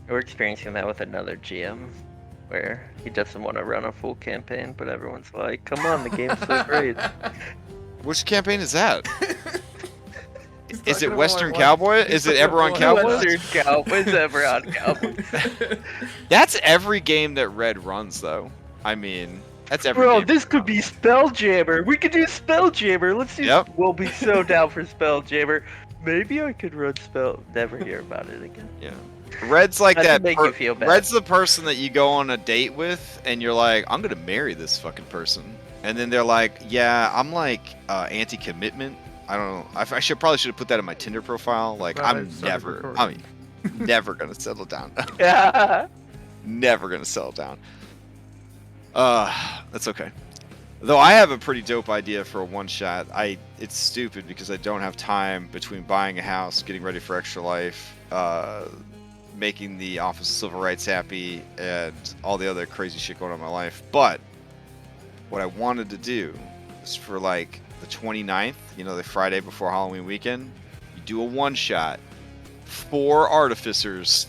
We're experiencing that with another GM, where he doesn't want to run a full campaign, but everyone's like, "Come on, the game's so great." Which campaign is that? He's Is it talking about Western my Cowboy? he's Is it talking about Eberron my Cowboy? Western Cowboys, Eberron Cowboys. That's every game that Red runs, though. I mean, that's every Bro, game. this could be Spelljammer. We could do Spelljammer. Let's do. Yep. We'll be so down for Spelljammer. Maybe I could run Spell. Never hear about it again. Yeah. Red's like Not to that. make you feel bad. Red's the person that you go on a date with, and you're like, I'm gonna marry this fucking person, and then they're like, yeah, I'm like anti-commitment. I don't know. I probably should have put that in my Tinder profile. Like, Right, I'm started never. recording. I mean, never gonna settle down. Yeah. Never gonna settle down. That's okay. Though I have a pretty dope idea for a one-shot. It's stupid because I don't have time between buying a house, getting ready for Extra Life, making the Office of Civil Rights happy, and all the other crazy shit going on in my life. But what I wanted to do is for like the 29th, you know, the Friday before Halloween weekend, you do a one-shot. 4 artificers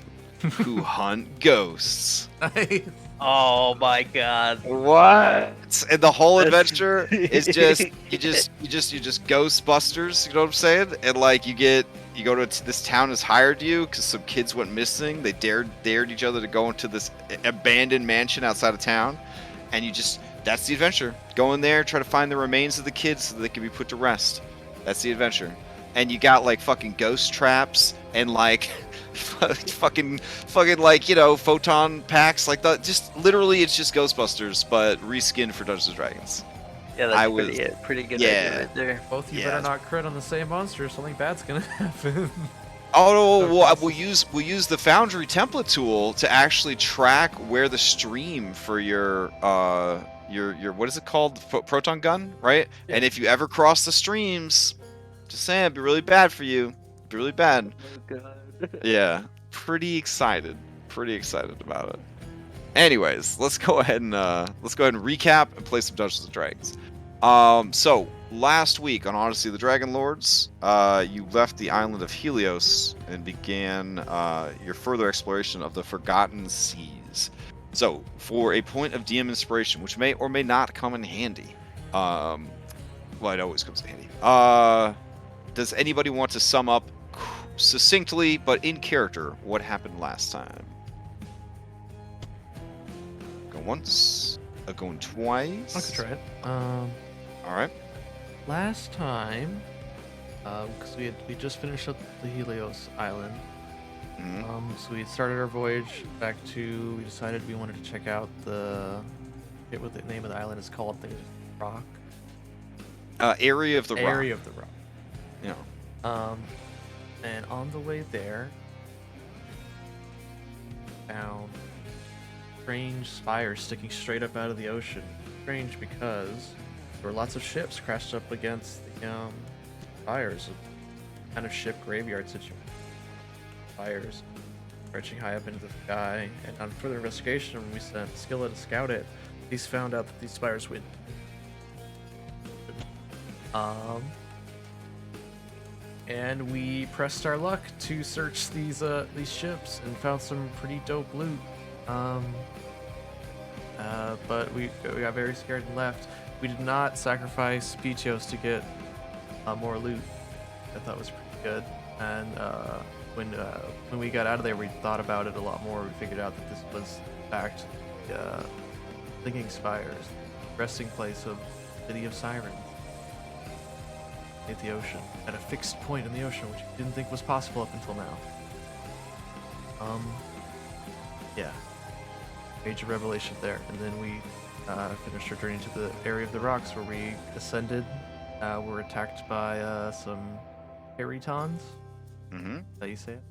who hunt ghosts. Nice. Oh my God. What? And the whole That's- adventure is just you just Ghostbusters. You know what I'm saying? And like you go to this town has hired you because some kids went missing. They dared each other to go into this abandoned mansion outside of town, and that's the adventure. Go in there, try to find the remains of the kids so that they can be put to rest. That's the adventure. And you got like fucking ghost traps and like fucking like, you know, photon packs like that. Just literally it's just Ghostbusters but reskinned for Dungeons and Dragons. Yeah, that's pretty good idea right there. Both you Yeah. better not crit on the same monster, or something bad's gonna happen. Oh no, So well, fast. we'll use the Foundry template tool to actually track where the stream for your what is it called? Proton gun, right? Yeah. And if you ever cross the streams, just saying, it'd be really bad for you. It'd be really bad. Oh God. Yeah, pretty excited about it. Anyways, let's go ahead and recap and play some Dungeons and Dragons. So last week on Odyssey of the Dragonlords, you left the island of Helios and began your further exploration of the Forgotten Seas. So, for a point of DM inspiration, which may or may not come in handy, well, it always comes in handy. Does anybody want to sum up succinctly but in character what happened last time? Go once, going twice. I could try it. All right. Last time, because we just finished up the Helios Island. Mhm. So we started our voyage back to. We decided we wanted to check out what the name of the island is called. I think it's Rock. Area of the Rock. Area of the Rock. Yeah. And on the way there, found strange spires sticking straight up out of the ocean. Strange because there were lots of ships crashed up against the spires, a kind of ship graveyard situation. Spires stretching high up into the sky, and on further investigation, when we sent Skilla to scout it, he's found out that these spires went. And we pressed our luck to search these ships and found some pretty dope loot. But we got very scared and left. We did not sacrifice Pichos to get more loot. I thought was pretty good. And when we got out of there, we thought about it a lot more. We figured out that this was in fact Thinking Spires, resting place of City of Sirens. The ocean at a fixed point in the ocean, which we didn't think was possible up until now. Yeah, major revelation there. And then we finished our journey to the area of the rocks, where we ascended. Were attacked by some Peritons. Mm-hmm. Is that you say it?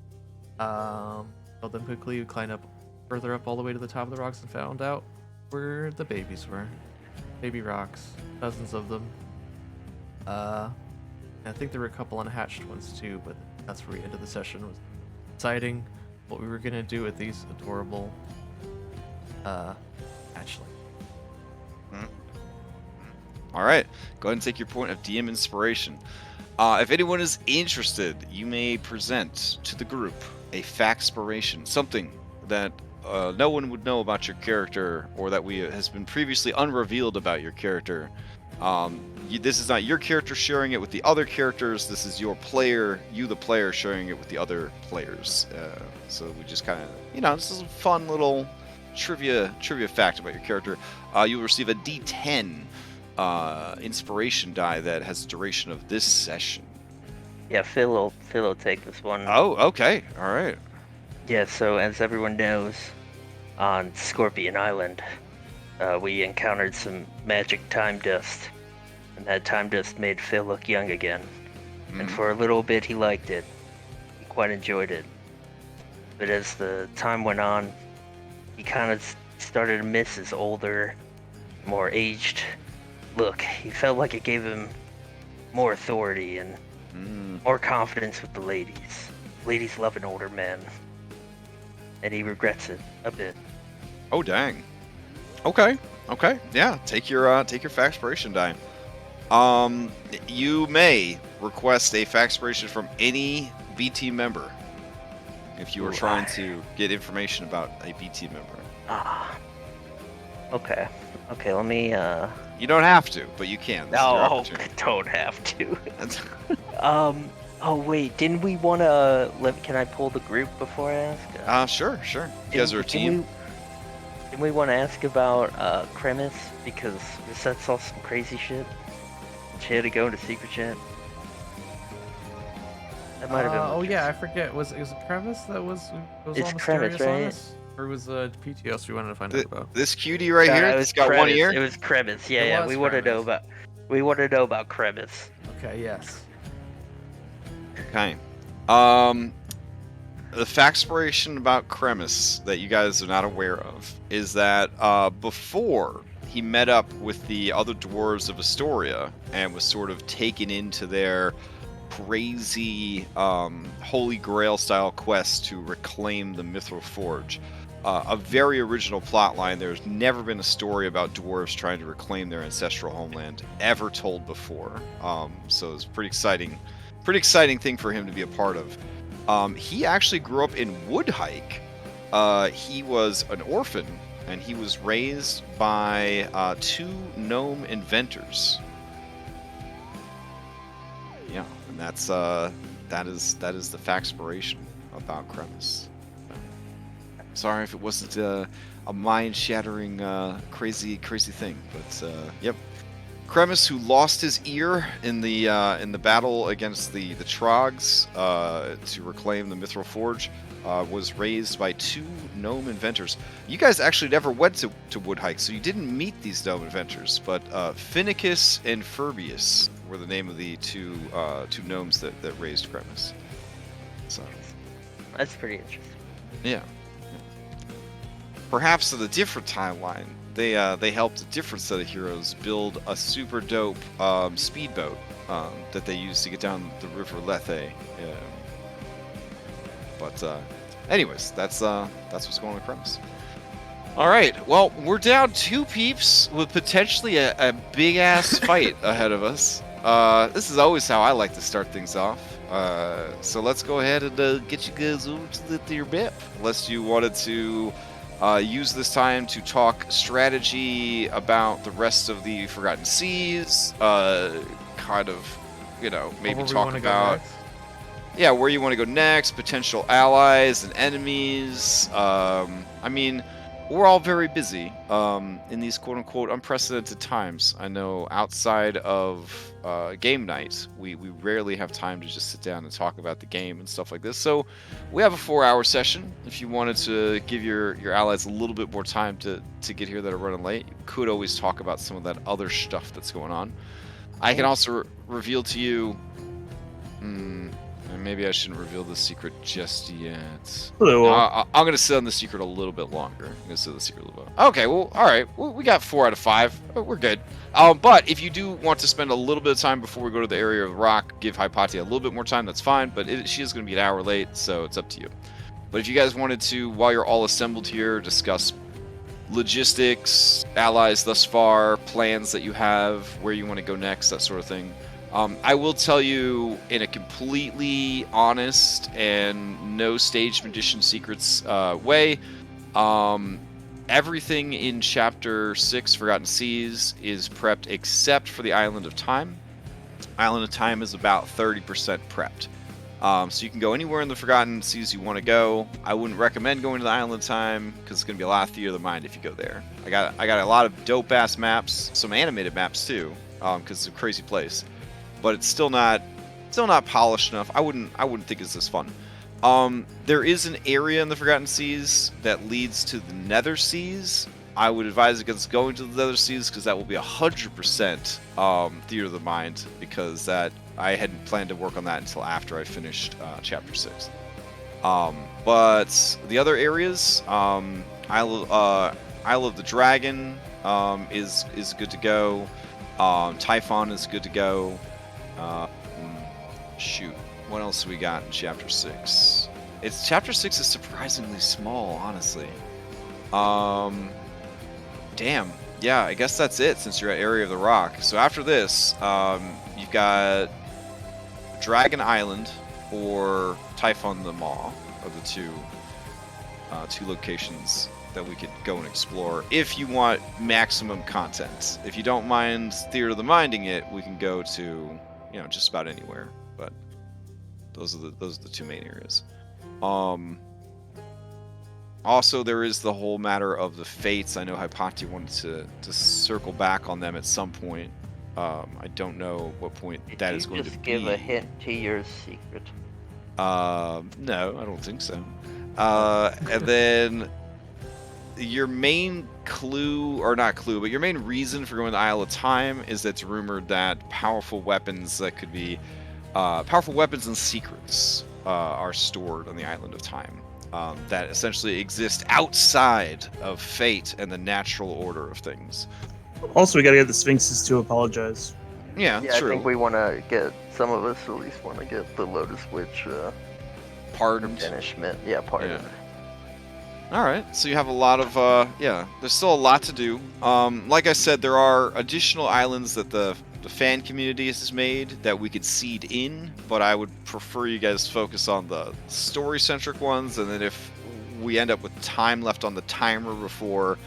Killed them quickly. We climbed up further up all the way to the top of the rocks and found out where the babies were. Baby rocks, dozens of them. I think there were a couple unhatched ones too, but that's where we ended the session, was deciding what we were gonna do with these adorable hatchlings. All right, go ahead and take your point of DM inspiration. If anyone is interested, you may present to the group a factspiration, something that no one would know about your character, or that has been previously unrevealed about your character. This is not your character sharing it with the other characters. This is you the player, sharing it with the other players. So we just kind of, this is a fun little trivia fact about your character. You'll receive a D10 inspiration die that has the duration of this session. Yeah, Phil will take this one. Oh, okay, all right. Yeah, so as everyone knows, on Scorpion Island, we encountered some magic time dust, and that time dust made Phil look young again. And for a little bit he liked it. He quite enjoyed it. But as the time went on, he kind of started to miss his older, more aged look. He felt like it gave him more authority and more confidence with the ladies. Ladies love an older man. And he regrets it a bit. Oh, dang. Okay. Yeah, take your Factspiration die. You may request a Factspiration from any BT member if you are trying to get information about a BT member. Okay, let me, You don't have to, but you can. No, don't have to. Oh wait, didn't we want to, can I pull the group before I ask? Sure. You guys are a team. Didn't we want to ask about Cremis, because Lisette saw some crazy shit? She had to go into secret chat. That might have been. Oh yeah, I forget. Was it Cremis that was It's all Cremis, mysterious on right? us? Or was PTS we wanted to find out about? This cutie right here, it's got Cremis. one ear? It was Cremis, yeah, was we want to know Cremis. about Cremis. Okay, yes. Okay. The Factspiration about Cremis that you guys are not aware of is that before he met up with the other dwarves of Astoria and was sort of taken into their crazy Holy Grail style quest to reclaim the Mithril Forge. A very original plotline. There's never been a story about dwarves trying to reclaim their ancestral homeland ever told before. So it's pretty exciting thing for him to be a part of. He actually grew up in Woodhike. He was an orphan, and he was raised by 2 gnome inventors. Yeah, and that is the Factspiration about Cremis. Sorry if it wasn't a mind-shattering, crazy thing, but yep. Cremis, who lost his ear in the battle against the Trogs to reclaim the Mithril Forge, was raised by 2 gnome inventors. You guys actually never went to Woodhike, so you didn't meet these gnome inventors, but Finicus and Furbius were the name of the two gnomes that raised Cremis. So That's pretty interesting. yeah. Perhaps in a different timeline, they helped a different set of heroes build a super dope speedboat that they used to get down the River Lethe. But anyways, that's what's going on with Cremis. All right, well, we're down 2 peeps with potentially a big ass fight ahead of us. This is always how I like to start things off. So let's go ahead and get you guys over to your map, unless you wanted to use this time to talk strategy about the rest of the Forgotten Seas, kind of, maybe talk about where you want to go next, potential allies and enemies. I mean, we're all very busy in these quote-unquote unprecedented times. I know outside of game night, we rarely have time to just sit down and talk about the game and stuff like this. So we have a 4-hour session. If you wanted to give your allies a little bit more time to get here that are running late, you could always talk about some of that other stuff that's going on. I can also reveal to you... maybe I shouldn't reveal the secret just yet. I'm going to sit on the secret a little bit longer. I'm going to sit on the secret a little bit. Okay, well, all right. We got 4 out of 5. We're good. But if you do want to spend a little bit of time before we go to the area of the rock, give Hypatia a little bit more time, that's fine. But she is going to be an hour late, so it's up to you. But if you guys wanted to, while you're all assembled here, discuss logistics, allies thus far, plans that you have, where you want to go next, that sort of thing, I will tell you in a completely honest and no stage magician secrets way, everything in Chapter 6, Forgotten Seas, is prepped except for the Island of Time. Island of Time is about 30% prepped. So you can go anywhere in the Forgotten Seas you want to go. I wouldn't recommend going to the Island of Time because it's going to be a lot of theater of the mind if you go there. I got a lot of dope-ass maps, some animated maps too, because it's a crazy place. But it's still not polished enough. I wouldn't think it's this fun. There is an area in the Forgotten Seas that leads to the Nether Seas. I would advise against going to the Nether Seas because that will be 100% theater of the mind, because that I hadn't planned to work on that until after I finished Chapter 6. But the other areas, Isle of the Dragon is good to go. Typhon is good to go. Shoot, what else we got in Chapter 6? Chapter 6 is surprisingly small, honestly. Damn. Yeah, I guess that's it since you're at Area of the Rock. So after this, you've got Dragon Island or Typhon the Maw are the two locations that we could go and explore if you want maximum content. If you don't mind theater of the minding it, we can go to just about anywhere. But those are the two main areas. Also, there is the whole matter of the fates. I know Hypati wanted to circle back on them at some point. I don't know what point that is going to be. Just give a hint to your secret. No, I don't think so. And then your main clue, or not clue, but your main reason for going to the Isle of Time is that it's rumored that powerful weapons that could be powerful weapons and secrets are stored on the Island of Time. That essentially exist outside of fate and the natural order of things. Also, we gotta get the Sphinxes to apologize. Yeah, Yeah, true. I think we want to get, some of us at least want to get the Lotus Witch Pardoned. banishment. Yeah, pardoned. Yeah. All right, so you have a lot of there's still a lot to do. Like I said, there are additional islands that the fan community has made that we could seed in, but I would prefer you guys focus on the story-centric ones, and then if we end up with time left on the timer before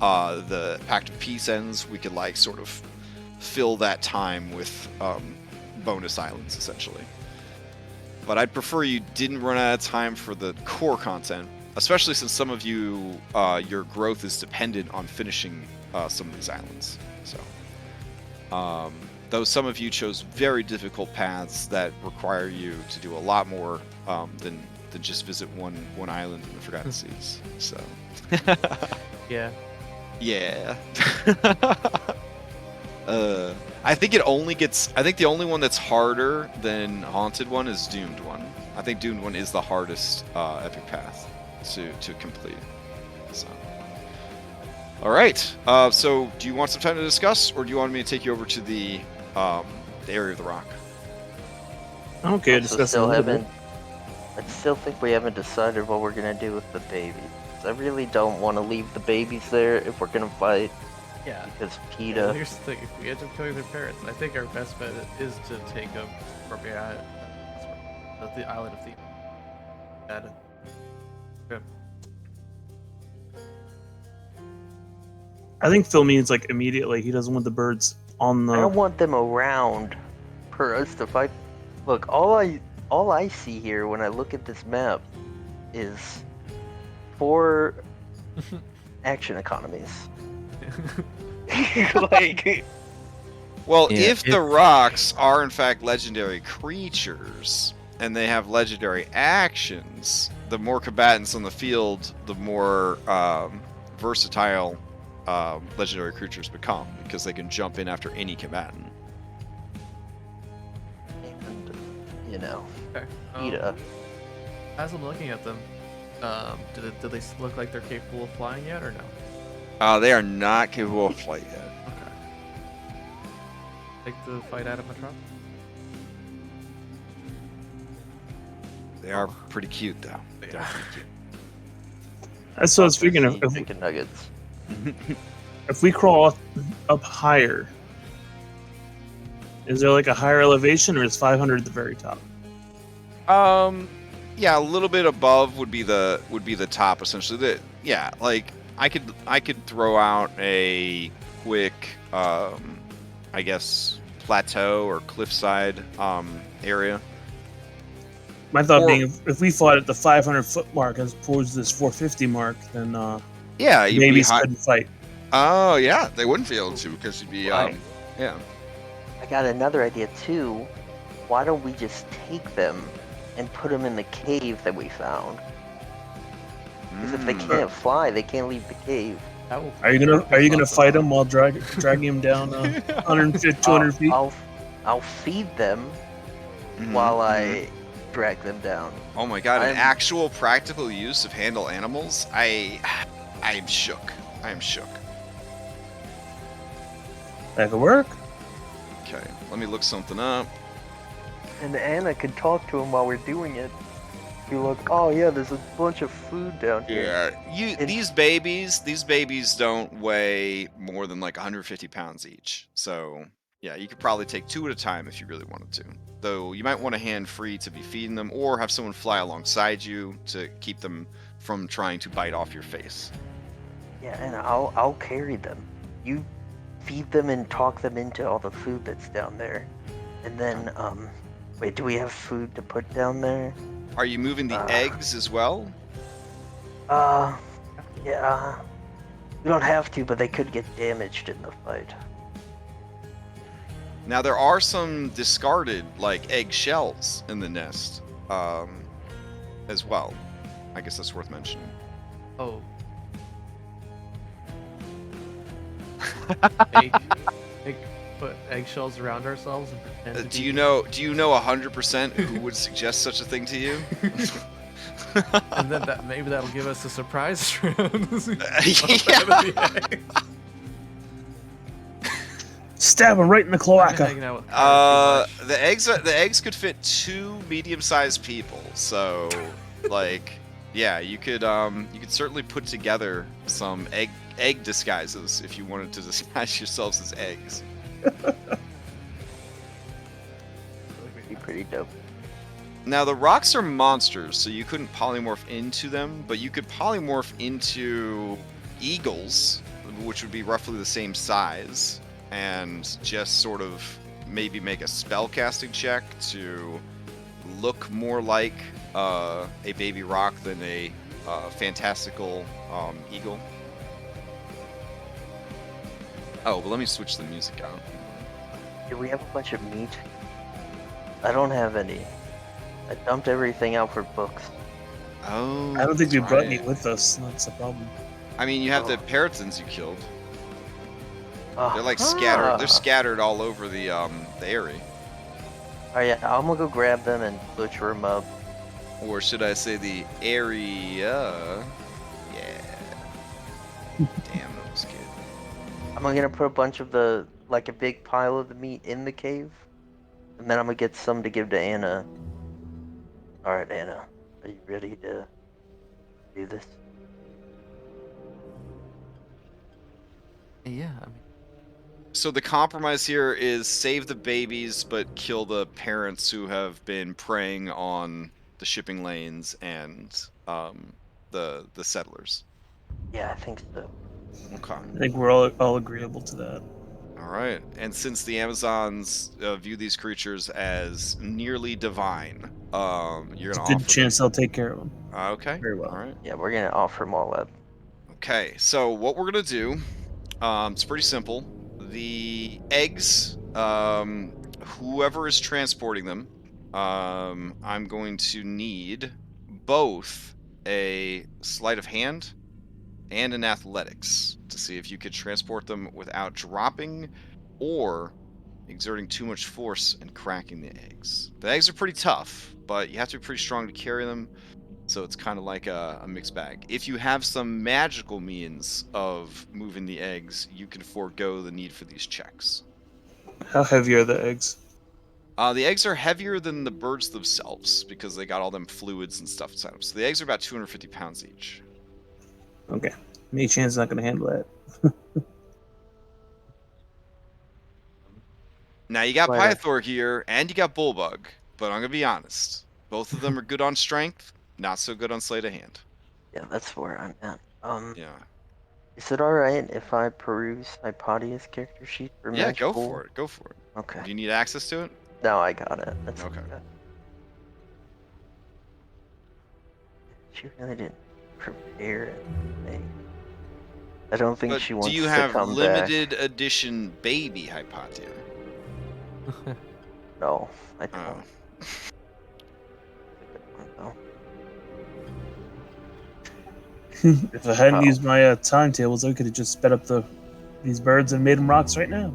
the Pact of Peace ends, we could sort of fill that time with bonus islands, essentially. But I'd prefer you didn't run out of time for the core content, especially since some of you, your growth is dependent on finishing some of these islands. So, though some of you chose very difficult paths that require you to do a lot more than just visit one island in the Forgotten Seas. So, Yeah. yeah. I think it only gets. I think the only one that's harder than Haunted One is Doomed One. I think Doomed One is the hardest epic path to complete. So, all right. So, do you want some time to discuss, or do you want me to take you over to the Area of the Rock? Okay, Also discuss still a little bit. haven't. I still think we haven't decided what we're gonna do with the babies. I really don't want to leave the babies there if we're gonna fight, Yeah. because Well, PETA. here's the thing: if we end up killing their parents, I think our best bet is to take them from the island of the. I think Phil means immediately. He doesn't want the birds on I don't the. want them around for us to fight. Look, all I see here when I look at this map is 4 action economies. Well, Yeah, if the rocks are in fact legendary creatures and they have legendary actions, the more combatants on the field, the more versatile legendary creatures become, because they can jump in after any combatant. And, Okay. PETA. As I'm looking at them, do they look like they're capable of flying yet, or no? They are not capable of flight yet. Okay. Like the fight out of Metropolis? They are pretty cute, though. They They're are. pretty cute. That's what I was figuring. Chicken nuggets. If we crawl up higher, Is there like a higher elevation, or is 500 at the very top? Yeah, a little bit above would be the top essentially. Yeah, like I could throw out a quick I guess plateau or cliffside area. My thought being, if we fought at the 500-foot mark as opposed to this 450 mark, then yeah, you'd be babies high. couldn't fight. Oh yeah, they wouldn't be able to because you'd be Right. yeah. I got another idea too. Why don't we just take them and put them in the cave that we found? Because if they can't fly, they can't leave the cave. That will Are you gonna fight them while dragging him down 150, 200 feet? I'll feed them while I drag them down. Oh my god, an I'm- actual practical use of handle animals? I am shook. I am shook. That could work. Okay, let me look something up. And Anna could talk to him while we're doing it. Be like, oh yeah, there's a bunch of food down here. Yeah, these babies don't weigh more than like 150 pounds each. So yeah, you could probably take 2 at a time if you really wanted to. Though you might want a hand free to be feeding them, or have someone fly alongside you to keep them from trying to bite off your face. Yeah, and I'll carry them. You feed them and talk them into all the food that's down there. And then, wait, do we have food to put down there? Are you moving the eggs as well? Yeah. We don't have to, but they could get damaged in the fight. Now there are some discarded like egg shells in the nest, as well. I guess that's worth mentioning. Oh. Put eggshells around ourselves and pretend. Do you know 100% who would suggest such a thing to you? And then maybe that'll give us a surprise round. Stab him right in the cloaca. The eggs could fit 2 medium-sized people. So, like, yeah, you could certainly put together some egg disguises if you wanted to disguise yourselves as eggs. Be pretty dope. Now the rocks are monsters, so you couldn't polymorph into them, but you could polymorph into eagles, which would be roughly the same size, and just sort of maybe make a spell casting check to look more like a baby rock than a fantastical eagle. Oh, but let me switch the music out. Do we have a bunch of meat? I don't have any. I dumped everything out for books. Oh, I don't think we that's brought right. any with us. That's the problem. I mean, you have the parrotsons you killed. Oh, They're like scattered. They're scattered all over the Aerie. Oh yeah, I'm gonna go grab them and butcher them up. Or should I say the area? Yeah. Damn, that was good. I'm gonna put a bunch of a big pile of the meat in the cave, and then I'm gonna get some to give to Anna. All right, Anna, are you ready to do this? Yeah, I mean, So the compromise here is save the babies, but kill the parents who have been preying on the shipping lanes and the settlers. Yeah, I think so. Okay. I think we're all agreeable to that. All right. And since the Amazons view these creatures as nearly divine, you're gonna Good offer chance they'll take care of them. Okay. Very well. All right. Yeah, we're gonna offer them all up. Okay. So what we're gonna do, it's pretty simple. The eggs, whoever is transporting them, I'm going to need both a sleight of hand and an athletics to see if you could transport them without dropping or exerting too much force and cracking the eggs. The eggs are pretty tough, but you have to be pretty strong to carry them, so it's kind of like a mixed bag. If you have some magical means of moving the eggs, you can forego the need for these checks. How heavy are the eggs? The eggs are heavier than the birds themselves because they got all them fluids and stuff inside them. So the eggs are about 250 pounds each. Okay. Mei Chan's not going to handle that. Now you got Right. Pythor here, and you got Bullbug. But I'm gonna be honest, both of them are good on strength, not so good on sleight of hand. Yeah, that's where I'm at. Yeah. Is it alright if I peruse Hypatia's character sheet for Yeah, go magical? for it. Go for it. Okay. Do you need access to it? No, I got it. That's Okay. good. She really didn't prepare anything. I don't think But she do wants you to have come limited edition baby Hypatia? back. No, I don't. Oh. No. If I hadn't Oh. used my timetables, I could have just sped up these birds and made them rocks right now.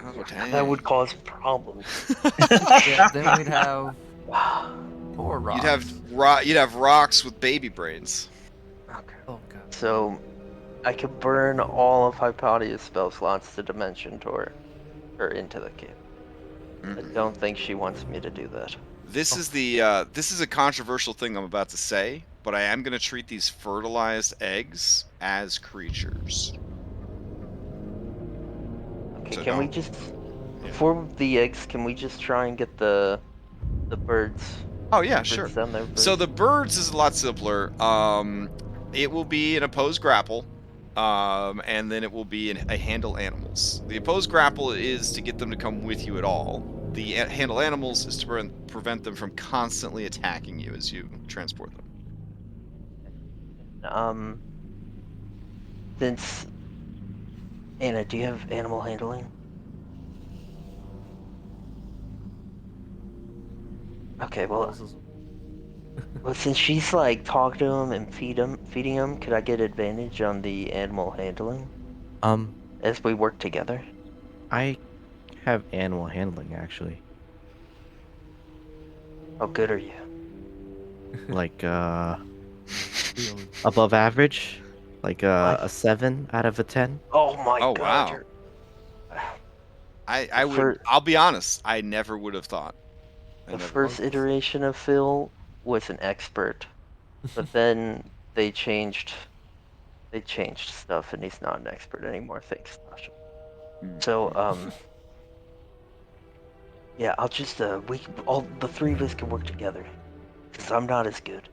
Oh, dang. That would cause problems. Then we'd have 4 rocks. You'd have rocks with baby brains. Okay. Oh god. So, I could burn all of Hypatia's spell slots to Dimension Door, or into the cave. I don't think she wants me to do that. This is this is a controversial thing I'm about to say, but I am going to treat these fertilized eggs as creatures. Okay, So can we don't- just, yeah. before the eggs, can we just try and get the birds? Oh yeah, birds sure. down there So first? the birds is a lot simpler. It will be an opposed grapple, and then it will be a handle animals. The opposed grapple is to get them to come with you at all. The handle animals is to prevent them from constantly attacking you as you transport them. Since Anna, do you have animal handling? Okay, well, since she's like talking to him and feeding him, could I get advantage on the animal handling as we work together? I have animal handling actually. How good are you? Like above average, like a 7 out of a 10. Oh my Oh, god! wow. You're... I would. I'll be honest. I never would have thought. The first iteration of Phil was an expert, but then they changed stuff, and he's not an expert anymore. Thanks, Sasha. So yeah, I'll just all the 3 of us can work together, cause I'm not as good.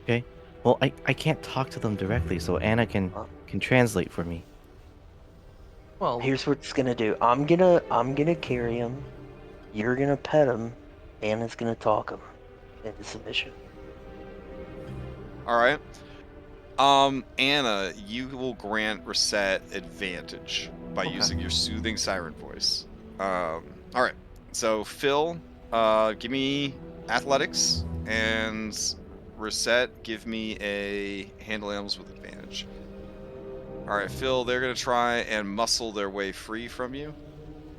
Okay. Well, I can't talk to them directly, so Anna can translate for me. Well, Here's what it's gonna do. I'm gonna carry him. You're gonna pet him. Anna's gonna talk him into submission. All right. Anna, you will grant Reset advantage by using your soothing siren voice. All right. So Phil, give me athletics, and Reset, give me a handle animals with advantage. All right, Phil, they're gonna try and muscle their way free from you.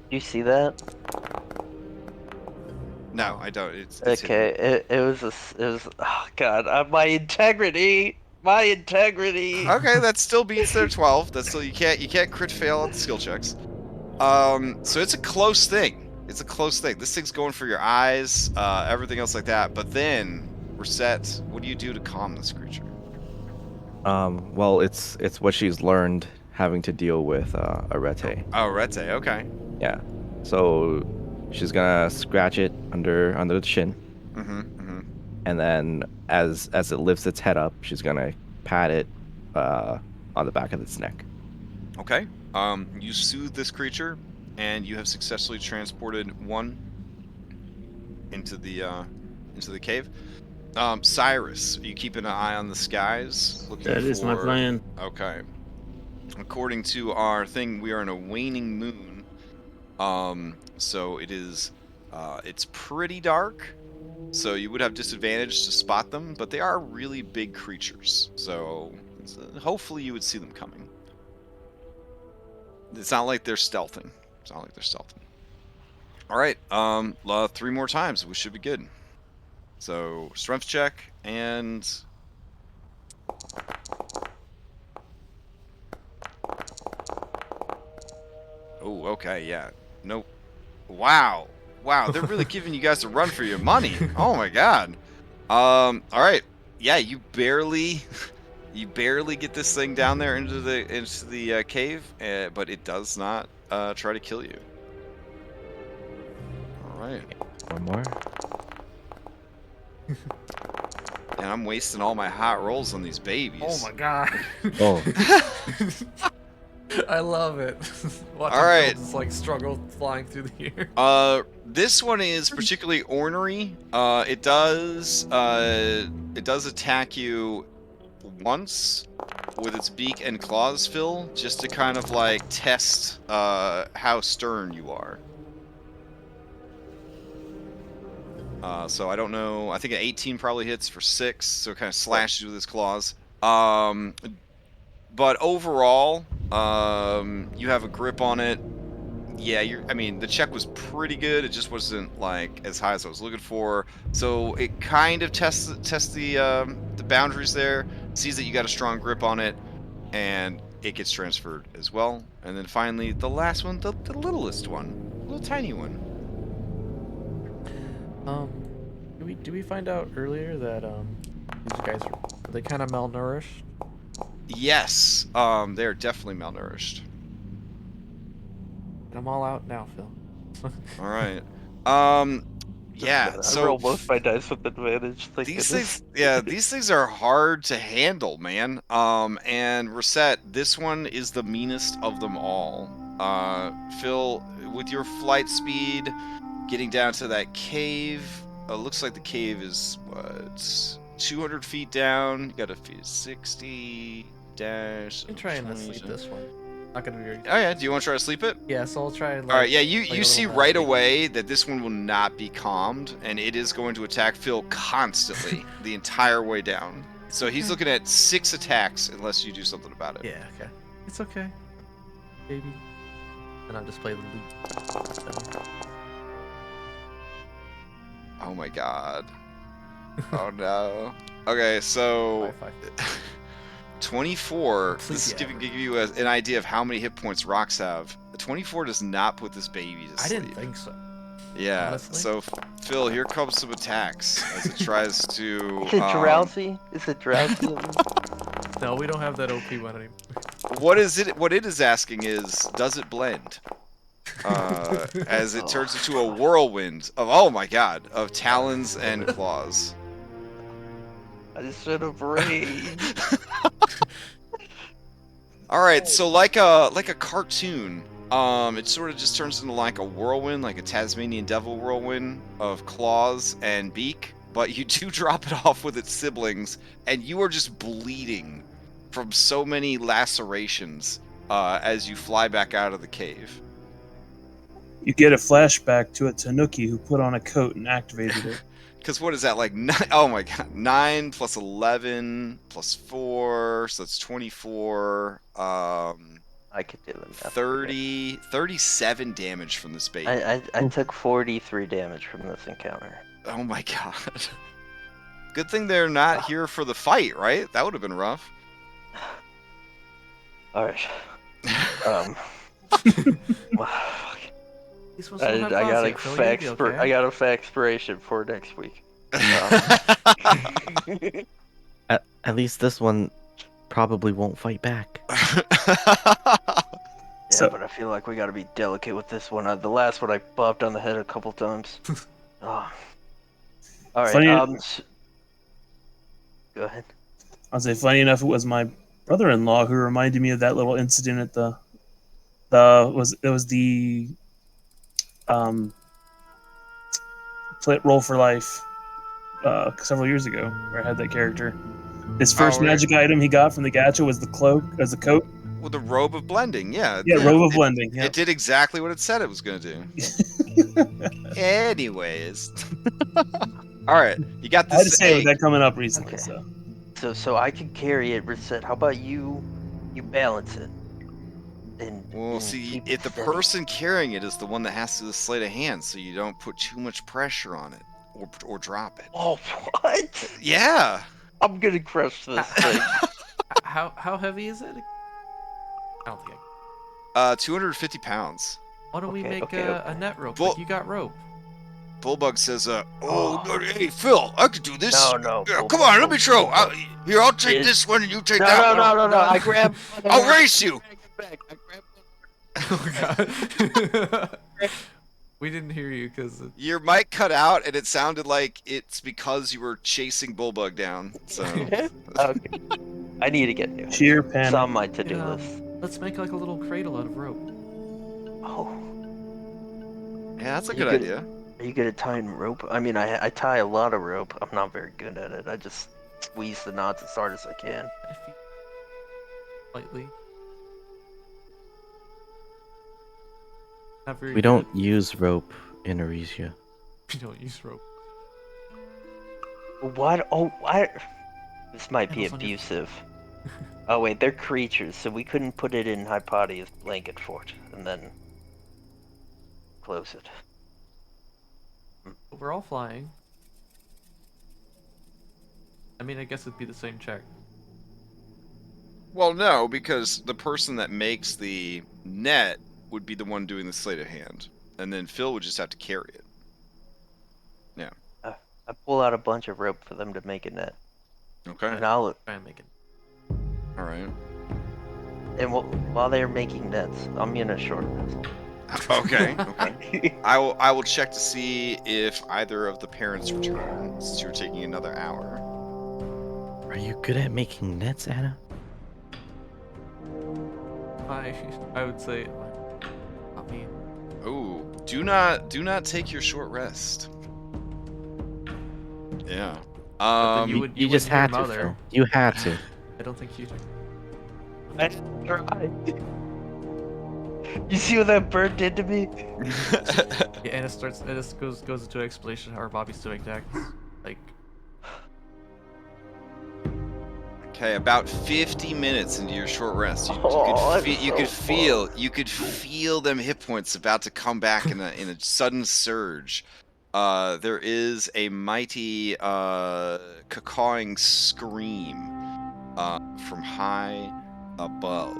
Do you see that? No, I don't. It's Okay, it was oh god, my integrity. Okay, that still beats their 12. That's still you can't crit fail on the skill checks. So it's a close thing. It's a close thing. This thing's going for your eyes, everything else like that. But then, Reset, what do you do to calm this creature? Well, it's what she's learned having to deal with Arete. Oh, Rete, okay. Yeah. So she's gonna scratch it under the chin, and then as it lifts its head up, she's gonna pat it on the back of its neck. Okay. You soothe this creature, and you have successfully transported one into the cave. Cyrus, are you keeping an eye on the skies? That is my plan. Okay. According to our thing, we are in a waning moon. So it is, it's pretty dark. So you would have disadvantage to spot them, but they are really big creatures. So hopefully you would see them coming. It's not like they're stealthing. All right. 3 more times. We should be good. So strength check and. Oh, okay, yeah. Nope. Wow. They're really giving you guys a run for your money. Oh my god. All right. Yeah, you barely get this thing down there into the cave, but it does not try to kill you. right. One more. And I'm wasting all my hot rolls on these babies. Oh my god. Oh, I love it. Watching All right. Phil just like struggle flying through the air. This one is particularly ornery. It does attack you once with its beak and claws, Phil, just to kind of like test how stern you are. So I don't know. I think an 18 probably hits for 6, so it kind of slashes you with its claws. But overall, you have a grip on it. Yeah, I mean, the check was pretty good. It just wasn't like as high as I was looking for. So it kind of tests the boundaries there. Sees that you got a strong grip on it, and it gets transferred as well. And then finally, the last one, the littlest one, the little tiny one. Did we find out earlier that these guys are they kind of malnourished? Yes, they're definitely malnourished. I'm all out now, Phil. All right. Yeah. So I roll both my dice with advantage. Thank these goodness. things, yeah, these things are hard to handle, man. And Reset, this one is the meanest of them all. Phil, with your flight speed, getting down to that cave. Looks like the cave is what, 200 feet down. You got to feet 60 dash. I'm trying to sleep this one. Not gonna be very. Oh yeah, do you want to try to sleep it? Yeah, so I'll try. Like, All right, yeah, you like a see little right magic. away that this one will not be calmed, and it is going to attack Phil constantly the entire way down. So he's looking at 6 attacks unless you do something about it. Yeah, okay. It's okay, baby. And I'll just play the loop. So. Oh my god. Oh no. Okay, so 24. This is giving you an idea of how many hit points rocks have. 24 does not put this baby to sleep. I didn't think so. Yeah. Honestly. So Phil, here comes some attacks as it tries to. Is it drowsy? Is it drowsy? No, we don't have that OP one anymore. What it is asking is, does it blend? As it turns into a whirlwind of, oh my god, of talons and claws. I should have raged. All right, so like a cartoon, it sort of just turns into like a whirlwind, like a Tasmanian devil whirlwind of claws and beak. But you do drop it off with its siblings, and you are just bleeding from so many lacerations as you fly back out of the cave. You get a flashback to a Tanuki who put on a coat and activated it. Because what is that, like, 9, oh my god, 9 plus 11 plus 4, so that's 24, I could do them. 37 damage from this baby. I took 43 damage from this encounter. Oh my god. Good thing they're not here for the fight, right? That would have been rough. Alright. I got a expiration for next week. at least this one probably won't fight back. Yeah, but I feel like we gotta be delicate with this one. The last one I bopped on the head a couple times. Oh. Alright, go ahead. I'll say, funny enough, it was my brother-in-law who reminded me of that little incident at the Roll for Life several years ago, where I had that character. His first magic item he got from the gacha was the cloak, as a coat. With the robe of blending, yeah. Yeah, robe of blending. Yeah. It did exactly what it said it was going to do. Anyways. Alright, you got this. I had to say with that coming up recently. Okay. So I can carry it, Reset. How about you balance it? Well, see, if the person carrying it is the one that has to slate a hand, so you don't put too much pressure on it or drop it. Oh, what? Yeah. I'm gonna crush this thing. How heavy is it? I don't think. 250 pounds. Why don't we make a net rope? You got rope. Bullbug says, hey, Phil, I could do this. No. Yeah, come on, let me show. Here, I'll take this one and you take that one. No. I grab. I'll race you. Oh god. We didn't hear you because Your mic cut out, and it sounded like it's because you were chasing Bullbug down. So. Okay. I need to get new. Sheer It's panic. on my to-do list. Let's make like a little cradle out of rope. Oh. Yeah, that's a You good could- idea. Are you good at tying rope? I mean, I tie a lot of rope. I'm not very good at it. I just squeeze the knots as hard as I can. Slightly. Not very We don't use rope in Arisia. We don't use rope. What? Oh, what? This might be Handles on your- abusive. Oh wait, they're creatures, so we couldn't put it in Hypatia's blanket fort and then close it. But we're all flying. I mean, I guess it'd be the same check. Well, no, because the person that makes the net would be the one doing the sleight of hand, and then Phil would just have to carry it. Yeah. I pull out a bunch of rope for them to make a net, Okay. and I'll Try and make it. All right. and while they're making nets, I'm gonna short rest. Okay. Okay. I will check to see if either of the parents return, since you're taking another hour. Are you good at making nets, Anna? I would say not me. Oh, do not take your short rest. Yeah. But then you You just wouldn't hear had to, Mother. Phil. You had to. I don't think you do. I tried. You see what that bird did to me? Yeah, and it goes into explanation how our Bobby's doing next. Like, Okay, about 50 minutes into your short rest, Oh, you that's so could feel them hit points about to come back in a sudden surge. There is a mighty cawing scream from high above,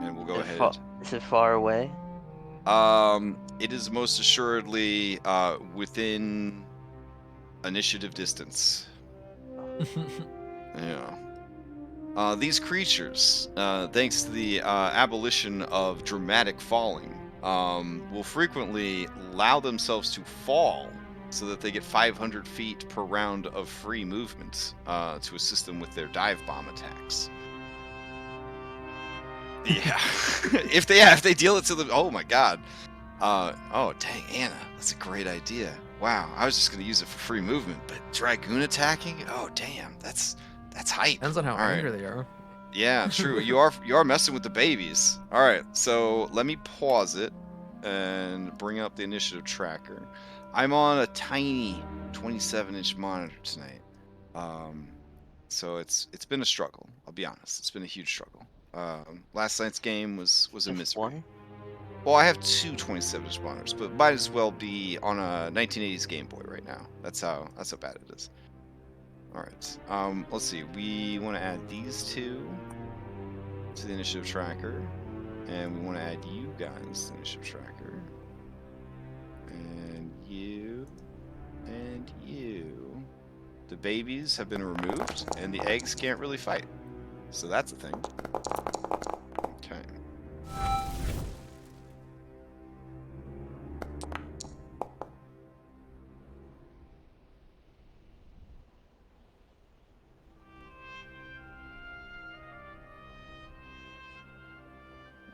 and we'll go ahead. Is it far away? It is most assuredly within initiative distance. Yeah. These creatures, thanks to the abolition of dramatic falling, will frequently allow themselves to fall so that they get 500 feet per round of free movement to assist them with their dive bomb attacks. Yeah. if they deal it to them, oh my god. Oh dang, Anna, that's a great idea. Wow, I was just gonna use it for free movement, but Dragoon attacking? Oh damn, that's hype. depends on how All right. angry they are. Yeah, true. you are messing with the babies. All right, so let me pause it and bring up the initiative tracker. I'm on a tiny 27-inch monitor tonight, so it's been a struggle. I'll be honest, it's been a huge struggle. Last night's game was a Just misery. one? Well, I have two 27-inch monitors, but might as well be on a 1980s Game Boy right now. That's how bad it is. All right. Let's see. We want to add these two to the initiative tracker, and we want to add you guys to the initiative tracker, and you, and you. The babies have been removed, and the eggs can't really fight, so that's a thing. Okay.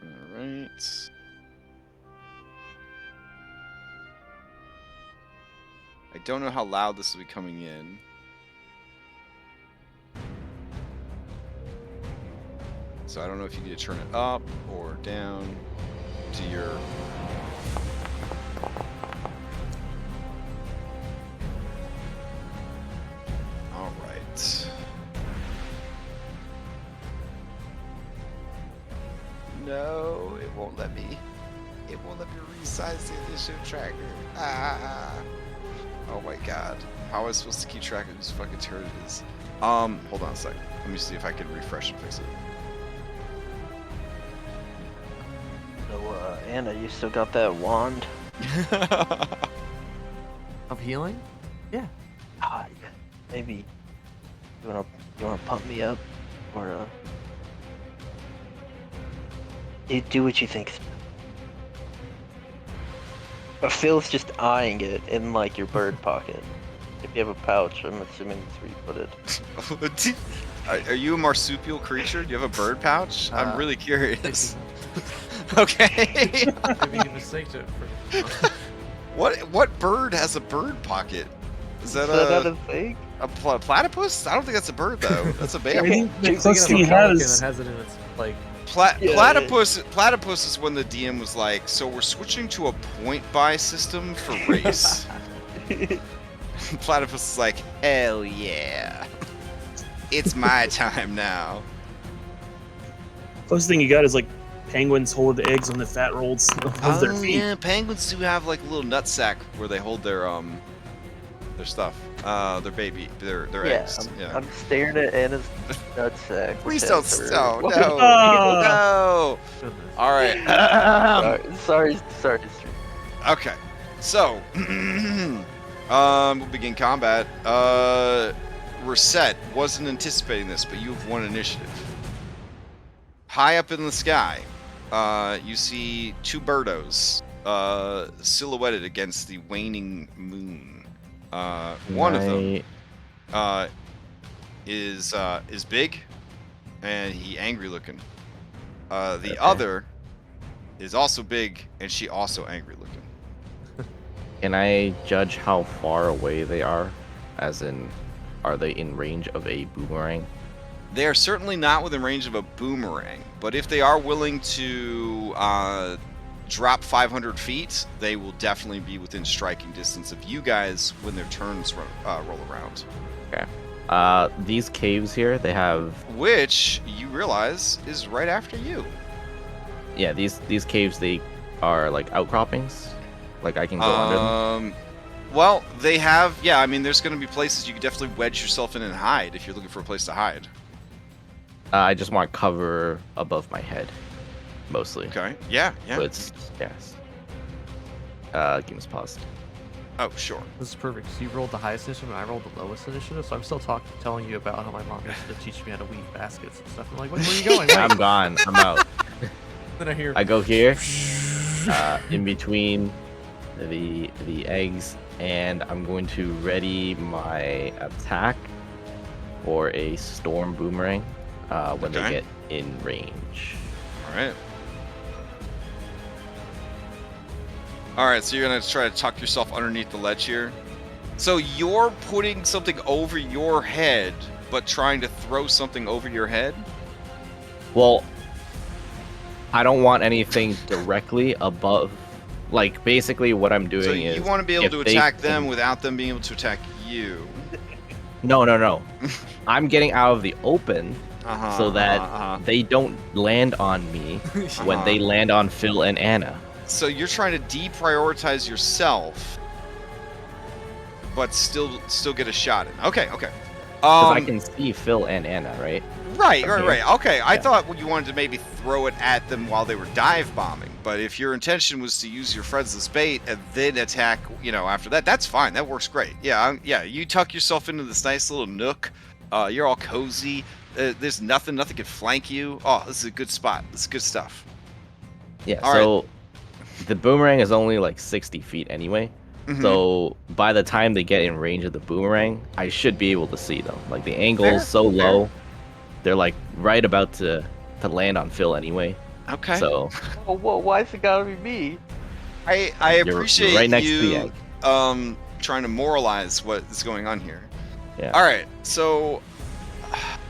Alright. I don't know how loud this will be coming in. So I don't know if you need to turn it up or down to your... Alright. No, it won't let me. It won't let me resize the initiative tracker. Ah! Oh my god. How am I supposed to keep track of whose fucking turn it is? Hold on a second. Let me see if I can refresh and fix it. So, Anna, you still got that wand? Of healing? Yeah. Ah, maybe you wanna pump me up, or do what you think. Phil's just eyeing it in like your bird pocket. If you have a pouch, I'm assuming that's where you put it. Are you a marsupial creature? Do you have a bird pouch? I'm really curious. Thank Okay. Maybe you mistaked it for. What bird has a bird pocket? Is that not a thing? a platypus? I don't think that's a bird though. That's a I baby. think the Thinking closest of thing a he pelican has. that has it in its like. Yeah, Platypus is when the DM was like, so we're switching to a point buy system for race. Platypus is like, hell yeah. It's my time now. Closest thing you got is like penguins hold the eggs on the fat rolls of their feet. Yeah, penguins do have like a little nutsack where they hold their stuff. Their baby, their eggs. I'm staring at Anna's nutsack. Please don't. No. Oh. No. All right. Sorry. Okay. So, we'll begin combat. Reset wasn't anticipating this, but you have won initiative. High up in the sky, you see two birdos silhouetted against the waning moon. One of them is big, and he angry looking. The other is also big, and she also angry looking. Can I judge how far away they are? As in, are they in range of a boomerang? They are certainly not within range of a boomerang, but if they are willing to drop 500 feet, they will definitely be within striking distance of you guys when their turns roll around. Okay. These caves here, they have... Which, you realize, is right after you. Yeah, these caves, they are like outcroppings? Like I can go under them? Well, they have... Yeah, I mean, there's going to be places you could definitely wedge yourself in and hide if you're looking for a place to hide. I just want cover above my head, mostly. Okay. Yeah. So it's... Yes. Give us pause. Oh, sure. This is perfect. So you rolled the highest initiative, and I rolled the lowest initiative. So I'm still telling you about how my mom used to teach me how to weave baskets and stuff. I'm like, where are you going? Wait. I'm gone. I'm out. Then I hear. I go here, in between the eggs, and I'm going to ready my attack for a storm boomerang when they get in range. All right, so you're going to try to tuck yourself underneath the ledge here. So you're putting something over your head, but trying to throw something over your head? Well, I don't want anything directly above. Like, basically what I'm doing is... So you want to be able to attack them without them being able to attack you? No. I'm getting out of the open so that they don't land on me when they land on Phil and Anna. So you're trying to deprioritize yourself, but still get a shot in. Okay. Because I can see Phil and Anna, right? Right. Okay, I thought you wanted to maybe throw it at them while they were dive bombing, but if your intention was to use your friends as bait and then attack, after that, that's fine. That works great. Yeah, you tuck yourself into this nice little nook. You're all cozy. There's nothing can flank you. Oh, this is a good spot. This is good stuff. Yeah, all so right. The boomerang is only like 60 feet anyway. Mm-hmm. So by the time they get in range of the boomerang, I should be able to see them. Like the angle is so low, they're like right about to land on Phil anyway. Okay. So. Well, why's it gotta be me? I appreciate you're right next you to the egg. Trying to moralize what is going on here. Yeah. All right. So.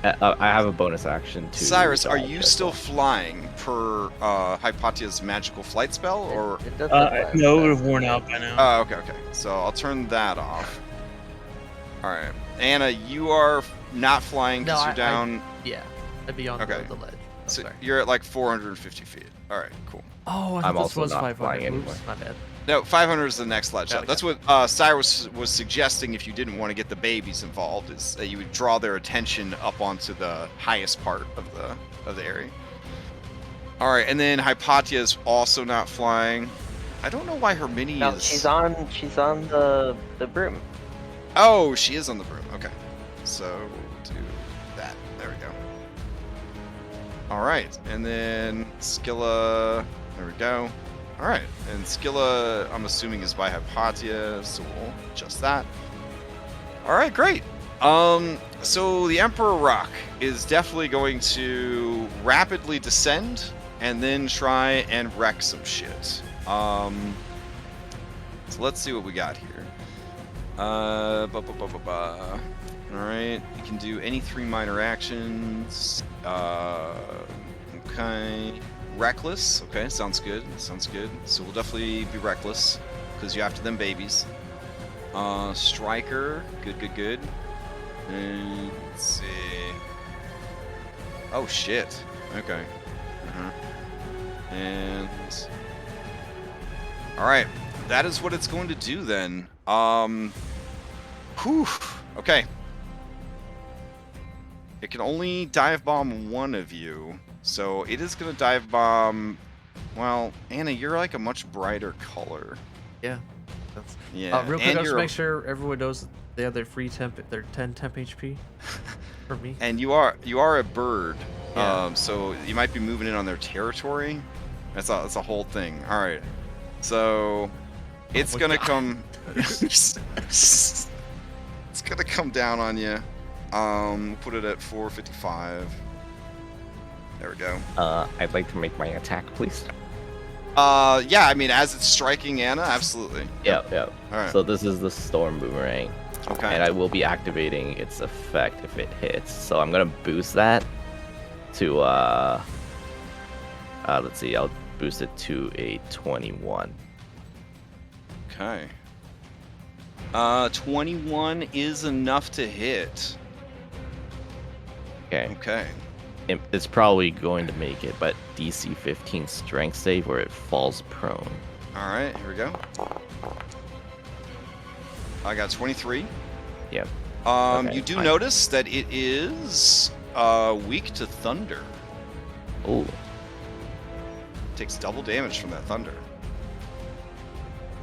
I have a bonus action too. Cyrus, are you still flying per Hypatia's magical flight spell, or? No, it would have worn out by now. Oh, okay. So I'll turn that off. All right, Anna, you are not flying because you're down. I'd be on the ledge. So you're at like 450 feet. All right, cool. Oh, I thought this was 500. Oops, my bad. No, 500 is the next ledge. Okay. That's what Cyrus was suggesting. If you didn't want to get the babies involved, is that you would draw their attention up onto the highest part of the area. All right, and then Hypatia is also not flying. I don't know why her mini is. She's on the broom. Oh, she is on the broom. Okay, so we'll do that. There we go. All right, and then Skilla. There we go. All right, and Skilla, I'm assuming, is by Hypatia, so we'll adjust that. All right, great. So the Emperor Rock is definitely going to rapidly descend and then try and wreck some shit. So let's see what we got here. All right, you can do any 3 minor actions. Okay. Reckless. Okay, sounds good. Sounds good. So we'll definitely be reckless because you're after them babies. Striker. Good, good, good. And let's see. Oh shit. Okay. And all right, that is what it's going to do then. Whew. Okay. It can only dive bomb one of you. So it is going to dive bomb. Well, Anna, you're like a much brighter color. Yeah. That's... Yeah. Real quick, just make sure everyone knows they have their free their 10 temp HP for me. And you are a bird. Yeah. So you might be moving in on their territory. That's a whole thing. All right. So it's gonna come. It's gonna come down on you. Put it at 455. There we go. I'd like to make my attack, please. Yeah, I mean, as it's striking Anna, absolutely. Yep. All right. So this is the Storm Boomerang. Okay. And I will be activating its effect if it hits. So I'm gonna boost that to let's see, I'll boost it to a 21. Okay. 21 is enough to hit. Okay. Okay. It's probably going to make it, but DC 15 strength save where it falls prone. All right, here we go. I got 23. Yep. Okay, you do notice that it is weak to thunder. Oh. Takes double damage from that thunder.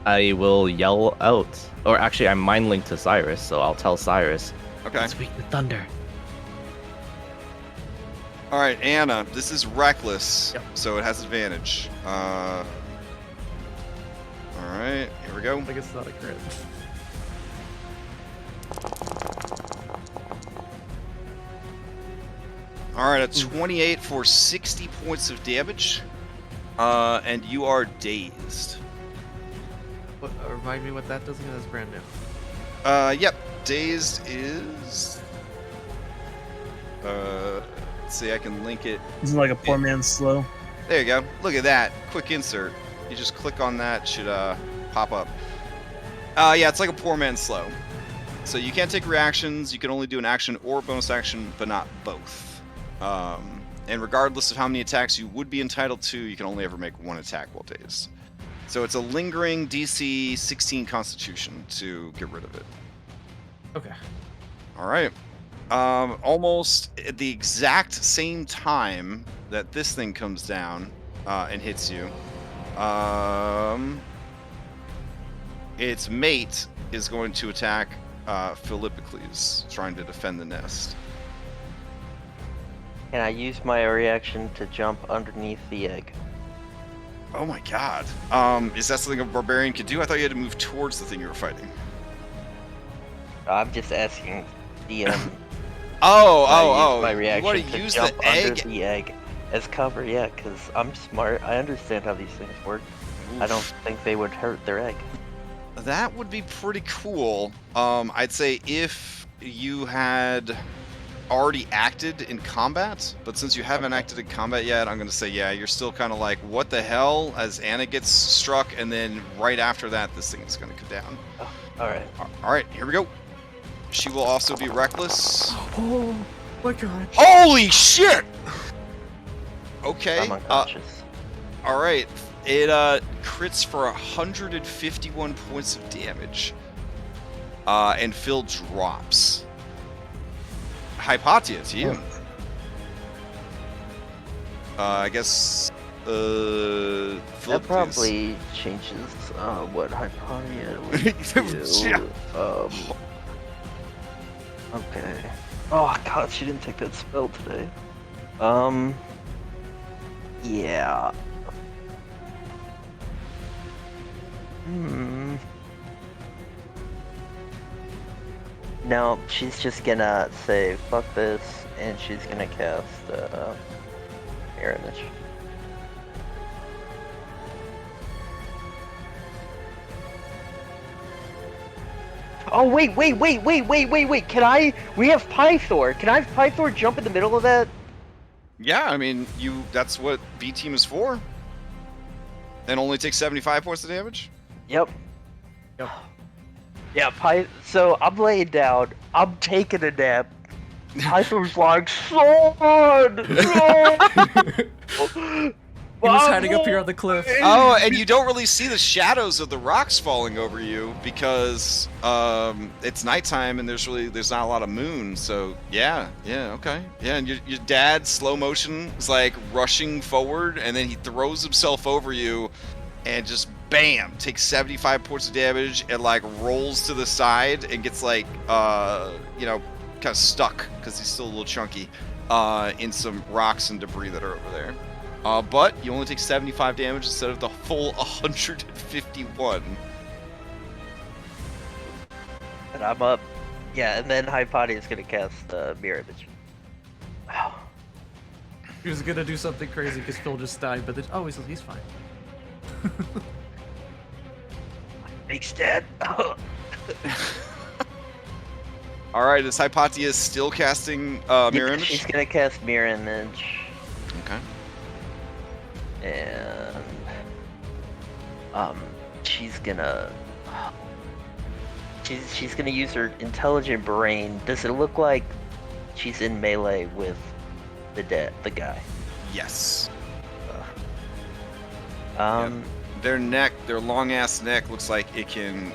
I will yell out, or actually, I'm mind linked to Cyrus, so I'll tell Cyrus. Okay. It's weak to thunder. All right, Anna. This is reckless, Yep. so it has advantage. All right, here we go. I guess it's not a crit. All right, a 28 for 60 points of damage, and you are dazed. What, remind me what that does again? That's brand new. Yep. Dazed is. Let's see, I can link it. Isn't it like a poor man's slow? There you go. Look at that. Quick insert. You just click on that, it should pop up. Yeah, it's like a poor man's slow. So you can't take reactions. You can only do an action or a bonus action, but not both. And regardless of how many attacks you would be entitled to, you can only ever make one attack while dazed. So it's a lingering DC 16 Constitution to get rid of it. Okay. All right. Almost at the exact same time that this thing comes down and hits you, its mate is going to attack Philippocles, trying to defend the nest. Can I use my reaction to jump underneath the egg? Oh my god. Is that something a barbarian could do? I thought you had to move towards the thing you were fighting. I'm just asking DM. My My reaction you want to to use jump the under egg? the egg as cover, yeah, because I'm smart. I understand how these things work. I don't think they would hurt their egg. That would be pretty cool. I'd say if you had already acted in combat, but since you haven't acted in combat yet, I'm going to say, yeah, you're still kind of like, what the hell, as Anna gets struck, and then right after that, this thing is going to come down. Oh, alright. Alright, here we go. She will also be reckless. Oh my god. Holy shit! Okay. I'm unconscious. Alright. It crits for 151 points of damage. And Phil drops. Hypatia, to you. I guess That Philip, probably changes what Hypatia would do. Okay. Oh god, she didn't take that spell today. Yeah. No, she's just gonna say fuck this, and she's gonna cast Mirror Image. Oh wait! Can I? We have Pythor. Can I have Pythor jump in the middle of that? Yeah, I mean, that's what B team is for. And only takes 75 points of damage? Yep. Yeah, so I'm laying down. I'm taking a nap. Pythor's like, sword! He was hiding up here on the cliff. Oh, and you don't really see the shadows of the rocks falling over you because it's nighttime and there's not a lot of moon. So yeah, okay, yeah. And your dad slow motion is like rushing forward, and then he throws himself over you, and just bam, takes 75 points of damage, and like rolls to the side and gets like kind of stuck because he's still a little chunky in some rocks and debris that are over there. But you only take 75 damage instead of the full 151. And I'm up. Yeah, and then Hypati is gonna cast Mirror Image. Wow. He was gonna do something crazy because Phil just died, but then, he's fine. Thanks, Dad. Alright, is Hypatia still casting Mirror Image? She's gonna cast Mirror Image. Okay. And she's gonna use her intelligent brain. Does it look like she's in melee with the guy? Yes. Yeah. Their long ass neck looks like it can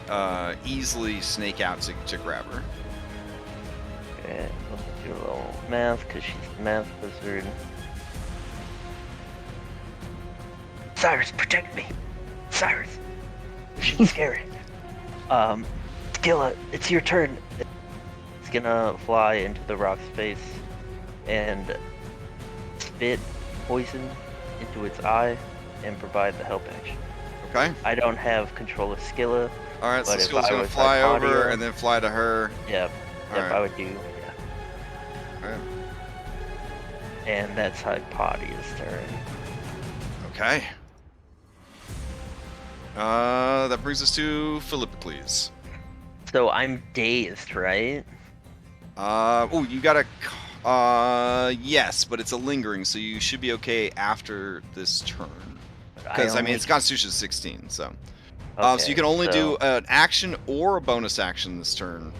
easily snake out to grab her. Okay, let's do a little math because she's a math wizard. Cyrus, protect me! Cyrus! She's scary. Skilla, it's your turn. It's gonna fly into the rock space and spit poison into its eye and provide the help action. Okay. I don't have control of Skilla. Alright, so but if Skilla's I gonna was fly over Hypatia, and then fly to her. Yep, Alright. I would do, yeah. Alright. And that's Hypatia's turn. Okay. That brings us to Philippocles. So I'm dazed, right? You got yes, but it's a lingering, so you should be okay after this turn. Because, I mean, it's Constitution 16, so. Okay, so you can only do an action or a bonus action this turn.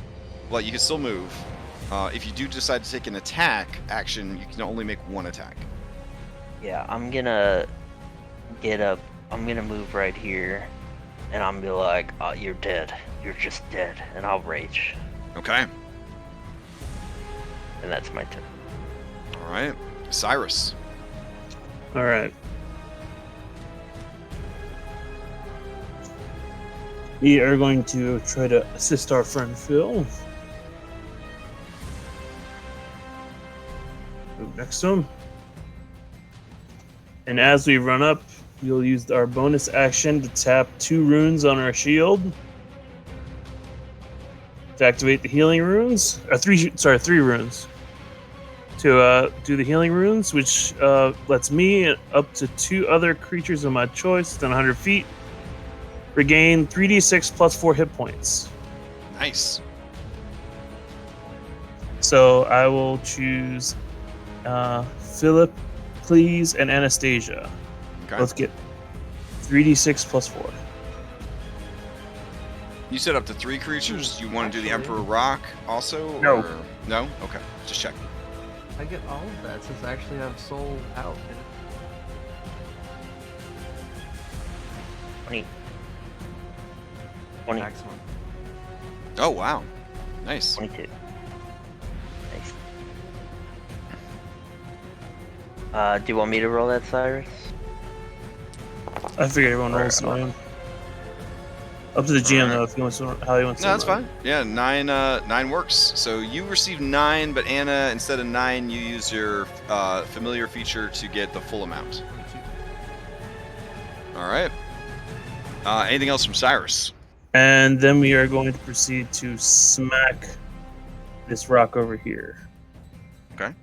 Well, you can still move. If you do decide to take an attack action, you can only make one attack. Yeah, I'm gonna get up. I'm gonna move right here, and I'm gonna be like, "Oh, you're dead. You're just dead," and I'll rage. Okay. And that's my turn. All right, Cyrus. All right. We are going to try to assist our friend Phil. Move next to him. And as we run up, we'll use our bonus action to tap 2 runes on our shield. To activate the healing runes. 3 runes. To do the healing runes, which lets me and up to 2 other creatures of my choice within 100 feet regain 3d6 plus 4 hit points. Nice. So I will choose Philip, Cleese, and Anastasia. Okay. Both get 3d6 plus 4. You said up to 3 creatures. You want to do the Emperor Rock also? No. Or... No? Okay. Just check. I get all of that since I actually have soul out in it. 20. Maximum. Oh, wow. Nice. 22. Nice. Do you want me to roll that, Cyrus? I figured everyone rolls the same. Up to the GM though, if he wants to, how he wants to. No, that's roll. fine. Yeah, 9 works. So you receive 9, but Anna, instead of 9, you use your familiar feature to get the full amount. 22. All right. Anything else from Cyrus? And then we are going to proceed to smack this rock over here. Okay.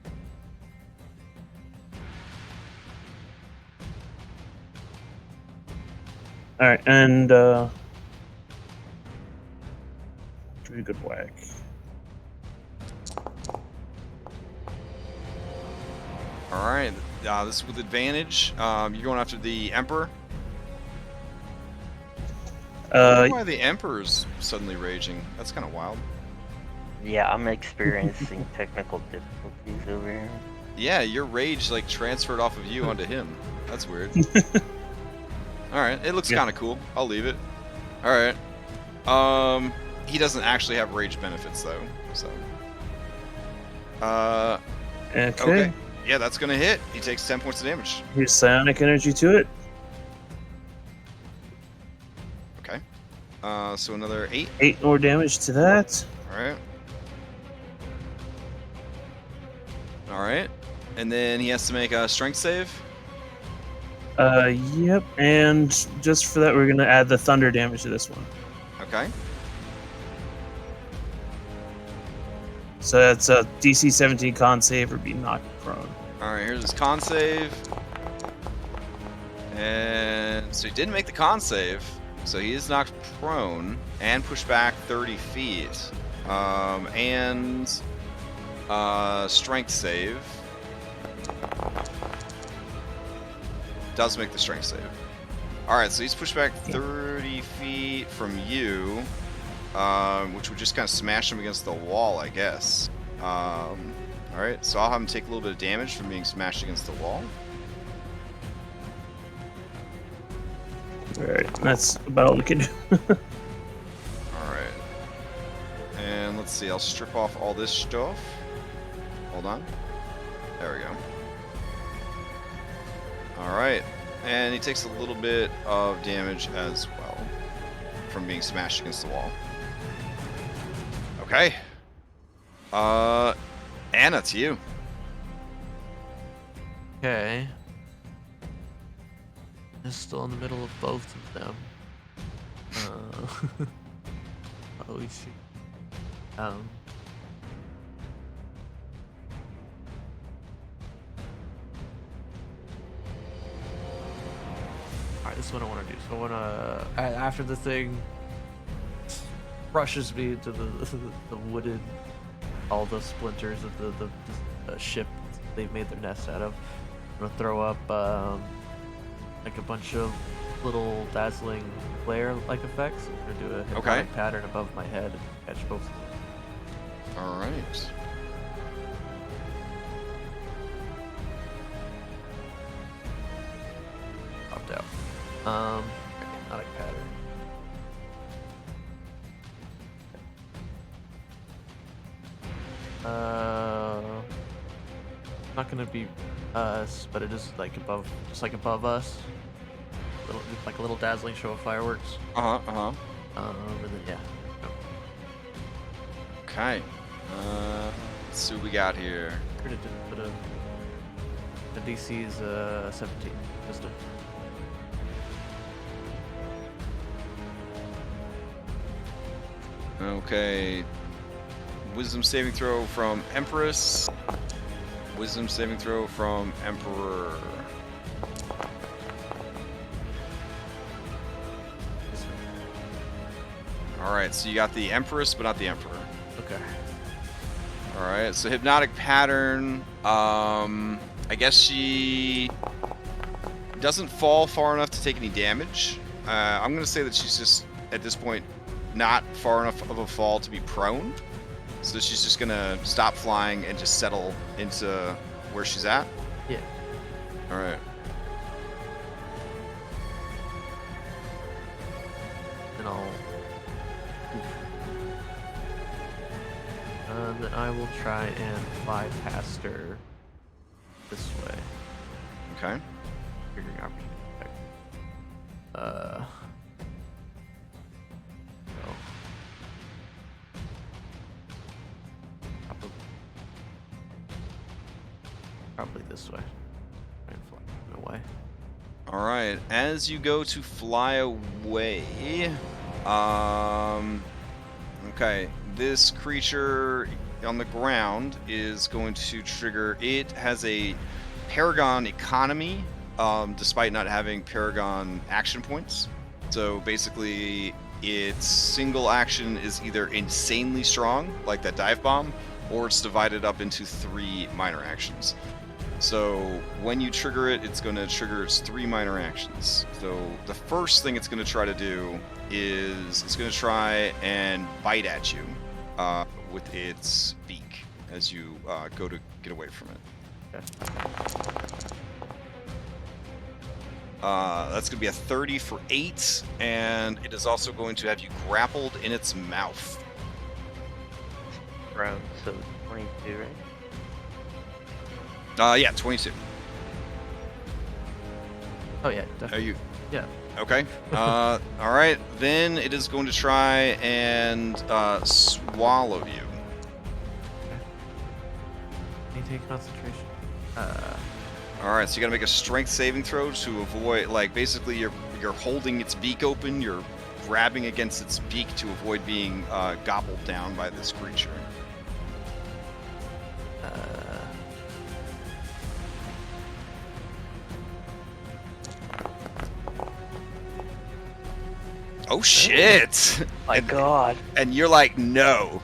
All right, and pretty good whack. All right. This is with advantage. You're going after the Emperor. I don't know why the Emperor's suddenly raging. That's kind of wild. Yeah, I'm experiencing technical difficulties over here. Yeah, your rage like transferred off of you onto him. That's weird. All right, it looks kind of cool. I'll leave it. All right. He doesn't actually have rage benefits though, so. Okay. Yeah, that's gonna hit. He takes 10 points of damage. Here's psionic energy to it. Okay. So another 8. 8 more damage to that. All right. All right. And then he has to make a strength save. Yep. And just for that, we're gonna add the thunder damage to this one. Okay. So that's a DC 17 con save or be knocked prone. All right. Here's his con save. And so he didn't make the con save. So he is knocked prone and pushed back 30 feet. And strength save. Does make the strength save. Alright, so he's pushed back 30 feet from you. Which would just kind of smash him against the wall, I guess. Alright, so I'll have him take a little bit of damage from being smashed against the wall. Alright, that's about all we can do. Alright. And let's see, I'll strip off all this stuff. Hold on. There we go. Alright. And he takes a little bit of damage as well from being smashed against the wall. Okay. Anna, it's you. Okay. I'm still in the middle of both of them. Holy shit. Alright, this is what I want to do. So I want to, after the thing crushes me into the wooden, all the splinters of the ship they've made their nest out of, I'm going to throw up like a bunch of little dazzling flare-like effects. I'm going to do a hypnotic pattern above my head and catch both of them. Alright. Popped out. Hypnotic pattern. Not gonna be us, but it is like above, just like above us. Like a little dazzling show of fireworks. And then yeah. Okay. Let's see what we got here. We're gonna put the DC's 17. Wisdom. Okay. Wisdom saving throw from Empress. Wisdom saving throw from Emperor. Alright, so you got the Empress, but not the Emperor. Okay. Alright, so hypnotic pattern. I guess she doesn't fall far enough to take any damage. I'm gonna say that she's just, at this point, not far enough of a fall to be prone. So she's just gonna stop flying and just settle into where she's at? Yeah. Alright. Then then I will try and fly past her this way. Okay. Figuring opportunity. Probably this way. Try and fly away. All right. As you go to fly away, okay, this creature on the ground is going to trigger. It has a Paragon economy, despite not having Paragon action points. So basically, its single action is either insanely strong, like that dive bomb, or it's divided up into 3 minor actions. So when you trigger it, it's going to trigger its 3 minor actions. So the first thing it's going to try to do is it's going to try and bite at you with its beak as you go to get away from it. Okay. That's going to be a 30 for 8, and it is also going to have you grappled in its mouth. Round, so 22, right? Yeah, 22. Oh yeah, Are definitely. you? Yeah. Okay. All right. Then it is going to try and swallow you. Maintain concentration. All right. So you got to make a strength saving throw to avoid, like, basically you're holding its beak open. You're grabbing against its beak to avoid being gobbled down by this creature. Oh shit! My God. And you're like, no.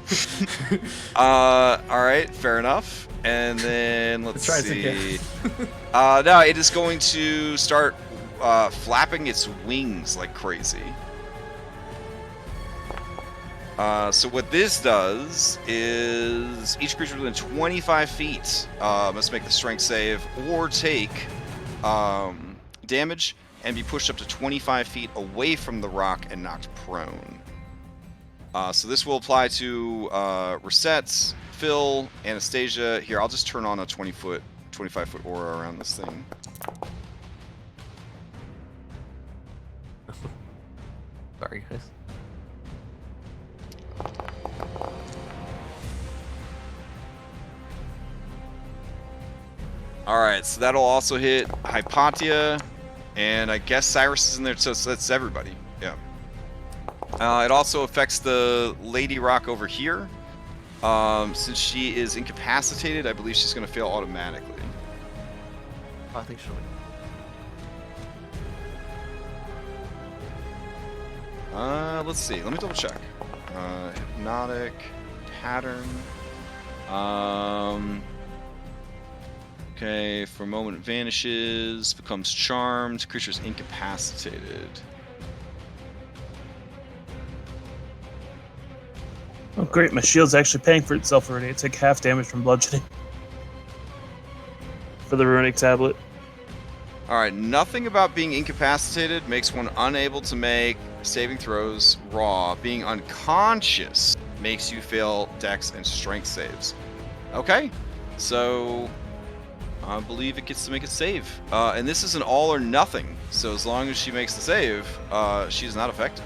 All right, fair enough. And then let's Try it see. again. No, it is going to start flapping its wings like crazy. So what this does is each creature within 25 feet must make the strength save or take damage and be pushed up to 25 feet away from the rock and knocked prone. So this will apply to Resets, Phil, Anastasia. Here, I'll just turn on a 25-foot aura around this thing. Sorry, guys. Alright, so that'll also hit Hypatia, and I guess Cyrus is in there, so that's everybody. Yeah. It also affects the Lady Rock over here. Since she is incapacitated, I believe she's going to fail automatically. Oh, I think she'll win. Let's see. Let me double check. Hypnotic pattern. Okay, for a moment it vanishes, becomes charmed, creature's incapacitated. Oh, great. My shield's actually paying for itself already. I take half damage from bludgeoning for the runic tablet. Alright, nothing about being incapacitated makes one unable to make saving throws raw. Being unconscious makes you fail dex and strength saves. Okay, so I believe it gets to make a save. And this is an all or nothing, so as long as she makes the save, she's not affected.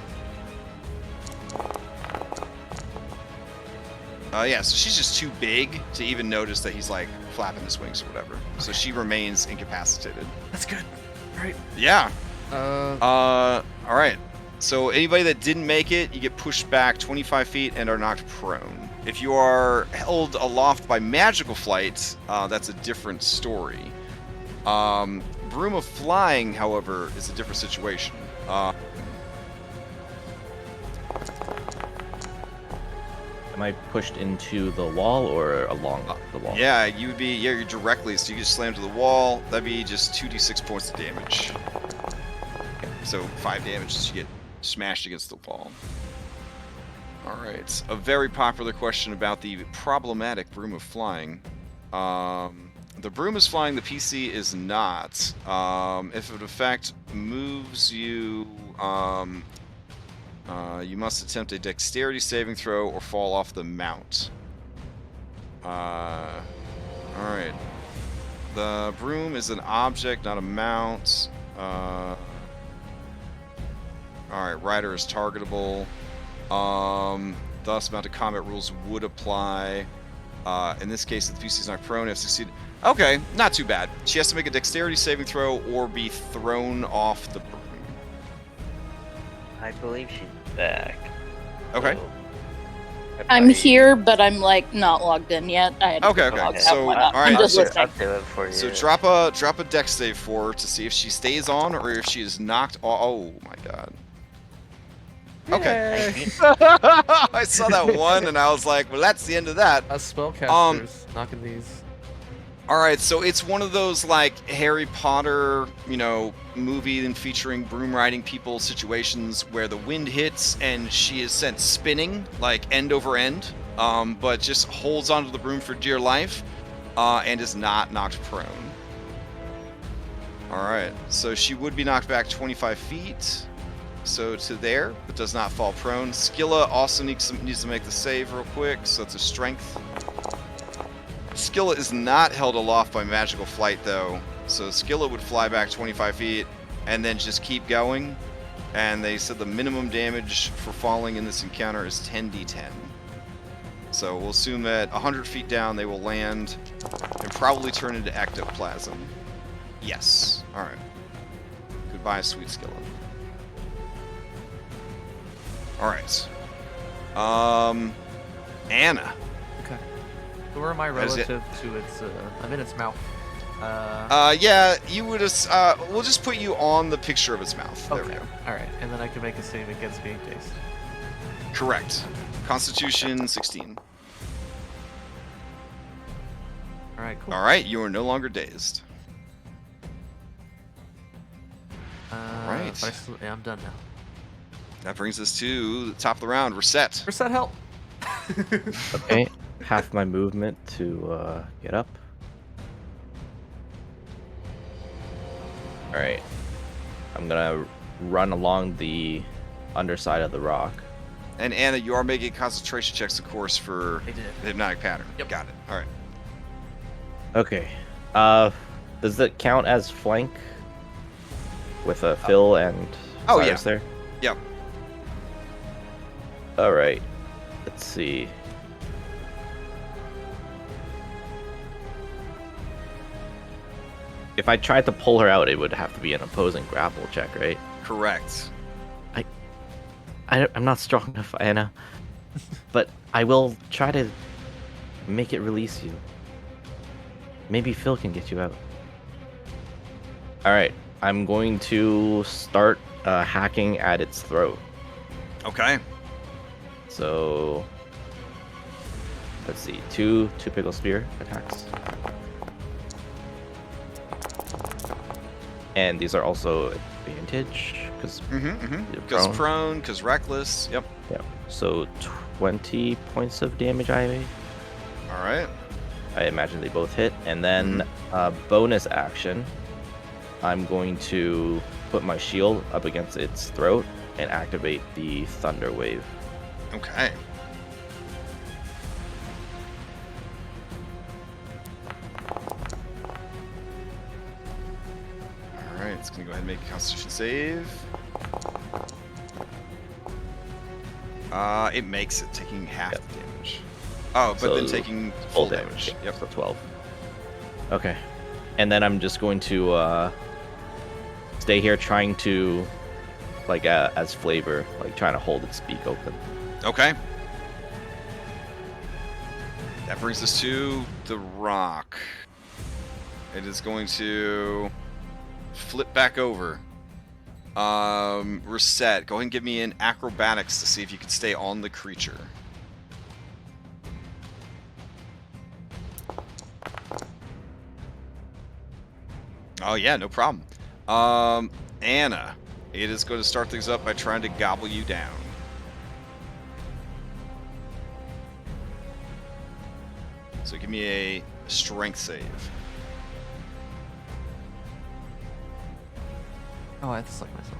Yeah, so she's just too big to even notice that he's like flapping his wings or whatever. So she remains incapacitated. That's good. All right. Yeah. Uh, All right. So anybody that didn't make it, you get pushed back 25 feet and are knocked prone. If you are held aloft by magical flight, that's a different story. Broom of Flying, however, is a different situation. Am I pushed into the wall or along the wall? Yeah, you would be. Yeah, you're directly. So you just slam to the wall. That'd be just 2d6 points of damage. So 5 damage as you get smashed against the wall. All right. A very popular question about the problematic Broom of Flying. The Broom is flying. The PC is not. If an effect moves you, you must attempt a dexterity saving throw or fall off the mount. Alright. The broom is an object, not a mount. Alright, rider is targetable. Thus, mounted combat rules would apply. In this case, if the PC is not prone, if succeeded. Okay, not too bad. She has to make a dexterity saving throw or be thrown off the broom. I believe she's back. Okay. So I'm here, but I'm like not logged in yet. I had to Okay, get okay. logged out. So, Why not? all right, I'm just so- listening. I'll do it for you. So drop a dex save for her to see if she stays on or if she is knocked off. Oh my god. Okay. I saw that one and I was like, well, that's the end of that. Us spellcasters knocking these. All right, so it's one of those like Harry Potter, movie and featuring broom riding people situations where the wind hits and she is sent spinning like end over end, but just holds onto the broom for dear life, and is not knocked prone. All right, so she would be knocked back 25 feet, so to there, but does not fall prone. Skilla also needs to make the save real quick, so it's a strength. Skilla is not held aloft by magical flight, though, so Skilla would fly back 25 feet and then just keep going. And they said the minimum damage for falling in this encounter is 10d10. So we'll assume that 100 feet down they will land and probably turn into ectoplasm. Yes. All right. Goodbye, sweet Skilla. All right. Anna. Okay. So where am I As it- relative to its? I'm in its mouth. Yeah, you would we'll just put you on the picture of its mouth. There we Okay. go. All right, and then I can make a save against being dazed. Correct. Constitution 16. All right, cool. All right, you are no longer dazed. right. But yeah, I'm done now. That brings us to the top of the round. Reset. Reset help. Okay, half my movement to get up. All right, I'm gonna run along the underside of the rock. And Anna, you are making concentration checks, of course, for I did. the hypnotic pattern. Yep. Got it. All right. Okay. Does it count as flank with a Phil and Oh, Cyrus there? Yep. All right. Let's see. If I tried to pull her out, it would have to be an opposing grapple check, right? Correct. I'm not strong enough, Anna. But I will try to make it release you. Maybe Phil can get you out. Alright, I'm going to start hacking at its throat. Okay. So, let's see, two pickle spear attacks. And these are also advantage, because Because prone, because reckless. Yep. yeah. So 20 points of damage I made. All right. I imagine they both hit. And then bonus action, I'm going to put my shield up against its throat and activate the Thunder Wave. Okay. All right. It's going to go ahead and make a Constitution save. It makes it, taking half Yep. the damage. Oh, but then So, taking full damage. Yep. So 12. Okay. And then I'm just going to stay here trying to, like, as flavor, like trying to hold its beak open. Okay. That brings us to the rock. It is going to flip back over. Reset. Go ahead and give me an acrobatics to see if you can stay on the creature. Oh yeah, no problem. Anna, it is going to start things up by trying to gobble you down. So give me a strength save. Oh, I have to select myself.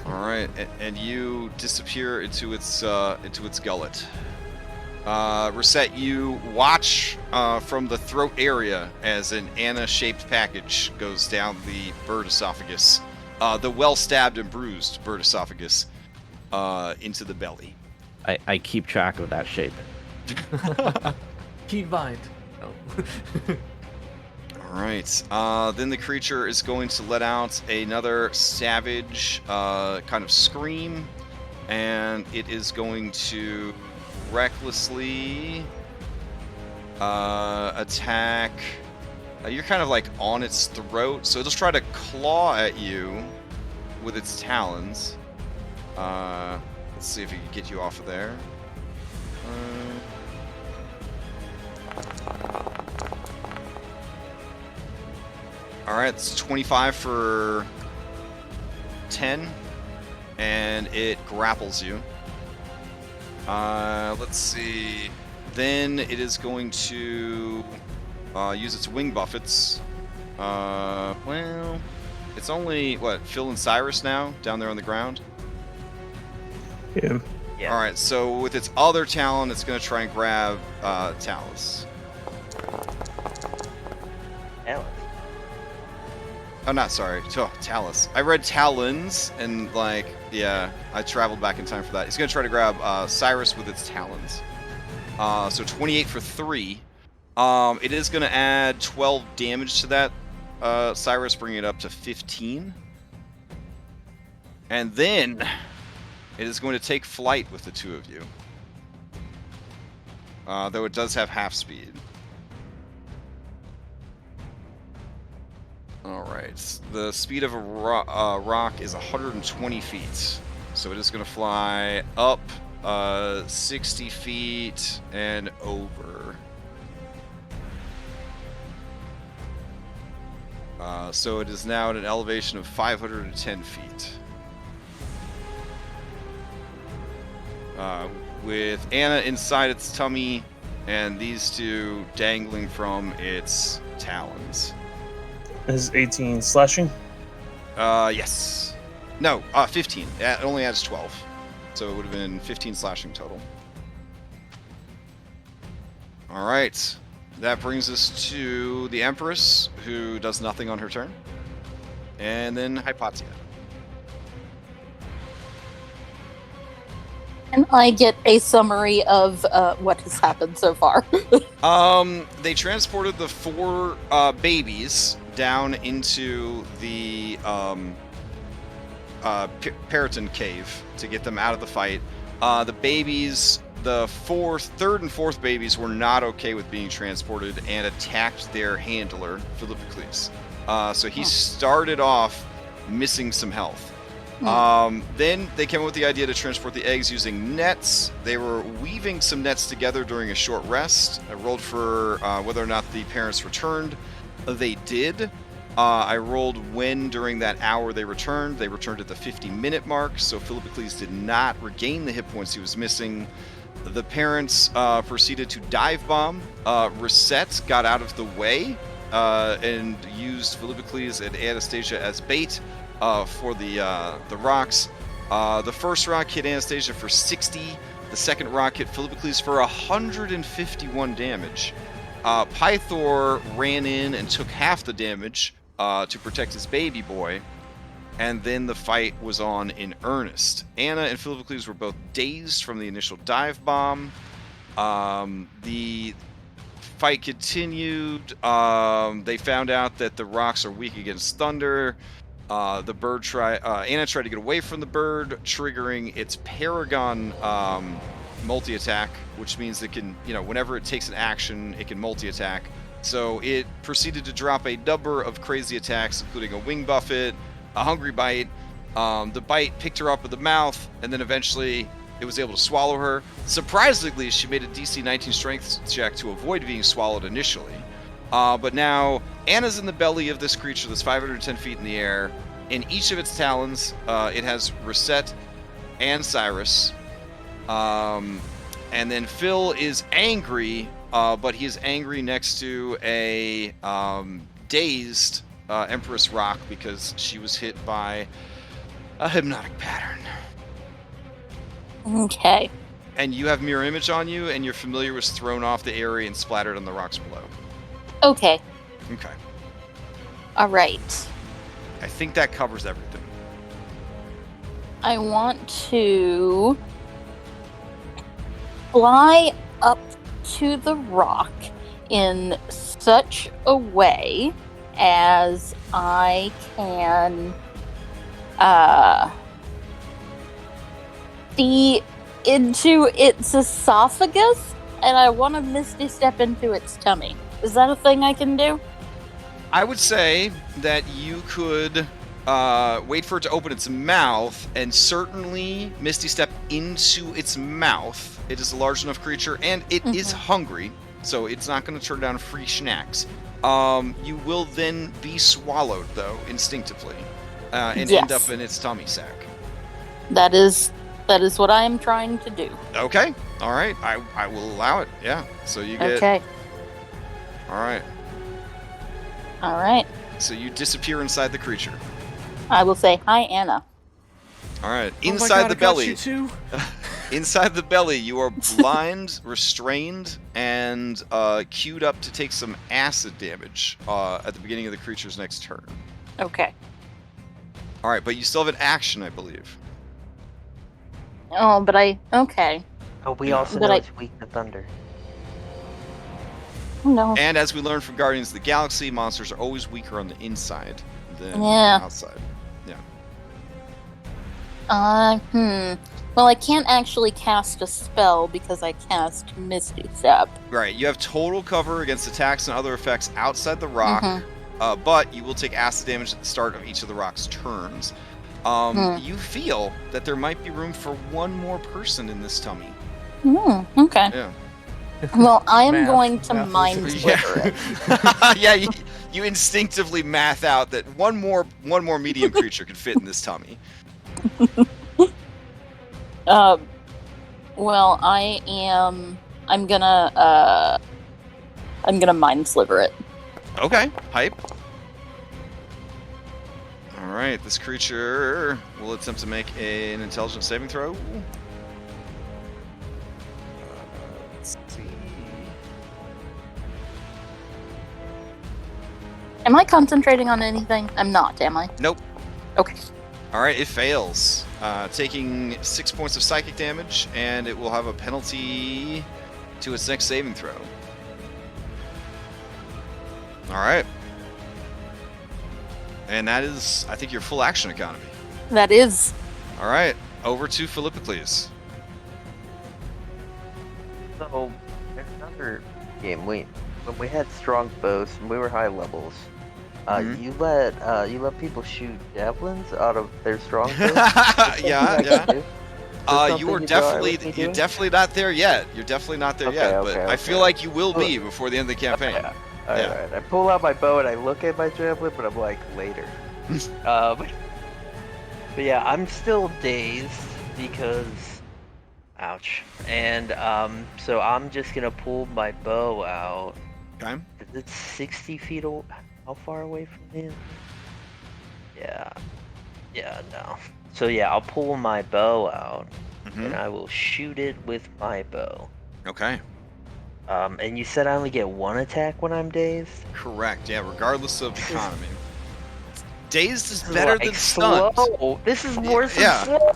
All right, and you disappear into its gullet. Reset, you watch from the throat area as an Anna-shaped package goes down the bird esophagus, the well-stabbed and bruised bird esophagus, into the belly. I keep track of that shape. Keep mind. Oh. All right. Then the creature is going to let out another savage kind of scream, and it is going to recklessly attack. You're kind of like on its throat, so it'll try to claw at you with its talons. Let's see if it can get you off of there. Alright, it's 25 for 10, and it grapples you. Let's see. Then it is going to use its wing buffets. Well, it's only, what, Phil and Cyrus now, down there on the ground? Yeah. Yeah. Alright, so with its other talon, it's going to try and grab Talus. Alan. Oh, not sorry. Oh, Talus. I read Talons, and, like, yeah, I traveled back in time for that. It's going to try to grab Cyrus with its talons. So 28 for 3. It is going to add 12 damage to that, Cyrus, bringing it up to 15. And then it is going to take flight with the two of you. Though it does have half speed. Alright, the speed of a rock is 120 feet. So it is going to fly up 60 feet and over. So it is now at an elevation of 510 feet. With Anna inside its tummy and these two dangling from its talons. Is 18 slashing? Yes. No, 15. It only adds 12. So it would have been 15 slashing total. Alright. That brings us to the Empress, who does nothing on her turn. And then Hypatia. Can I get a summary of what has happened so far? They transported the 4 babies down into the Periton Cave to get them out of the fight. The babies, the third and fourth babies were not okay with being transported and attacked their handler, Philippocles. So he started off missing some health. Then they came up with the idea to transport the eggs using nets. They were weaving some nets together during a short rest. I rolled for whether or not the parents returned. They did. I rolled when during that hour they returned. They returned at the 50-minute mark, so Philippocles did not regain the hit points he was missing. The parents proceeded to dive bomb. Reset got out of the way and used Philippocles and Anastasia as bait for the rocks. The first rock hit Anastasia for 60. The second rock hit Philippocles for 151 damage. Pythor ran in and took half the damage to protect his baby boy, and then the fight was on in earnest. Anna and Philippocles were both dazed from the initial dive bomb. The fight continued. They found out that the rocks are weak against thunder. The bird Anna tried to get away from the bird, triggering its Paragon multi-attack, which means it can, whenever it takes an action, it can multi-attack. So it proceeded to drop a number of crazy attacks, including a wing buffet, a hungry bite. The bite picked her up with the mouth, and then eventually it was able to swallow her. Surprisingly, she made a DC 19 strength check to avoid being swallowed initially. But now Anna's in the belly of this creature that's 510 feet in the air. In each of its talons, it has Reset and Cyrus. And then Phil is angry, but he is angry next to a dazed Empress Rock because she was hit by a hypnotic pattern. Okay. And you have mirror image on you, and your familiar was thrown off the area and splattered on the rocks below. Okay. Okay. All right. I think that covers everything. I want to fly up to the rock in such a way as I can see into its esophagus, and I want to Misty Step into its tummy. Is that a thing I can do? I would say that you could wait for it to open its mouth and certainly Misty Step into its mouth. It is a large enough creature and it is hungry, so it's not going to turn down free snacks. You will then be swallowed, though, instinctively, and end up in its tummy sack. That is what I am trying to do. Okay. All right. I will allow it. Yeah. So you get... Okay. All right. All right. So you disappear inside the creature. I will say, hi, Anna. All right. Oh my Inside God, the I got belly. you too. Inside the belly, you are blind, restrained, and queued up to take some acid damage at the beginning of the creature's next turn. Okay. All right, but you still have an action, I believe. Oh, but okay. Oh, we also But know I- it's weak to thunder. No. And as we learned from Guardians of the Galaxy, monsters are always weaker on the inside than Yeah. the outside. Yeah. Well, I can't actually cast a spell because I cast Misty Step. Right. You have total cover against attacks and other effects outside the rock, but you will take acid damage at the start of each of the rock's turns. You feel that there might be room for one more person in this tummy. Okay. Yeah. Well, I am Math. going to Math is mind easy. sliver it. Yeah, you instinctively math out that one more medium creature could fit in this tummy. Well, I'm gonna mind sliver it. Okay, hype. All right, this creature will attempt to make an intelligence saving throw. Let's see. Am I concentrating on anything? I'm not, am I? Nope. Okay. All right, it fails, taking 6 points of psychic damage, and it will have a penalty to its next saving throw. All right. And that is, I think, your full action economy. That is. All right, over to Philippocles. So, there's another game. When we had strong bows and we were high levels, you let people shoot javelins out of their strong bows. Yeah. You're definitely definitely not there yet. You're definitely not there yet, but I feel like you will be before the end of the campaign. Alright, I pull out my bow and I look at my javelin, but I'm like, later. But yeah, I'm still dazed because... Ouch. And so I'm just gonna pull my bow out. Okay. Is it 60 feet away? How far away from him? Yeah, no. So yeah, I'll pull my bow out, and I will shoot it with my bow. Okay. And you said I only get one attack when I'm dazed? Correct, yeah, regardless of economy. Dazed is better than stunned. Slow. This is more Yeah. slow.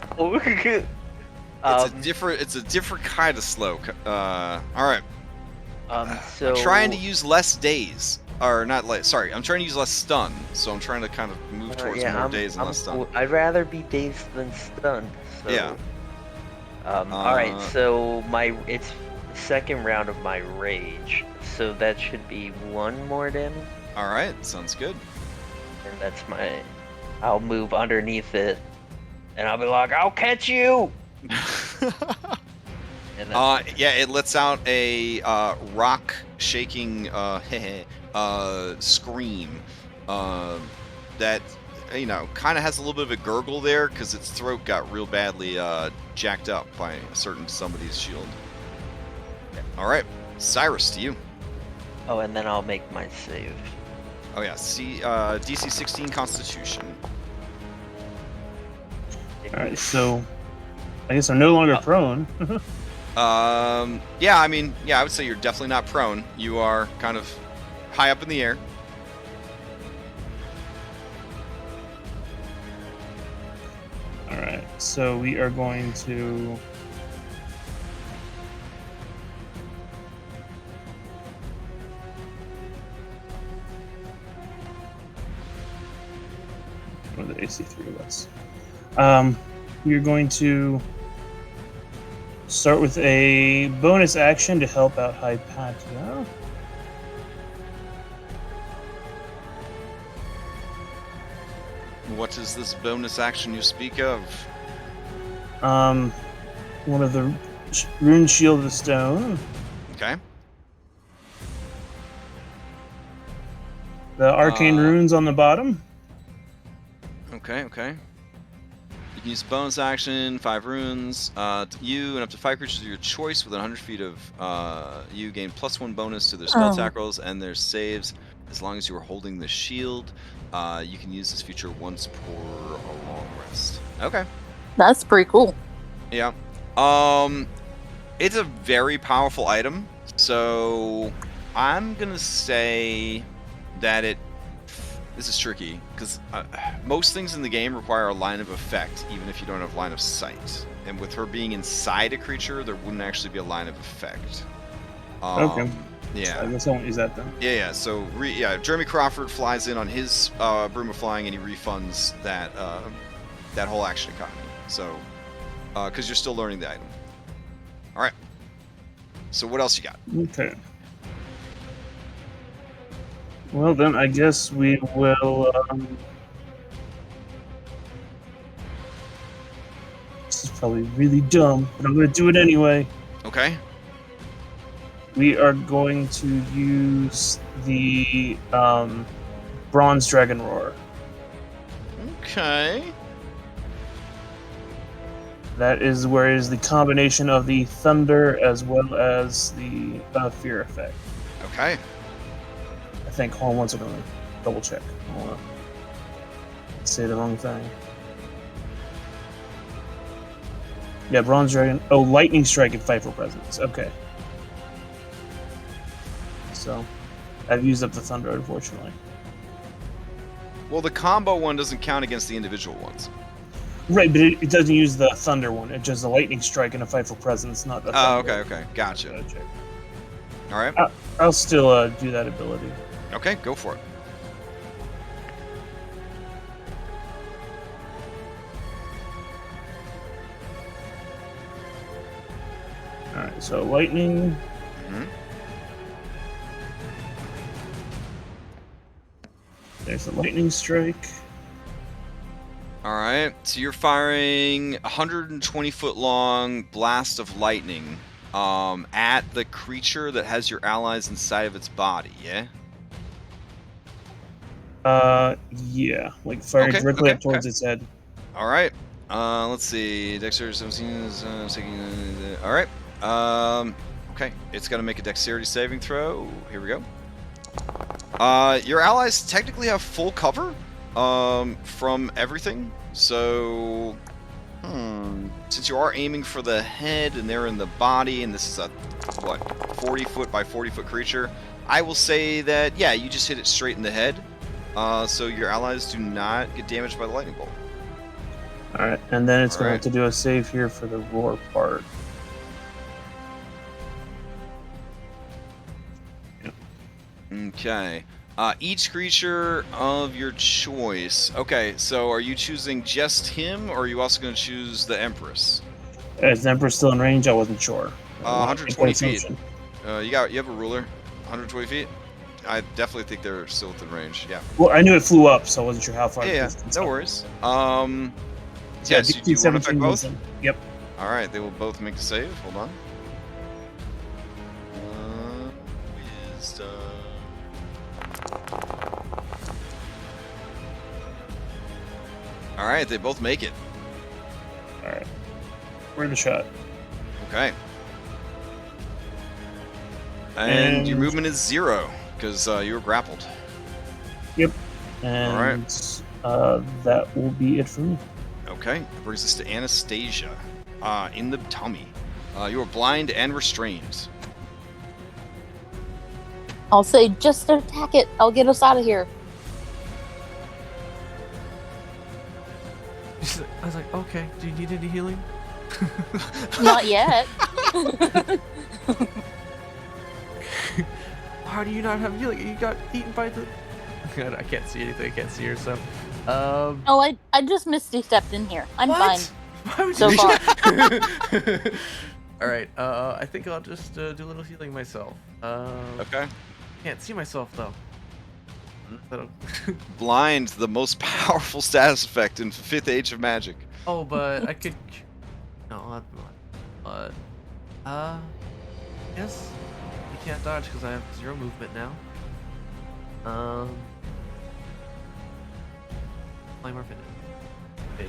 It's a different kind of slow. Alright. So... I'm trying to use less daze. Or not less, sorry, I'm trying to use less stun, so I'm trying to kind of move towards more daze and less stun. I'd rather be dazed than stunned, so... Yeah. Alright, so it's the second round of my rage, so that should be one more damage. Alright, sounds good. And that's I'll move underneath it, and I'll be like, I'll catch you! And yeah, it lets out a rock shaking scream that kind of has a little bit of a gurgle there because its throat got real badly jacked up by a certain somebody's shield. All right, Cyrus, to you. Oh, and then I'll make my save. Oh yeah, DC 16 Constitution. Alright, so I guess I'm no longer prone. Yeah, I would say you're definitely not prone. You are kind of high up in the air. Alright, so we are going to Or the AC3 was. You're going to start with a bonus action to help out Hypatia. What is this bonus action you speak of? One of the rune shield of stone. Okay. The arcane runes on the bottom. Okay. You can use bonus action, 5 runes. You and up to 5 creatures of your choice within 100 feet of you gain +1 bonus to their spell attack rolls and their saves as long as you are holding the shield. You can use this feature once per a long rest. Okay. That's pretty cool. Yeah. It's a very powerful item, so I'm gonna say that this is tricky because most things in the game require a line of effect, even if you don't have line of sight. And with her being inside a creature, there wouldn't actually be a line of effect. Okay. Yeah. I guess I won't use that then. Yeah. So Jeremy Crawford flies in on his broom of flying, and he refunds that whole action economy. So, because you're still learning the item. All right. So what else you got? Okay. Well, then I guess we will. This is probably really dumb, but I'm going to do it anyway. Okay. We are going to use the Bronze Dragon Roar. Okay. That is where is the combination of the thunder as well as the fear effect. Okay. I think. Hold on one second. Let me double check. Hold on. Say the wrong thing. Yeah, Bronze Dragon. Oh, Lightning Strike and Fight for Presence. Okay. So, I've used up the thunder, unfortunately. Well, the combo one doesn't count against the individual ones. Right, but it doesn't use the thunder one. It's just a Lightning Strike and a Fight for Presence, not the thunder. Oh, okay. Gotcha. All right. I'll still do that ability. Okay, go for it. Alright, so Lightning. Mm-hmm. There's the Lightning Strike. Alright, so you're firing a 120-foot long blast of lightning at the creature that has your allies inside of its body, yeah? Yeah. Like firing directly up towards its head. Alright, let's see. Dexterity 17 is alright. Okay, it's gonna make a dexterity saving throw. Here we go. Your allies technically have full cover from everything, so since you are aiming for the head and they're in the body, and this is a 40-foot by 40-foot creature, I will say that you just hit it straight in the head, so your allies do not get damaged by the lightning bolt. Alright, and then it's going to have to do a save here for the roar part. Okay. Each creature of your choice. Okay, so are you choosing just him, or are you also going to choose the Empress? Is the Emperor still in range? I wasn't sure. 120 feet. You have a ruler. 120 feet. I definitely think they're still within range. Yeah. Well, I knew it flew up, so I wasn't sure how far. Yeah. No worries. Yeah, so do you want to affect both? Yep. All right. They will both make a save. Hold on. Wisdom. Alright, they both make it. Alright. We're the shot. Okay. And your movement is 0, because you were grappled. Yep. And that will be it for me. Okay, that brings us to Anastasia. In the tummy. You are blind and restrained. I'll say, just attack it. I'll get us out of here. I was like, okay, do you need any healing? Not yet. How do you not have healing? You got eaten by the... God, I can't see anything. I can't see her, so... Oh, I just misty stepped in here. I'm What? fine Why would so you far. All right. I think I'll just do a little healing myself. Okay. Can't see myself though. So- Blind, the most powerful status effect in 5th Age of Magic. oh, but I could. No, I'll have to. But yes, you can't dodge because I have 0 movement now. Play more phase.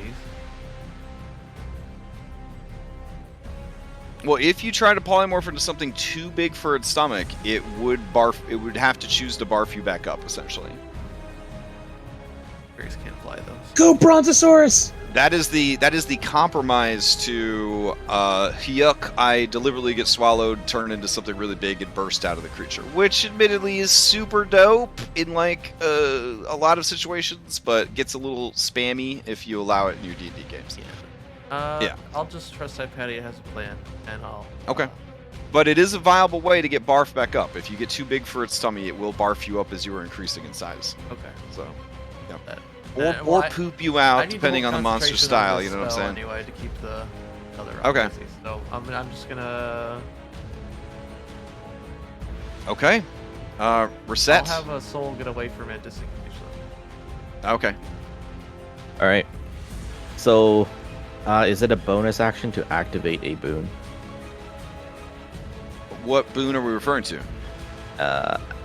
Well, if you try to polymorph into something too big for its stomach, it would barf. It would have to choose to barf you back up, essentially. Fairies can't fly though. Go Brontosaurus! That is the compromise to yuck, I deliberately get swallowed, turn into something really big, and burst out of the creature, which admittedly is super dope in like a lot of situations, but gets a little spammy if you allow it in your D&D games. Yeah. I'll just trust Hypatia has a plan, and I'll. Okay. But it is a viable way to get barf back up. If you get too big for its tummy, it will barf you up as you are increasing in size. Okay. So, yeah. Well, Or poop you I out, need to depending hold on the monster concentration on style. this You know what I'm spell saying? Anyway, to keep the other. Okay. Odyssey. So I'm just gonna. Okay. Reset. I'll have a soul get away from it just in case. Okay. All right. So, is it a bonus action to activate a boon? What boon are we referring to?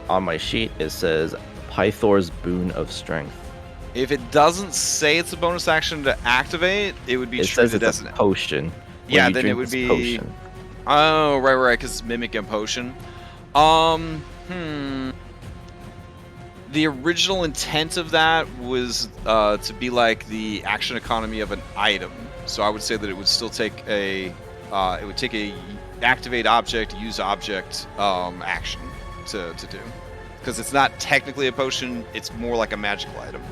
On my sheet, it says Pythor's Boon of Strength. If it doesn't say it's a bonus action to activate, it would be It says treated it's as a an. potion. When Yeah, you then it drink would this be. Potion. Oh, right, because it's mimic and potion. The original intent of that was to be like the action economy of an item. So I would say that it would still take a activate object, use object action to do, because it's not technically a potion. It's more like a magical item.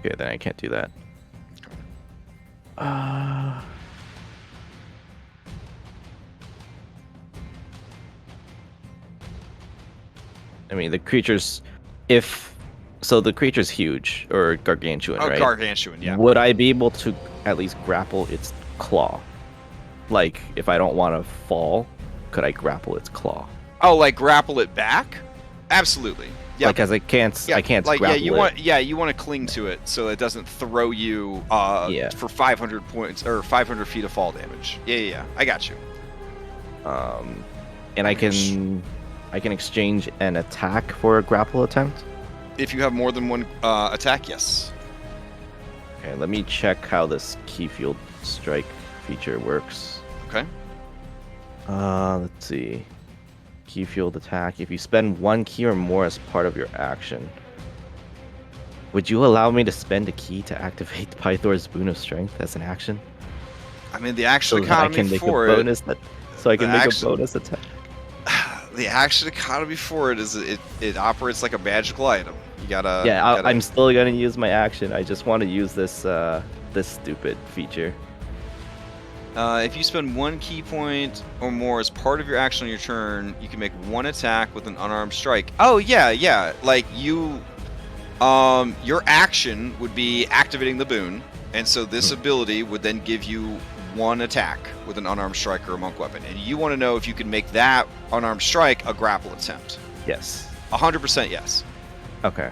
Okay, then I can't do that. I mean, the creature's the creature's huge or gargantuan, Oh, right? gargantuan, yeah. Would I be able to at least grapple its claw? Like, if I don't want to fall, could I grapple its claw? Oh, like grapple it back? Absolutely. Yeah. Like, as I can't like grapple you it. you want to cling to it so it doesn't throw you for 500 points or 500 feet of fall damage. Yeah. I got you. And I can exchange an attack for a grapple attempt. If you have more than one attack, yes. Okay, let me check how this key field strike feature works. Okay. Let's see. Key field attack. If you spend 1 key or more as part of your action, would you allow me to spend a key to activate Pythor's Boon of Strength as an action? I mean, the action So that I economy can make for a it. bonus so I can the make action- a bonus attack. The action economy for it is it operates like a magical item. You gotta. Yeah, you gotta- I'm still gonna use my action. I just want to use this this stupid feature. If you spend 1 key point or more as part of your action on your turn, you can make 1 attack with an unarmed strike. Oh yeah. Like you, your action would be activating the boon, and so this ability would then give you 1 attack with an unarmed strike or a monk weapon, and you want to know if you can make that unarmed strike a grapple attempt. Yes. 100% yes. Okay.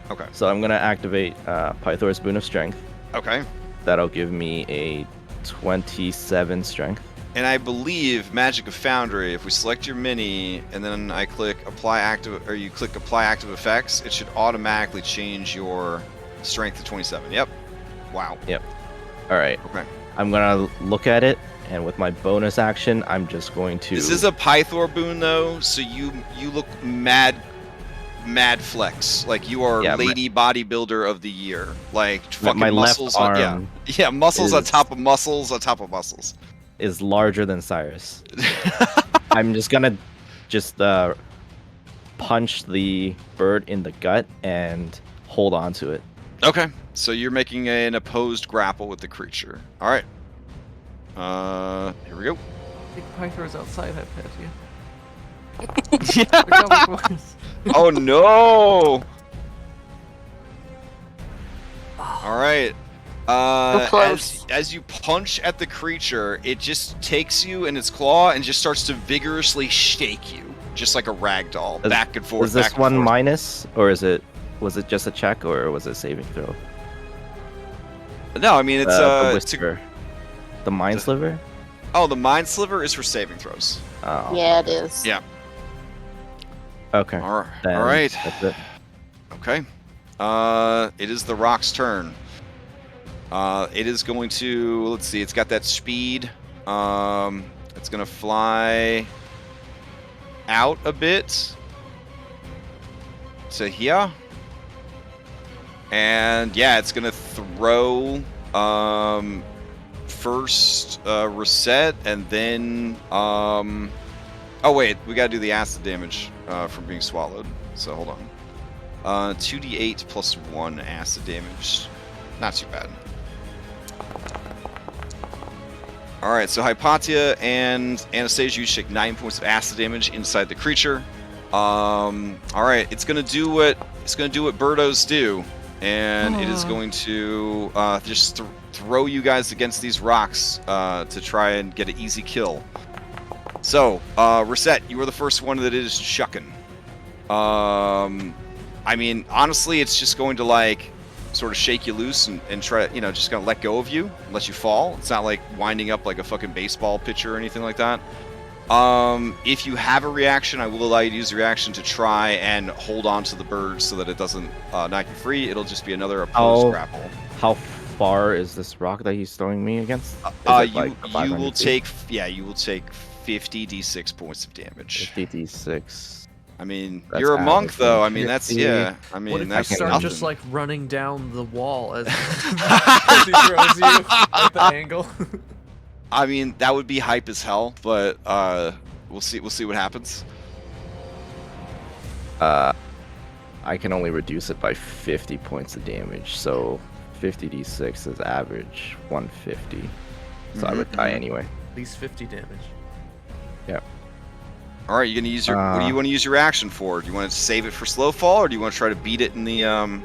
Okay. So I'm gonna activate Pythor's Boon of Strength. Okay. That'll give me a 27 strength. And I believe Magic of Foundry, if we select your mini and then I click apply active, or you click apply active effects, it should automatically change your strength to 27. Yep. Wow. Yep. All right. Okay. I'm gonna look at it, and with my bonus action, I'm just going to. This is a Pythor boon though, so you look mad flex. Like you are lady bodybuilder of the year. Like fucking my muscles left on arm muscles on is- top of muscles on top of muscles. is larger than Cyrus. I'm just gonna punch the bird in the gut and hold on to it. Okay, so you're making an opposed grapple with the creature. All right. Here we go. Take Pythros outside, Hypatia. Oh no! All right. close. As you punch at the creature, it just takes you in its claw and just starts to vigorously shake you, just like a rag doll, back and forth. Is this back and one forth. minus, or was it just a check, or was it a saving throw? No, I mean it's the whisper, the mind sliver. Oh, the mind sliver is for saving throws. Oh. Yeah, it is. Yeah. Okay. All then right. That's it. Okay. It is the rock's turn. It is going to, let's see, it's got that speed. It's going to fly out a bit to here. And yeah, it's going to throw first reset and then oh wait, we got to do the acid damage from being swallowed. So hold on. 2d8 plus 1 acid damage. Not too bad. Alright, so Hypatia and Anastasia, you take 9 points of acid damage inside the creature. Alright, it's gonna do what birdos do, and it is going to just throw you guys against these rocks to try and get an easy kill. So, Reset, you are the first one that it is chucking. I mean, honestly, it's just going to, like, sort of shake you loose and try to, just gonna let go of you, let you fall. It's not like winding up like a fucking baseball pitcher or anything like that. If you have a reaction, I will allow you to use a reaction to try and hold on to the bird so that it doesn't knock you free. It'll just be another opposed grapple. How far is this rock that he's throwing me against? You will take 50 d6 points of damage. 50 d6. I mean, That's you're a monk, average. though. I mean, that's, yeah. I What mean, if that's you start nothing. just like running down the wall as, as he throws you at the angle? I mean, that would be hype as hell, but we'll see what happens. I can only reduce it by 50 points of damage, so 50 d6 is average 150. So I would die anyway. At least 50 damage. Yeah. All right, you gonna use your. What do you want to use your action for? Do you want to save it for slow fall, or do you want to try to beat it in the? Can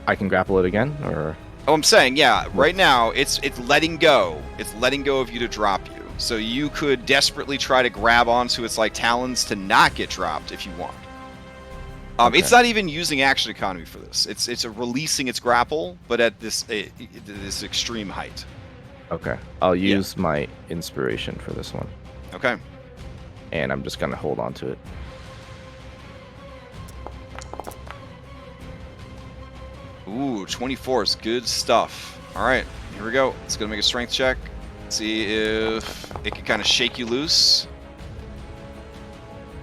I can grapple it again, or? Oh, I'm saying, yeah. Right now, it's letting go. It's letting go of you to drop you. So you could desperately try to grab onto its like talons to not get dropped if you want. Okay. It's not even using action economy for this. It's releasing its grapple, but at this extreme height. Okay, I'll use my inspiration for this one. Okay. And I'm just gonna hold on to it. Ooh, 24 is good stuff. All right, here we go. It's gonna make a strength check. See if it can kind of shake you loose.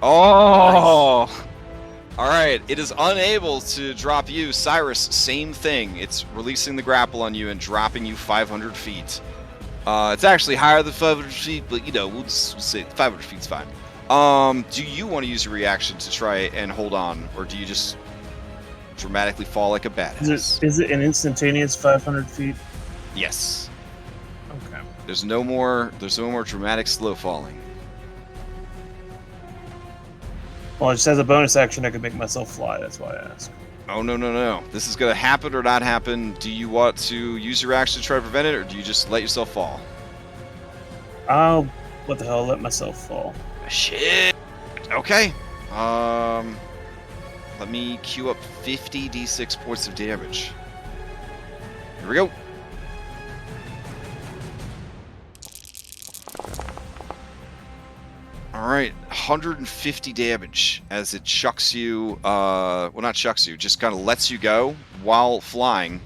Oh! Nice. All right, it is unable to drop you. Cyrus, same thing. It's releasing the grapple on you and dropping you 500 feet. It's actually higher than 500 feet, but we'll say 500 feet's fine. Do you want to use your reaction to try and hold on, or do you just dramatically fall like a badass? Is it an instantaneous 500 feet? Yes. Okay. There's no more dramatic slow falling. Well, just as a bonus action, I could make myself fly. That's why I asked. Oh, no. This is going to happen or not happen. Do you want to use your action to try to prevent it, or do you just let yourself fall? I'll, what the hell, let myself fall. Shit. Okay. Let me queue up 50 d6 points of damage. Here we go. Alright, 150 damage as it chucks you, well, not chucks you, just kind of lets you go while flying.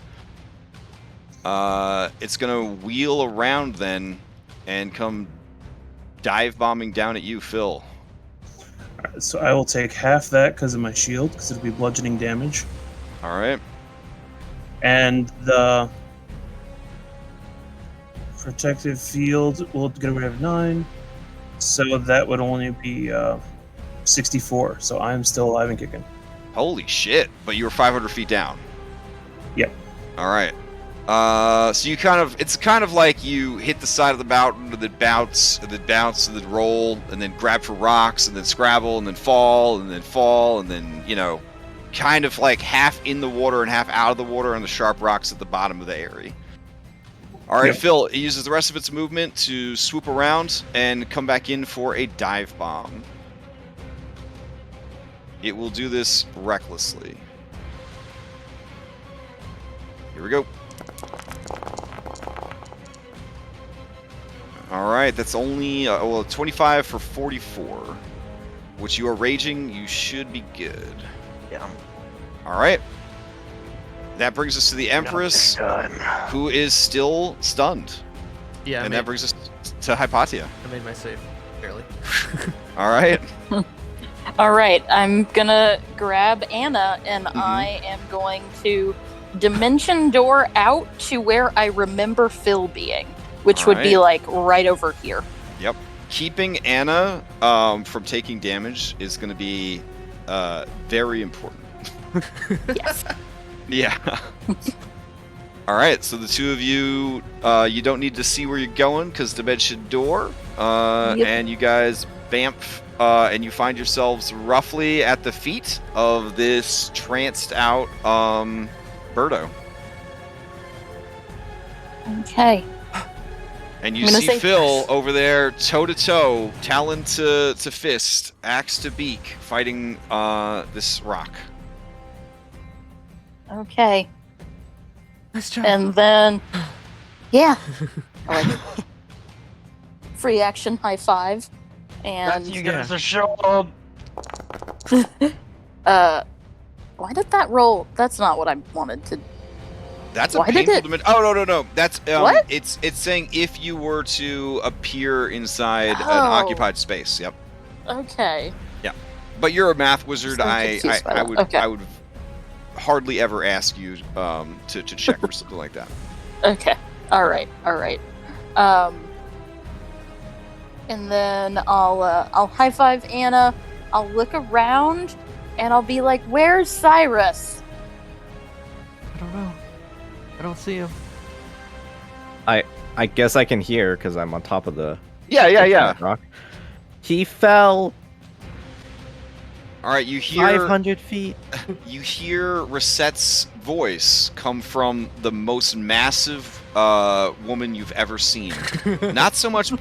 It's going to wheel around then and come dive bombing down at you, Phil. Alright, so I will take half that because of my shield, because it'll be bludgeoning damage. Alright. And the protective field will get rid of 9. So that would only be 64. So I'm still alive and kicking. Holy shit. But you were 500 feet down. Yep. Alright. So you it's kind of like you hit the side of the mountain and then bounce and then bounce and then roll and then grab for rocks and then scrabble and then fall and then fall and then, you know, kind of like half in the water and half out of the water on the sharp rocks at the bottom of the Aerie. All right, Yep. Phil, it uses the rest of its movement to swoop around and come back in for a dive bomb. It will do this recklessly. Here we go. All right, that's only 25 for 44. Which you are raging, you should be good. Yeah. All right. That brings us to the Empress, who is still stunned. Yeah, And that brings us to Hypatia. I made my save, barely. All right. All right, I'm gonna grab Anna and I am going to dimension door out to where I remember Phil being, which would be like right over here. Yep. Keeping Anna from taking damage is going to be very important. Yes. Yeah. All right, so the two of you, you don't need to see where you're going because dimension door, and you guys bamf, and you find yourselves roughly at the feet of this tranced out Birdo. Okay. And you I'm gonna see say Phil first. over there, toe to toe, talon to fist, axe to beak, fighting this rock. Okay. Nice job. And then, yeah. I like it. Free action high five. And You guys are show up. why did that roll? That's not what I wanted to. That's a Why did painful it- dimension. Oh no. That's What? It's saying if you were to appear inside an Oh. occupied space. Yep. Okay. But you're a math wizard. So I confused by that. would Okay. I would hardly ever ask you to check for something like that. Okay. All right. And then I'll high five Anna. I'll look around, and I'll be like, "Where's Cyrus?" I don't know. I don't see him. I guess I can hear because I'm on top of the Yeah. rock. He fell All right, you hear 500 feet. you hear Resette's voice come from the most massive woman you've ever seen. not so much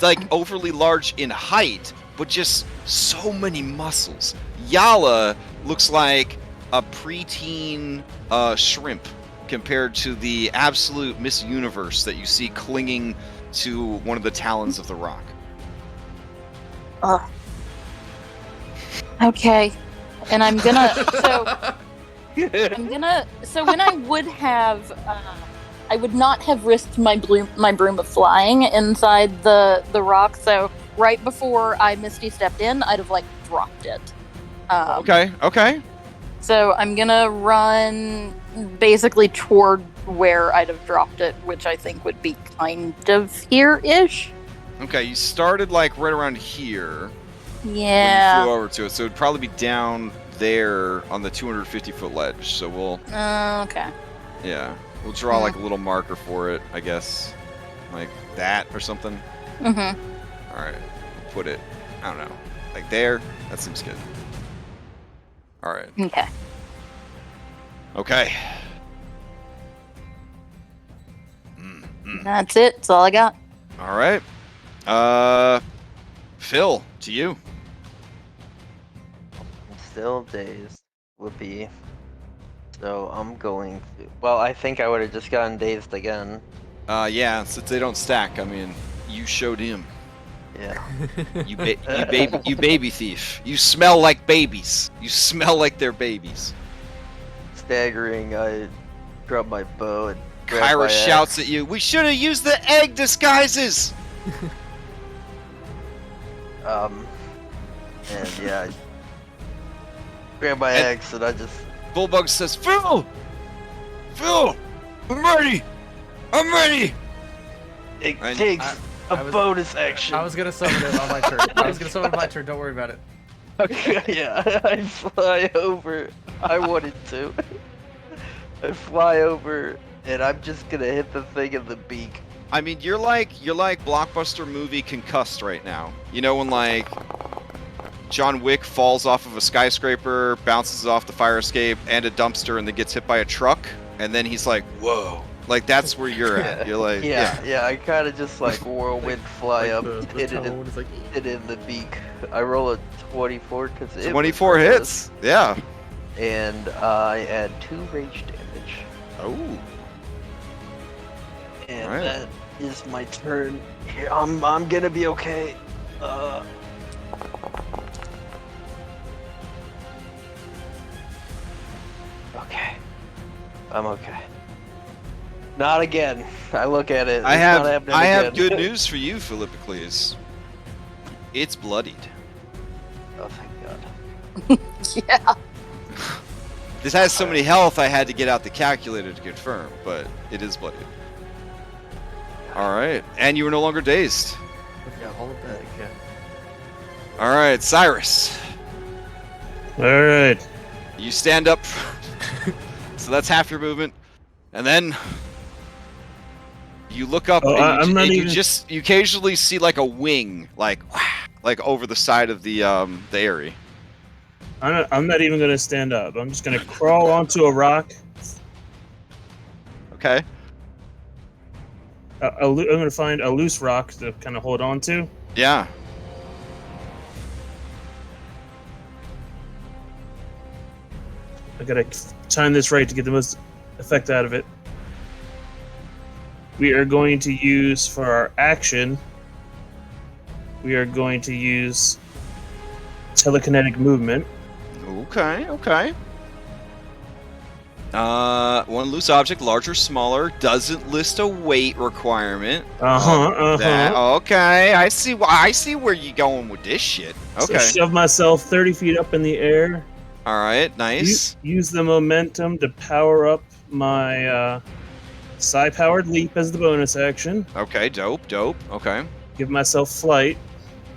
like overly large in height, but just so many muscles. Yala looks like a preteen shrimp compared to the absolute Miss Universe that you see clinging to one of the talons of the rock. Ugh. Okay. And I'm gonna. So when I would have, I would not have risked my broom of flying inside the rock. So right before I Misty stepped in, I'd have like dropped it. Okay. So I'm gonna run basically toward where I'd have dropped it, which I think would be kind of here-ish. Okay, you started like right around here. When you Yeah. flew over to it, so it'd probably be down there on the 250-foot ledge. So we'll Okay. draw like a little marker for it, I guess, like that or something. Mm-hmm. All right, we'll put it. I don't know, like there. That seems good. All right. Okay. Okay. That's it. That's all I got. All right. Phil, to you. I'm still dazed. Whoopee. So I'm going to. Well, I think I would have just gotten dazed again. Yeah, since they don't stack. I mean, you showed him. Yeah. You baby thief. You smell like babies. You smell like they're babies. Staggering, I drop my bow and grab my Kyra axe. shouts at you, "We should have used the egg disguises!" And yeah, I grab my And- axe and I just. Bullbug says, Phil, I'm ready! It I- takes I a was- bonus action. I was gonna summon it on my turn. Don't worry about it. Yeah, I fly over. I wanted to. I fly over and I'm just gonna hit the thing in the beak. I mean, you're like blockbuster movie concussed right now. You know when like John Wick falls off of a skyscraper, bounces off the fire escape and a dumpster, and then gets hit by a truck, and then he's like, "Whoa!" Like that's where you're at. You're like, yeah. I kind of just like whirlwind fly up, hit it in the beak. I roll a 24 because 24 hits. Yeah. And I add 2 rage damage. Oh. And Right. that is my turn. Here, I'm gonna be okay. Okay. I'm okay. Not again. I look at it. I it's have not happening good again. news for you, Philippocles. It's bloodied. Oh, thank God. Yeah. This has so many health, I had to get out the calculator to confirm, but it is bloodied. All right, and you are no longer dazed. Yeah, all of that again. All right, Cyrus, All right. you stand up. So that's half your movement, and then you look up. Oh, and I'm not you even- you occasionally see like a wing, like over the side of the Aerie. I'm not even going to stand up. I'm just going to crawl onto a rock. Okay. I'm going to find a loose rock to kind of hold on to. Yeah. I got to time this right to get the most effect out of it. We are going to use for our action. We are going to use telekinetic movement. Okay. One loose object, larger, smaller, doesn't list a weight requirement. That- okay, I see where you're going with this shit. Okay. So shove myself 30 feet up in the air. All right, nice. Use the momentum to power up my psi-powered leap as the bonus action. Okay, dope. Okay. Give myself flight.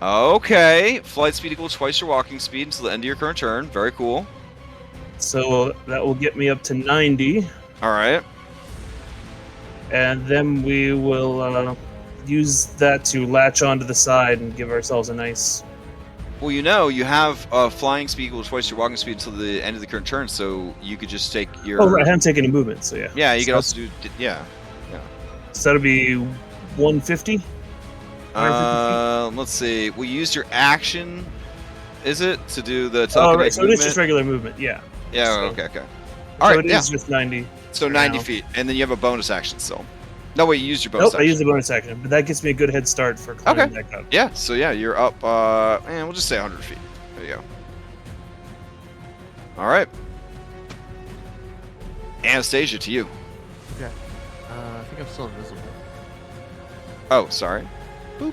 Okay, flight speed equals twice your walking speed until the end of your current turn. Very cool. So that will get me up to 90. All right. And then we will use that to latch onto the side and give ourselves a nice... Well, you have flying speed equals twice your walking speed until the end of the current turn, so you could just take your... Oh, right, I haven't taken any movement, so yeah. Yeah, you could So- also do... Yeah. So that'll be 150? Let's see. We used your action, is it, to do the Oh, telekinetic right, so it movement? is just regular movement, yeah. Yeah, so- okay. So All right, it is just 90. So for 90 now. feet, and then you have a bonus action still. No, wait, you used your bonus Nope, I action. used the bonus action, but that gets me a good head start for climbing back up. Yeah, so yeah, you're up, we'll just say 100 feet. There you go. All right. Anastasia, to you. Okay. I think I'm still invisible. Oh, sorry. All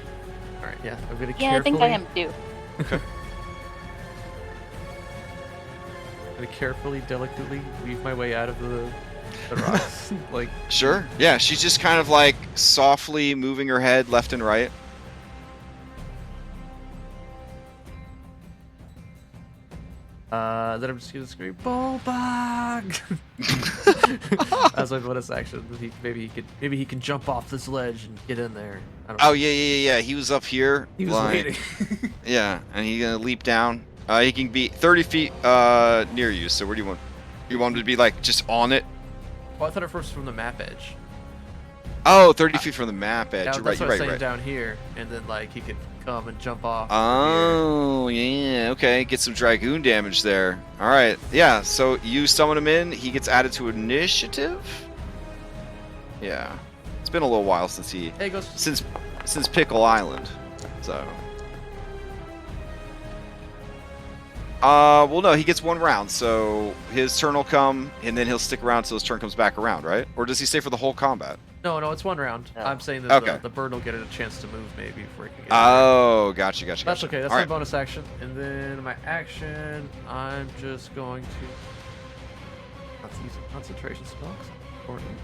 right. Yeah, I'm gonna Yeah, I think I am too. Gonna carefully, delicately weave my way out of the rocks. Like, Sure. Yeah, she's just kind of like softly moving her head left and right. then I'm just gonna scream, Bullbug! As my bonus action. Maybe he can jump off this ledge and get in there. I don't know. Oh, yeah. He was up here. He was like- waiting. Yeah, and he's gonna leap down. He can be 30 feet near you. So where do you want? You want him to be like just on it? Oh, I thought it first from the map edge. Oh, 30 feet from the map edge. Yeah, You're that's right. what You're I'm right. saying down here, and then like he could come and jump off. Oh, yeah. Okay, get some dragoon damage there. All right. Yeah. So you summon him in. He gets added to initiative. Yeah. It's been a little while since he Hey, goes. since Pickle Island. So. Well, no, he gets one round, so his turn will come, and then he'll stick around till his turn comes back around, right? Or does he stay for the whole combat? No, it's one round. No. I'm saying that Okay. the bird will get a chance to move maybe before he can get. Oh, gotcha. That's gotcha. okay. That's All my right. bonus action, and then my action, I'm just going to not to use a concentration spell. 'Cause I'm important.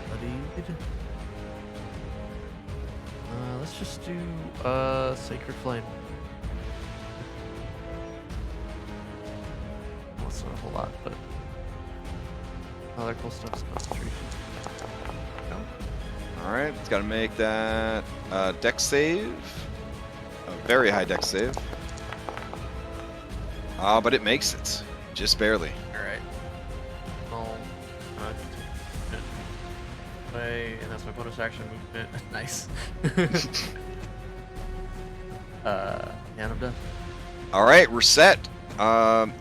Bloodied. Let's just do Sacred Flame. Let's it's not a whole lot, but other cool stuff is concentration. Alright, it's got to make that dex save. A very high dex save. But it makes it. Just barely. Alright. I'll play, and that's my bonus action movement. Nice. Hand of Death. Alright, we're set.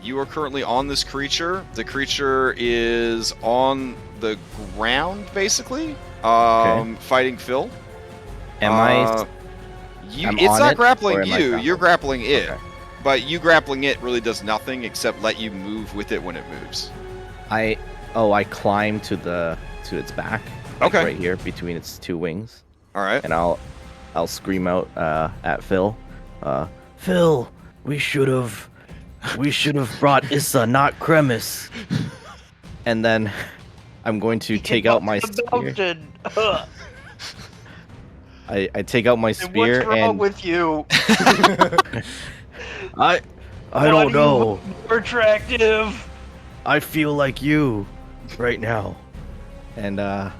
You are currently on this creature. The creature is on the ground, basically. Fighting Phil. I'm it's on not it, grappling or am I you, grappled? you're grappling it. Okay. But you grappling it really does nothing except let you move with it when it moves. I climb to its back. Like Okay. Right here between its two wings. Alright. And I'll scream out at Phil. Phil, we should have brought Issa, not Kremis. And then I'm going to take out my spear. I take out my spear What's wrong and with you? I don't know. More attractive. I feel like you right now. And I'm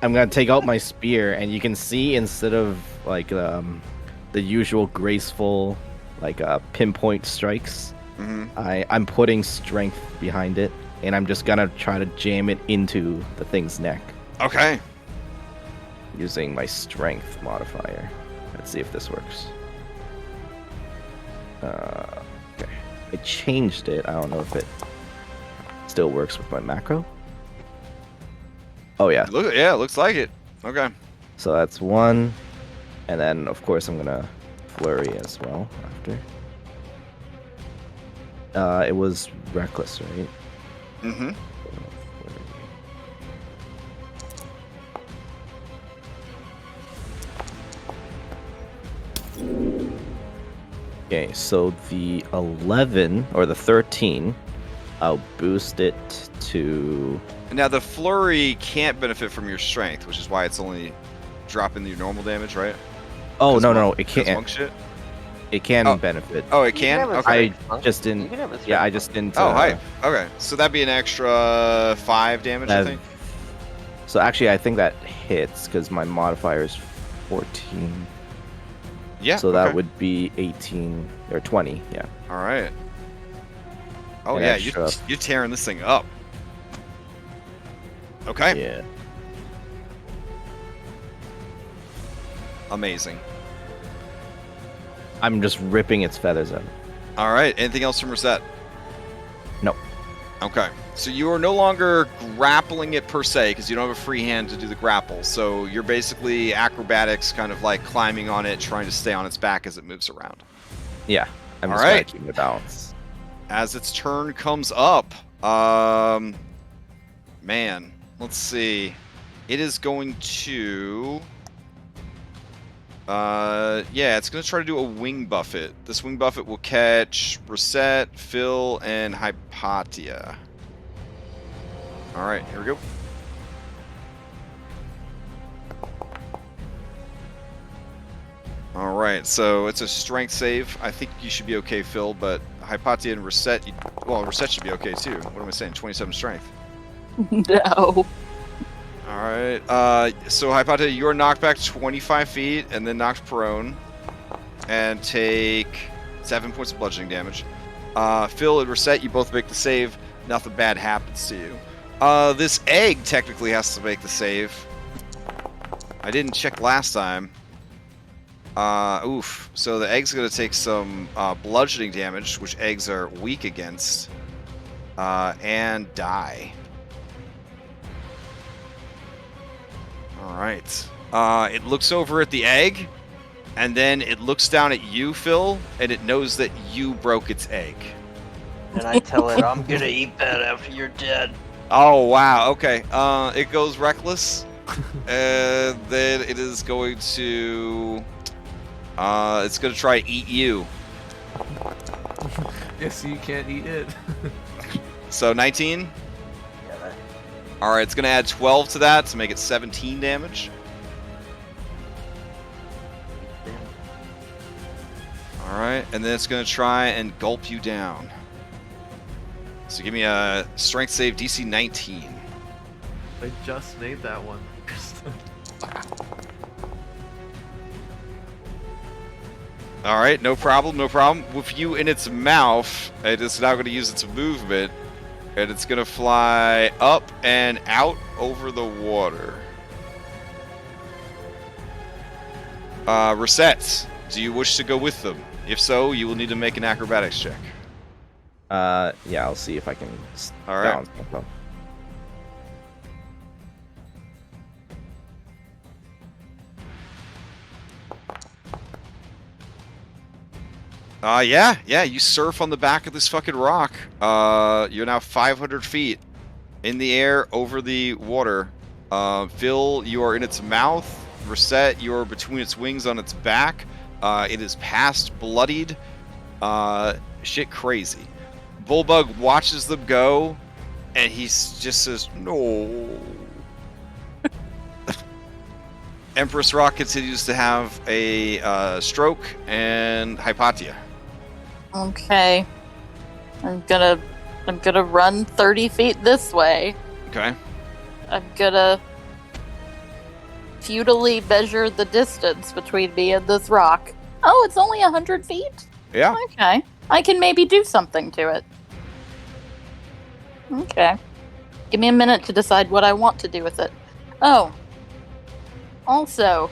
gonna take out my spear, and you can see instead of like the usual graceful like pinpoint strikes, I'm putting strength behind it, and I'm just gonna try to jam it into the thing's neck. Okay. Using my strength modifier. Let's see if this works. Okay. I changed it. I don't know if it still works with my macro. Oh yeah. Yeah, it looks like it. Okay. So that's one. And then of course I'm gonna flurry as well after. It was reckless, right? Mm-hmm. Okay, so the 11 or the 13, I'll boost it to. Now the flurry can't benefit from your strength, which is why it's only dropping your normal damage, right? Oh no, it Monk can't. shit? It can Oh. benefit. Oh, it You can can? have a Okay. strength, huh? Just didn't. You can have a Yeah, I strength, just didn't. Oh, hi. Okay, so that'd be an extra 5 damage, I think. So actually, I think that hits because my modifier is 14. Yeah. So that okay. would be 18 or 20. Yeah. All right. Oh An yeah, extra. you're tearing this thing up. Okay. Yeah. Amazing. I'm just ripping its feathers out. All right. Anything else from Reset? No. Okay. So you are no longer grappling it per se because you don't have a free hand to do the grapple. So you're basically acrobatics, kind of like climbing on it, trying to stay on its back as it moves around. Yeah. I'm All just right. keeping the balance. As its turn comes up, man, let's see. It is going to. Yeah, it's going to try to do a wing buffet. This wing buffet will catch Reset, Phil, and Hypatia. All right, here we go. All right, so it's a strength save. I think you should be okay, Phil, but Hypatia and Reset, well, Reset should be okay too. What am I saying? 27 strength. No. All right. So Hypatia, you are knocked back 25 feet and then knocked prone, and take 7 points of bludgeoning damage. Phil and Reset, you both make the save. Nothing bad happens to you. This egg technically has to make the save. I didn't check last time. Oof. So the egg's gonna take some bludgeoning damage, which eggs are weak against, and die. All right. It looks over at the egg, and then it looks down at you, Phil, and it knows that you broke its egg. And I tell it, I'm gonna eat that after you're dead. Oh, wow. Okay. It goes reckless, and then it is going to... it's going to try to eat you. Yes, you can't eat it. So 19? Yeah, that, Alright, it's going to add 12 to that to make it 17 damage. Alright, and then it's going to try and gulp you down. So give me a strength save DC 19. I just made that one. All right, no problem, no problem. With you in its mouth, it is now going to use its movement, and it's going to fly up and out over the water. Resets, do you wish to go with them? If so, you will need to make an acrobatics check. Yeah, I'll see if I can All right. balance myself. Yeah, you surf on the back of this fucking rock. You're now 500 feet in the air over the water. Phil, you are in its mouth. Reset, you are between its wings on its back. It is past bloodied. Shit crazy. Bullbug watches them go, and he just says, no. Empress Rock continues to have a stroke, and Hypatia. Okay. I'm gonna run 30 feet this way. Okay. I'm gonna futilely measure the distance between me and this rock. Oh, it's only 100 feet? Yeah. Okay. I can maybe do something to it. Okay. Give me a minute to decide what I want to do with it. Oh. Also,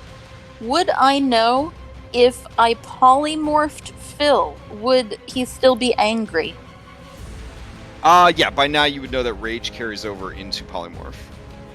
would I know if I polymorphed Phil? Would he still be angry? Yeah, by now you would know that rage carries over into polymorph.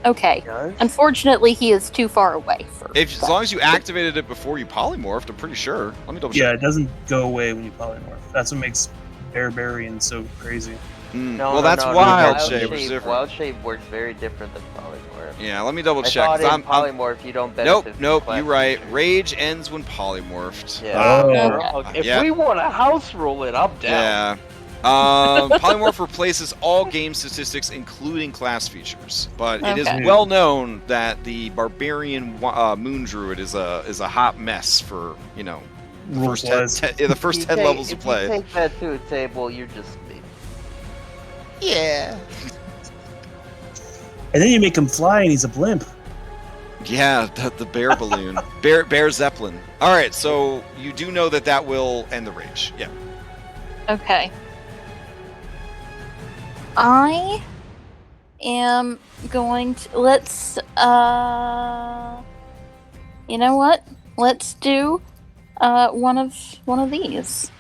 Okay. Yes. Unfortunately, he is too far away for As that. long as you activated it before you polymorphed, I'm pretty sure. Let me double Yeah, check. it doesn't go away when you polymorph. That's what makes Barbarian so crazy. No, well, no, that's no, wild no. shape. It's different. Wild shape works very different than polymorph. Yeah, let me double I check. thought 'Cause in polymorph you don't benefit. Nope, from you're class right. features. Rage ends when polymorphed. Yeah. Oh. If Yeah. we want a house rule it, I'm down. Yeah. Polymorph replaces all game statistics, including class features. But it is Okay. well known that the barbarian moon druid is a hot mess for the Rules first wise. the first 10 levels of play. If you take that to a table, you're just me. Yeah. And then you make him fly and he's a blimp. Yeah, the bear balloon, bear zeppelin. All right, so you do know that will end the rage. Yeah. Okay. I am going to let's you know what? Let's do one of these.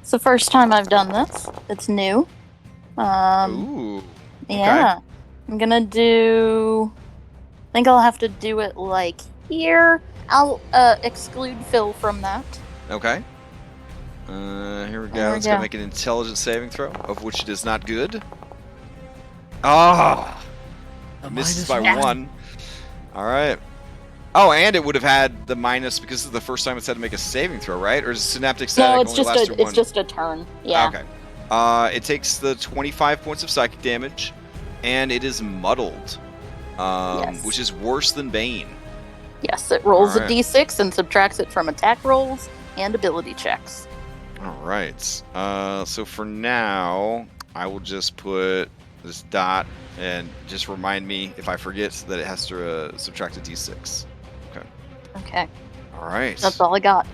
It's the first time I've done this. It's new. Ooh. Yeah. I'm gonna do I think I'll have to do it like here. I'll exclude Phil from that. Okay. Here we go. There we It's gonna go. make an intelligence saving throw, of which it is not good. Ah, misses by -1. 1. All right. Oh, and it would have had the minus because this is the first time it's had to make a saving throw, right? Or is synaptic static No, it's only just lasts through one? just a turn. Yeah. Okay. It takes the 25 points of psychic damage, and it is muddled, Yes. which is worse than Bane. Yes, it rolls Alright. a d6 and subtracts it from attack rolls and ability checks. All right. So for now, I will just put this dot and just remind me if I forget that it has to subtract a d6. Okay, All right. that's all I got.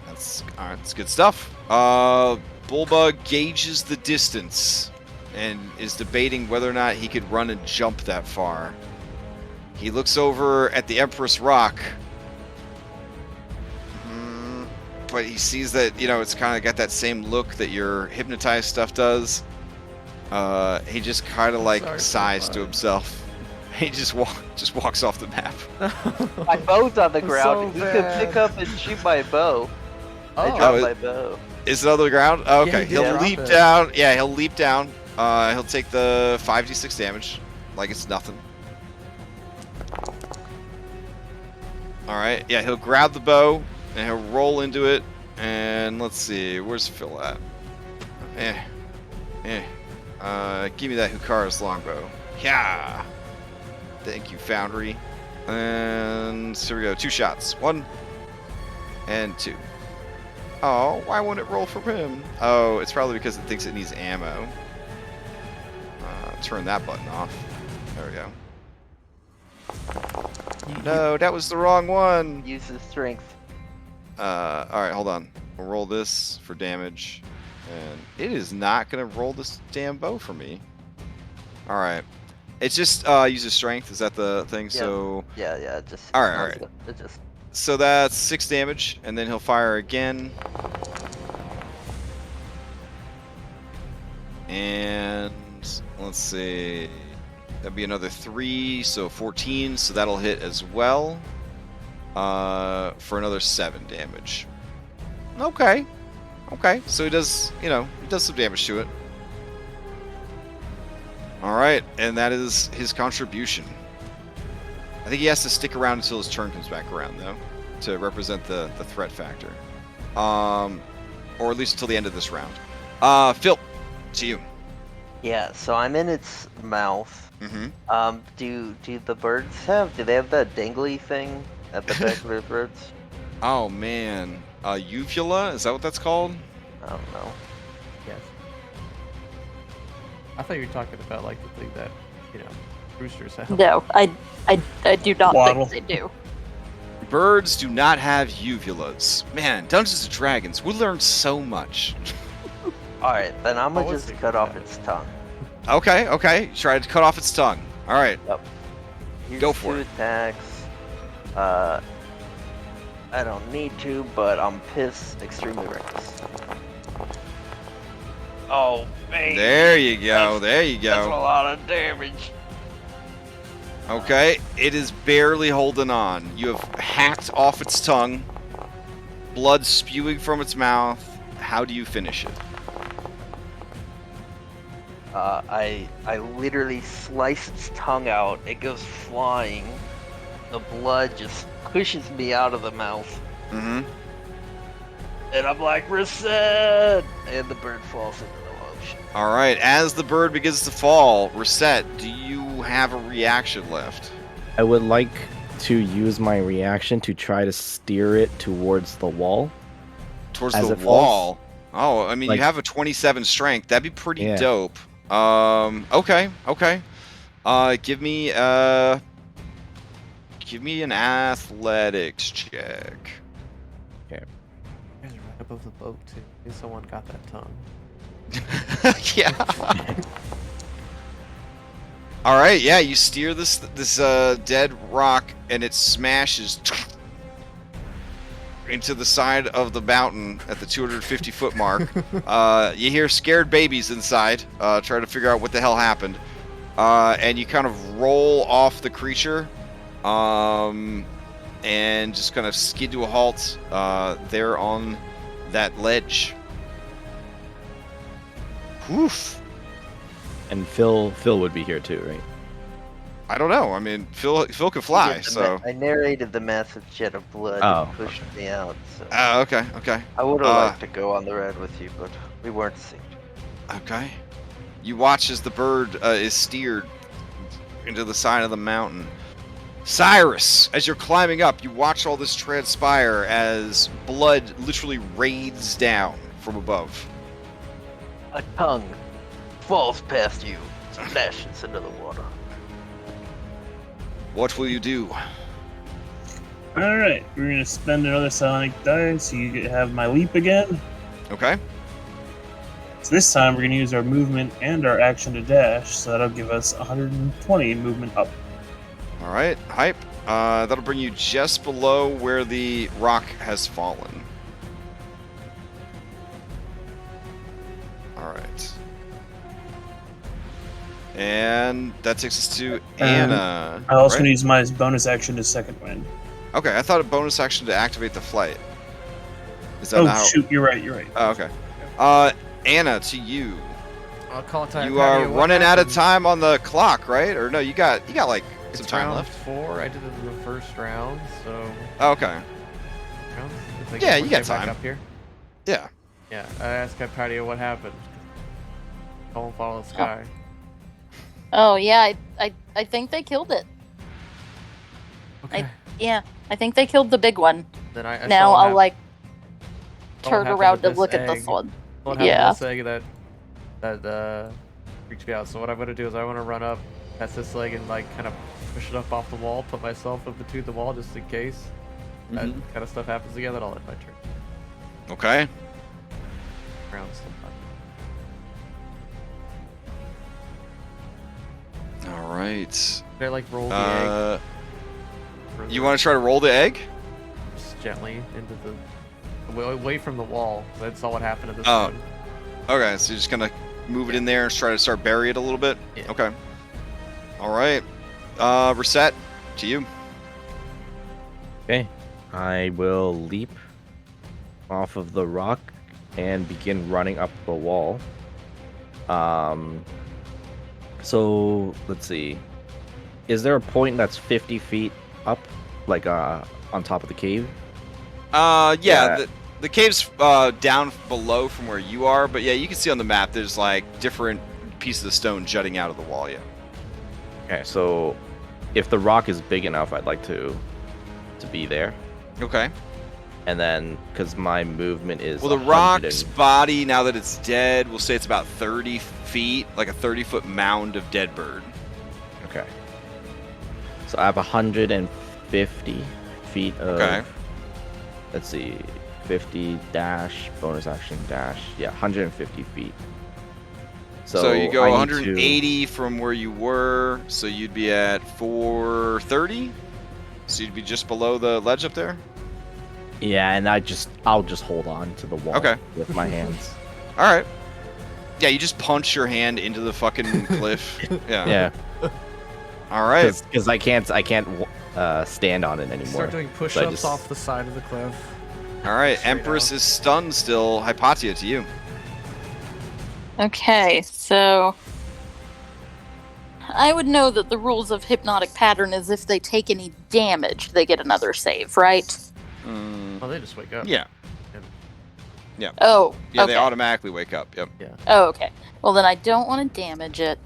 That's all right. That's good stuff. Bullbug gauges the distance and is debating whether or not he could run and jump that far. He looks over at the Empress Rock. But he sees that, it's kind of got that same look that your hypnotized stuff does. He just kind of Sorry, sighs to Bullbug. himself. He just walks off the map. My bow's on the So ground. You can bad. pick up and shoot my bow. I Oh. dropped Oh, my bow. Is it on the ground? Oh, okay, he did he'll drop leap it. down. Yeah, he'll leap down. He'll take the 5d6 damage, like it's nothing. All right, yeah, he'll grab the bow and he'll roll into it. And let's see, where's Phil at? Give me that Hukara's longbow. Yeah. Thank you, Foundry. And here we go, 2 shots. 1 and 2. Oh, why won't it roll for him? Oh, it's probably because it thinks it needs ammo. Turn that button off. There we go. No, that was the wrong one. Use his strength. Alright, hold on. We'll roll this for damage. And it is not going to roll this damn bow for me. Alright. It's just uses strength. Is that the thing? Yeah. So Yeah, just... Alright. It just... So that's 6 damage, and then he'll fire again. And let's see. That'd be another 3, so 14. So that'll hit as well. For another 7 damage. Okay. Okay. So he does, he does some damage to it. Alright, and that is his contribution. I think he has to stick around until his turn comes back around, though, to represent the threat factor. Or at least until the end of this round. Phil, to you. Yeah, so I'm in its mouth. Mm-hmm. Do the birds do they have that dangly thing at the back of their throats? Oh, man. Uvula? Is that what that's called? I don't know. Yes. I thought you were talking about like the thing that, roosters have. No, I do not Waddle. think they do. Birds do not have uvulas. Man, Dungeons and Dragons, we learned so much. Alright, then I'm gonna Oh, just let's cut see. off its tongue. Okay. Try to cut off its tongue. Alright. Use Go for 2 it. attacks. I don't need to, but I'm pissed. Extremely reckless. Oh, man. There you go. There you That's a go. lot of damage. Okay, it is barely holding on. You have hacked off its tongue. Blood spewing from its mouth. How do you finish it? I literally slice its tongue out. It goes flying. The blood just pushes me out of the mouth. Mm-hmm. And I'm like, reset! And the bird falls into the ocean. Alright, as the bird begins to fall, Reset, do you have a reaction left? I would like to use my reaction to try to steer it towards the wall. Towards As the it falls? wall? Oh, I mean, Like- you have a 27 strength. That'd be pretty Yeah. dope. Okay. Give me an athletics check. You guys are right above the boat too. I think someone got that tongue. Yeah. All right. Yeah, you steer this dead rock, and it smashes into the side of the mountain at the 250-foot mark. You hear scared babies inside, trying to figure out what the hell happened, and you kind of roll off the creature, and just kind of skid to a halt there on that ledge. Woof. And Phil would be here too, right? I don't know. I mean, Phil can fly, so. I narrated the massive jet of blood Oh, that pushed me out. So Okay. I would have liked to go on the ride with you, but we weren't synced. Okay. You watch as the bird is steered into the side of the mountain. Cyrus, as you're climbing up, you watch all this transpire as blood literally raids down from above. A tongue falls past you, splashes into the water. What will you do? Alright, we're gonna spend another psionic die so you can have my leap again. Okay. So this time we're gonna use our movement and our action to dash, so that'll give us 120 movement up. All right. Hype. That'll bring you just below where the rock has fallen. All right. And that takes us to Anna. I also right? gonna use my bonus action to second wind. Okay, I thought a bonus action to activate the flight. Is that Oh not how... shoot, you're right. Oh, okay. Anna, to you. I'll call time. You are running out of time on the clock, right? Or no, you got like some It's time round left. 4. I did it in the first round, so. Okay. Round, if I Yeah, get you one got guy back time. Up here. Yeah. Yeah, I asked Patio what happened. Don't follow the sky. Oh yeah, I think they killed it. Okay. Yeah, I think they killed the big one. Then I Now saw I'll like turn happened around to to look this at this egg. one. What Yeah. happened to this egg that freaks me out? So what I'm gonna do is I want to run up, catch this leg, and like kind of push it up off the wall, put myself in between the wall just in case that kind of stuff happens again. Then I'll end my turn. Okay. Round still fine. All right. Can I like roll the egg? You want to try to roll the egg? Just gently into the away from the wall. That's all what happened at this Oh. one. Okay, so you're just gonna move it in there and try to start bury it a little bit. Yeah. Okay. All right. Reset to you. Okay. I will leap off of the rock and begin running up the wall. So let's see. Is there a point that's 50 feet up, like on top of the cave? Yeah. The cave's down below from where you are, but yeah, you can see on the map there's like different pieces of stone jutting out of the wall. Yeah. Okay, so if the rock is big enough, I'd like to be there. Okay. And then, because my movement is Well, the 100 rock's body, now that it's dead, we'll say it's about 30 feet, like a 30-foot mound of dead bird. Okay. So I have 150 feet of... Okay. Let's see. 50 dash, bonus action dash. Yeah, 150 feet. So you go I need 180 from where you were, so you'd be at 430? So you'd be just below the ledge up there? Yeah, and I'll just hold on to the wall Okay. with my hands. All right. Yeah, you just punch your hand into the fucking cliff. Yeah. Yeah, All right. because I can't stand on it anymore. Start doing So I push-ups just- off the side of the cliff. All right. Straight Empress out. is stunned still. Hypatia, to you. Okay, so I would know that the rules of hypnotic pattern is if they take any damage, they get another save, right? Oh, they just wake up. Yeah. Oh, Yeah, okay. they automatically wake up. Yep. Oh, okay. Well, then I don't want to damage it.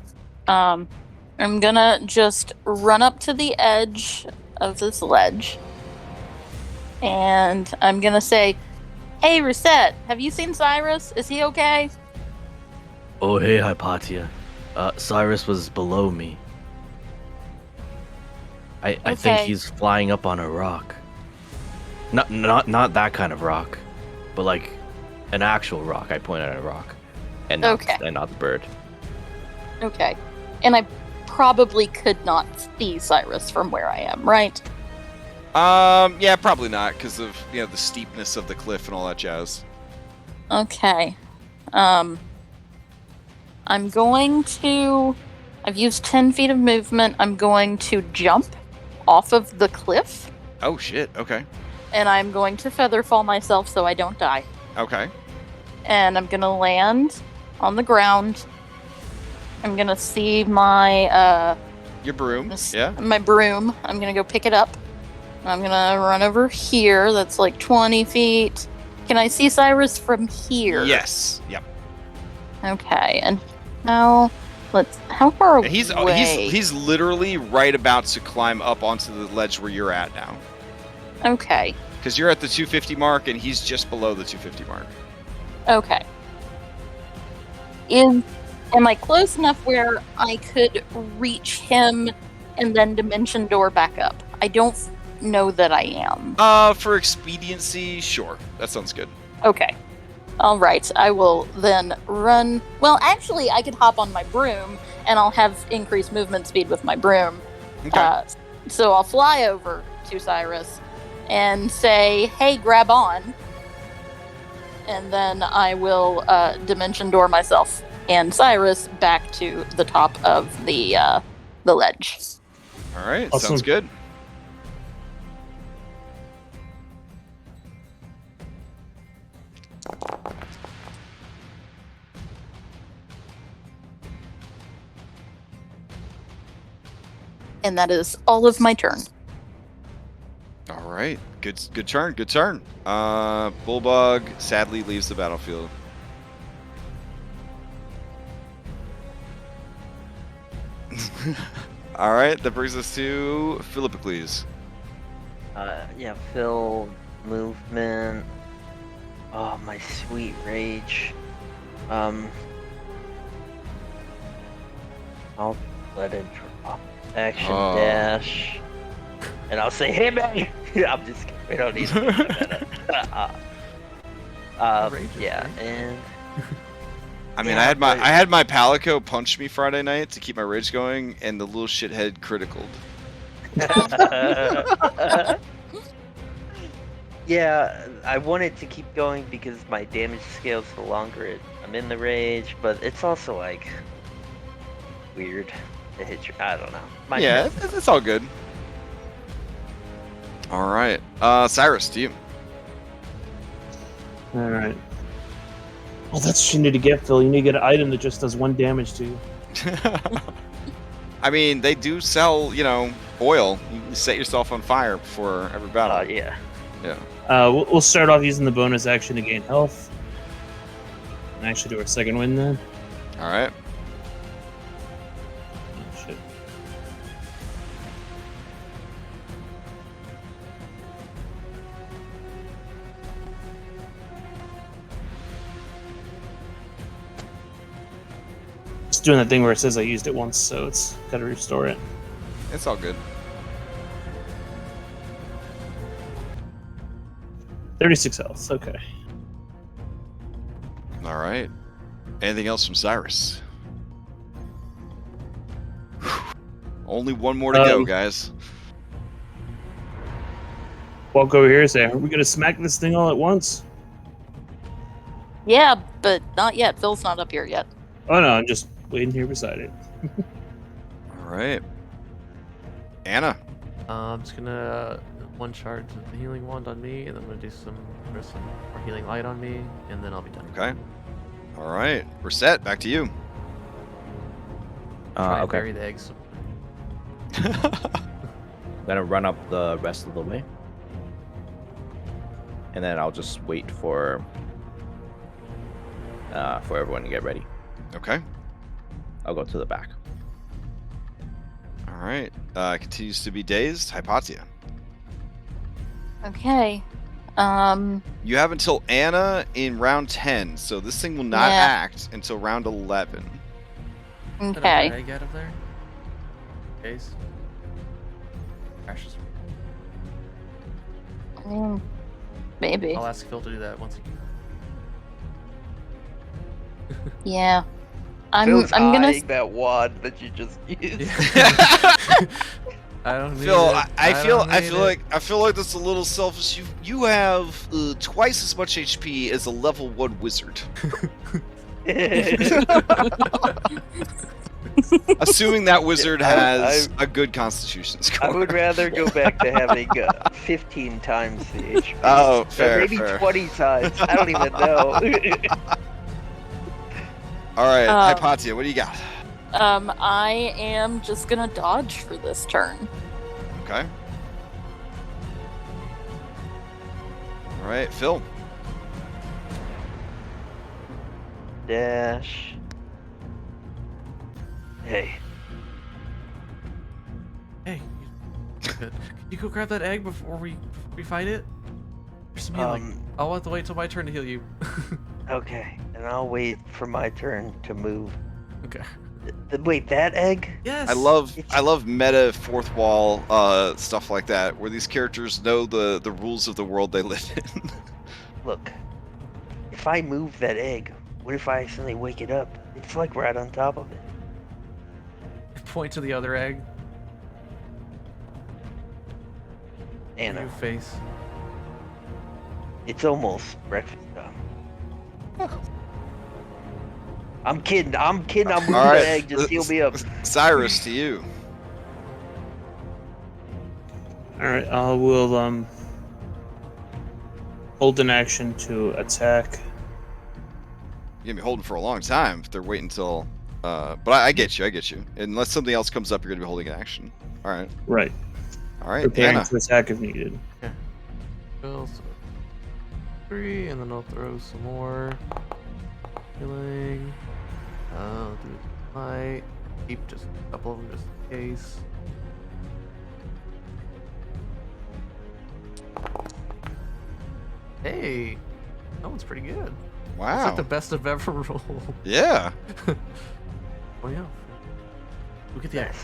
I'm gonna just run up to the edge of this ledge, and I'm gonna say, "Hey, Reset, have you seen Cyrus? Is he okay?" Oh, hey, Hypatia. Cyrus was below me. I think Okay. he's flying up on a rock. Not that kind of rock, but like an actual rock. I pointed at a rock, and not, Okay. and not the bird. Okay. And I probably could not see Cyrus from where I am, right? Yeah, probably not, because of the steepness of the cliff and all that jazz. Okay. I'm going to... I've used 10 feet of movement. I'm going to jump off of the cliff, Oh shit. Okay. and I'm going to feather fall myself so I don't die. Okay. And I'm going to land on the ground. I'm going to see my Your broom. Yeah. my broom. I'm going to go pick it up. I'm going to run over here. That's like 20 feet. Can I see Cyrus from here? Yes. Yep. Okay. And now, how far And away? he's literally right about to climb up onto the ledge where you're at now, Okay. because you're at the 250 mark and he's just below the 250 mark. Okay. Am I close enough where I could reach him and then dimension door back up? I don't know that I am. For expediency, sure. That sounds good. Okay. All right. I will then run. Well, actually, I could hop on my broom, and I'll have increased movement speed with my broom. Okay. So I'll fly over to Cyrus and say, "Hey, grab on," and then I will dimension door myself and Cyrus back to the top of the ledge. All right. Awesome. Sounds good. And that is all of my turn. All right. Good turn. Good turn. Bulldog sadly leaves the battlefield. All right. That brings us to Philippocles. Yeah, Phil, movement. Oh, my sweet rage. I'll let it drop. Action dash. And I'll say, hey, man! I'm just kidding. We don't need to do that. Yeah, and... I mean, I had my Palico punch me Friday night to keep my rage going, and the little shithead criticaled. Yeah, I want it to keep going because my damage scales the longer I'm in the rage, but it's also like weird to hit your. I don't know. Yeah, it's all good. All right, Cyrus, to you. All right. Well, that's what you need to get, Phil. You need to get an item that just does 1 damage to you. I mean, they do sell, oil. You can set yourself on fire before every battle. Yeah. Yeah. We'll start off using the bonus action to gain health. And actually do our second win then. All right. Oh, shit. It's doing that thing where it says I used it once, so it's got to restore it. It's all good. 36 health, okay. All right. Anything else from Cyrus? Only one more to go, guys. Walk over here and say, are we going to smack this thing all at once? Yeah, but not yet. Phil's not up here yet. Oh no, I'm just waiting here beside it. All right. Anna. I'm just gonna one charge the healing wand on me, and then I'm gonna do some more healing light on me, and then I'll be done. Okay. All right. We're set. Back to you. Try and Okay. bury the eggs. I'm gonna run up the rest of the way, and then I'll just wait for everyone to get ready. Okay. I'll go to the back. All right. Continues to be dazed. Hypatia. Okay. You have until Anna in round 10, so this thing will not Yeah. act until round 11. Okay. Egg out of there. Case. Crashes. Maybe. I'll ask Phil to do that once he. Yeah. I'm Phil's gonna. eyeing that wand that you just used. I don't need Phil, it. I feel don't need it. like that's a little selfish. You have twice as much HP as a level 1 wizard. Assuming that wizard has a good constitution score. I would rather go back to having 15 times the HP. Oh, Or fair, maybe fair. 20 times. I don't even know. All right, Um, Hypatia, what do you got? I am just gonna dodge for this turn. Okay. All right, Phil. Dash. Hey. Hey, good. Can you go grab that egg before we fight it? There's some healing. I'll have to wait till my turn to heal you. Okay, and I'll wait for my turn to move. Okay. Wait, that egg? Yes. I love meta fourth wall stuff like that, where these characters know the rules of the world they live in. Look, if I move that egg, what if I accidentally wake it up? It's like right on top of it. Point to the other egg. Anna, New face. it's almost breakfast time. I'm kidding. I'm moving All the right, egg. Just heal me up. Cyrus, to you. All right, I will hold an action to attack. You're gonna be holding for a long time if they're waiting until. But I get you. Unless something else comes up, you're gonna be holding an action. All right. Right. All right, Preparing Anna. to attack if needed. Well, so 3, and then I'll throw some more healing. I'll do light. Keep just a couple of them just in case. Hey, That one's pretty good. Wow. It's like the best I've ever rolled. Yeah. Oh yeah. Look at the egg.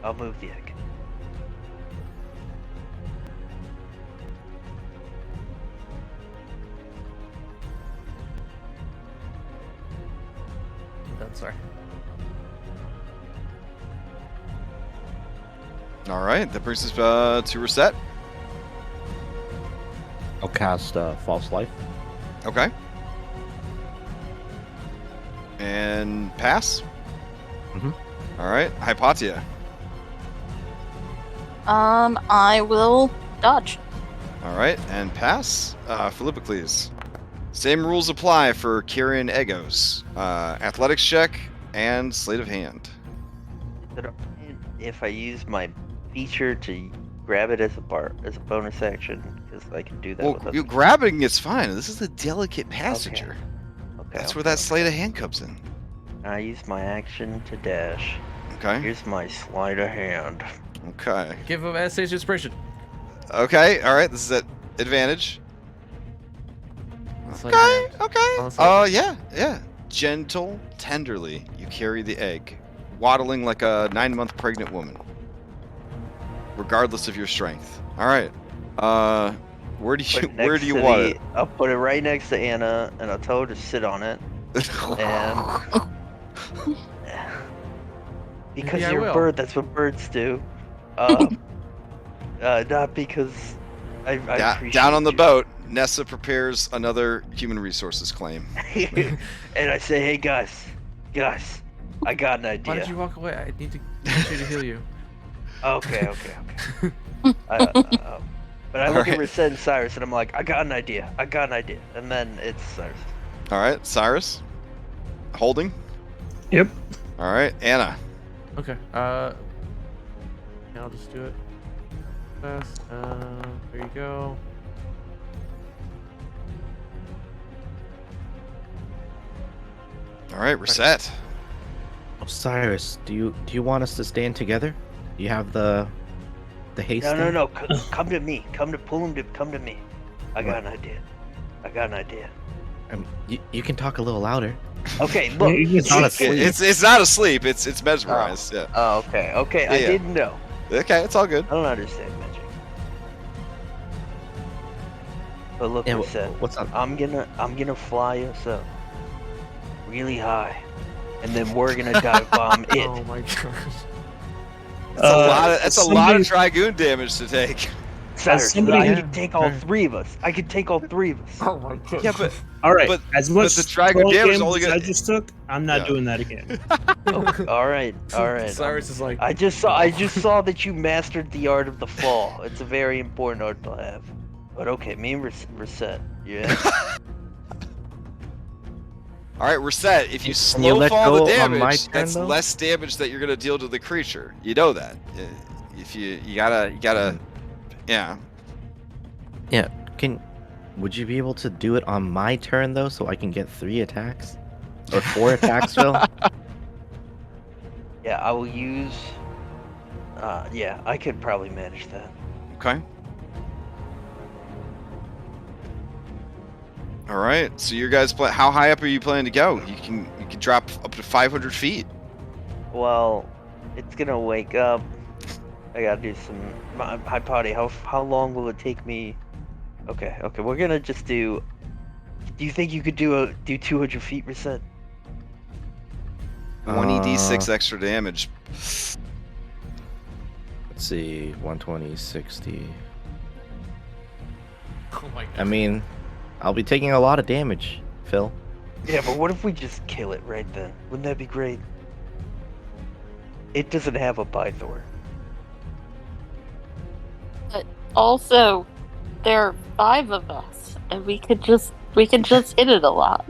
I'll move the egg. I'm done, sorry. All right, that brings us to reset. I'll cast False Life. Okay. And pass. Mhm. All right, Hypatia. I will dodge. All right, and pass. Philippocles. Same rules apply for Kyrian Egos. Athletics check and sleight of hand. If I use my feature to grab it as a bonus action, because I can do that. Well, with you grabbing it's fine. This is a delicate passenger. Okay, That's where that sleight of hand comes in. I use my action to dash. Okay. Here's my sleight of hand. Okay. Give him Sage Inspiration. Okay. All right. This is at advantage. Sleight Okay. of hand. Okay. On the sleight of Yeah. Gentle, tenderly, you carry the egg, waddling like a 9-month pregnant woman, regardless of your strength. All right. Where do you want it? I'll put it right next to Anna, and I'll tell her to sit on it. And because Maybe I you're a will. bird, that's what birds do. Not because I appreciate Down on the you. boat, Nessa prepares another human resources claim. And I say, hey guys, I got an Why idea. did you walk away? I need you to heal you. Okay. But I look at Alright. Reset and Cyrus, and I'm like, I got an idea. And then it's Cyrus. All right, Cyrus. Holding. Yep. All right, Anna. Okay. Yeah, I'll just do it. Fast. There you go. All right, reset. Osiris, do you want us to stand together? Do you have the haste? No. Come to me. Come to me. I got an idea. You can talk a little louder. Okay, look. It's not asleep. It's not asleep. It's mesmerized. Yeah. Oh, okay. I Yeah. didn't know. Okay, it's all good. I don't understand magic. But look, Yeah, Reset. what's up? I'm gonna fly us up really high, and then we're gonna dive bomb it. Oh my gosh. That's a lot of Dragoon damage to take. Cyrus, somebody- I could take all three of us. Oh my god. Yeah, but All right. But- as much the Dragon skull damage is damage only as gonna- I just took, I'm not Yeah. doing that again. all right. Cyrus is like. I just saw that you mastered the art of the fall. It's a very important art to have. But okay, me and Reset. Yeah. all right, reset. If you Can you slow let fall the go on my damage, turn, that's though? less damage that you're gonna deal to the creature. You know that. If you gotta, yeah. Yeah. Would you be able to do it on my turn though, so I can get 3 attacks or 4 attacks, Phil? Yeah, I will use. Yeah, I could probably manage that. Okay. All right. So you guys play. How high up are you planning to go? You can drop up to 500 feet. Well, it's gonna wake up. I gotta do some. Hi, Potty. How long will it take me? Okay. We're gonna just do. Do you think you could do 200 feet Reset? 20d6 extra damage. Let's see, 120, 60. Oh my god. I mean, I'll be taking a lot of damage, Phil. Yeah, but what if we just kill it right then? Wouldn't that be great? It doesn't have a Pythor. Also, there are 5 of us, and we could just hit it a lot.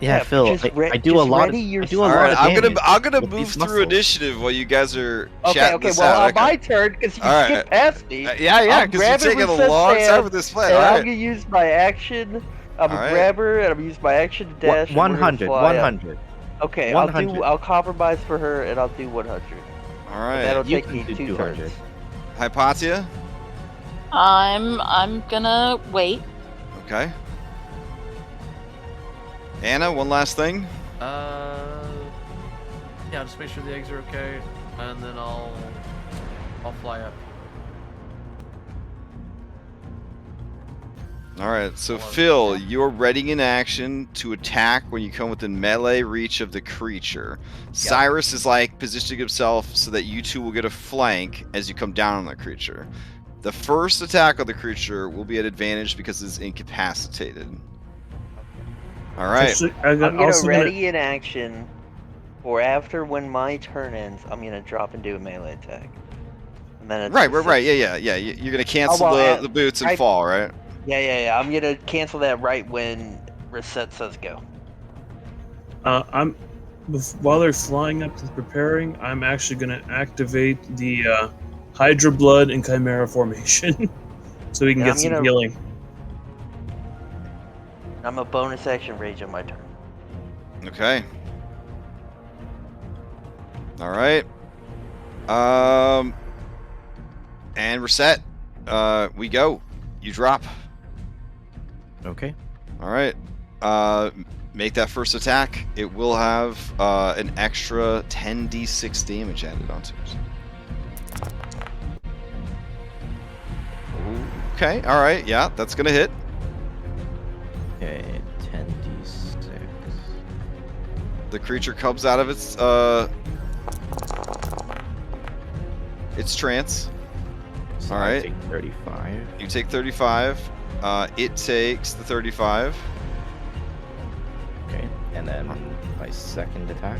Yeah, Phil. just I do a just lot. ready your I do a All lot right. of I'm damage. gonna with move these through muscles. initiative while you guys are Okay, chatting okay, this well, out. on my turn, because you All right. skipped past me. Yeah, I'm because you're grabbing taking a Reset's long time hand, with this play. And All I'm right. gonna use my action. I'm gonna Alright. grab her, and I'm gonna use my action to dash. and we're gonna 100, fly up. 100. Okay, 100. I'll compromise for her, and I'll do 100. All right. That'll You take can me do 2 200. turns. Hypatia. I'm gonna wait. Okay. Anna, one last thing. Yeah, just make sure the eggs are okay, and then I'll fly up. Alright, so Hold on. Phil, you're ready in action to attack when you come within melee reach of the creature. Cyrus is like positioning himself so that you two will get a flank as you come down on the creature. The first attack of the creature will be at advantage because it's incapacitated. Alright. I'm gonna ready in action, or after when my turn ends, I'm gonna drop and do a melee attack. And then it's Right. Yeah. You're gonna cancel the boots and fall, right? Yeah. I'm gonna cancel that right when Reset says go. While they're flying up and preparing, I'm actually gonna activate the Hydra Blood and Chimera formation, so we can get some healing. I'm a bonus action rage on my turn. Okay. All right. And Reset. We go. You drop. Okay. All right. Make that first attack. It will have an extra 10d6 damage added onto it. Okay. All right. Yeah, that's gonna hit. Okay, 10d6. The creature comes out of its trance. So All right. I take 35. You take 35. It takes the 35. Okay, and then my second attack.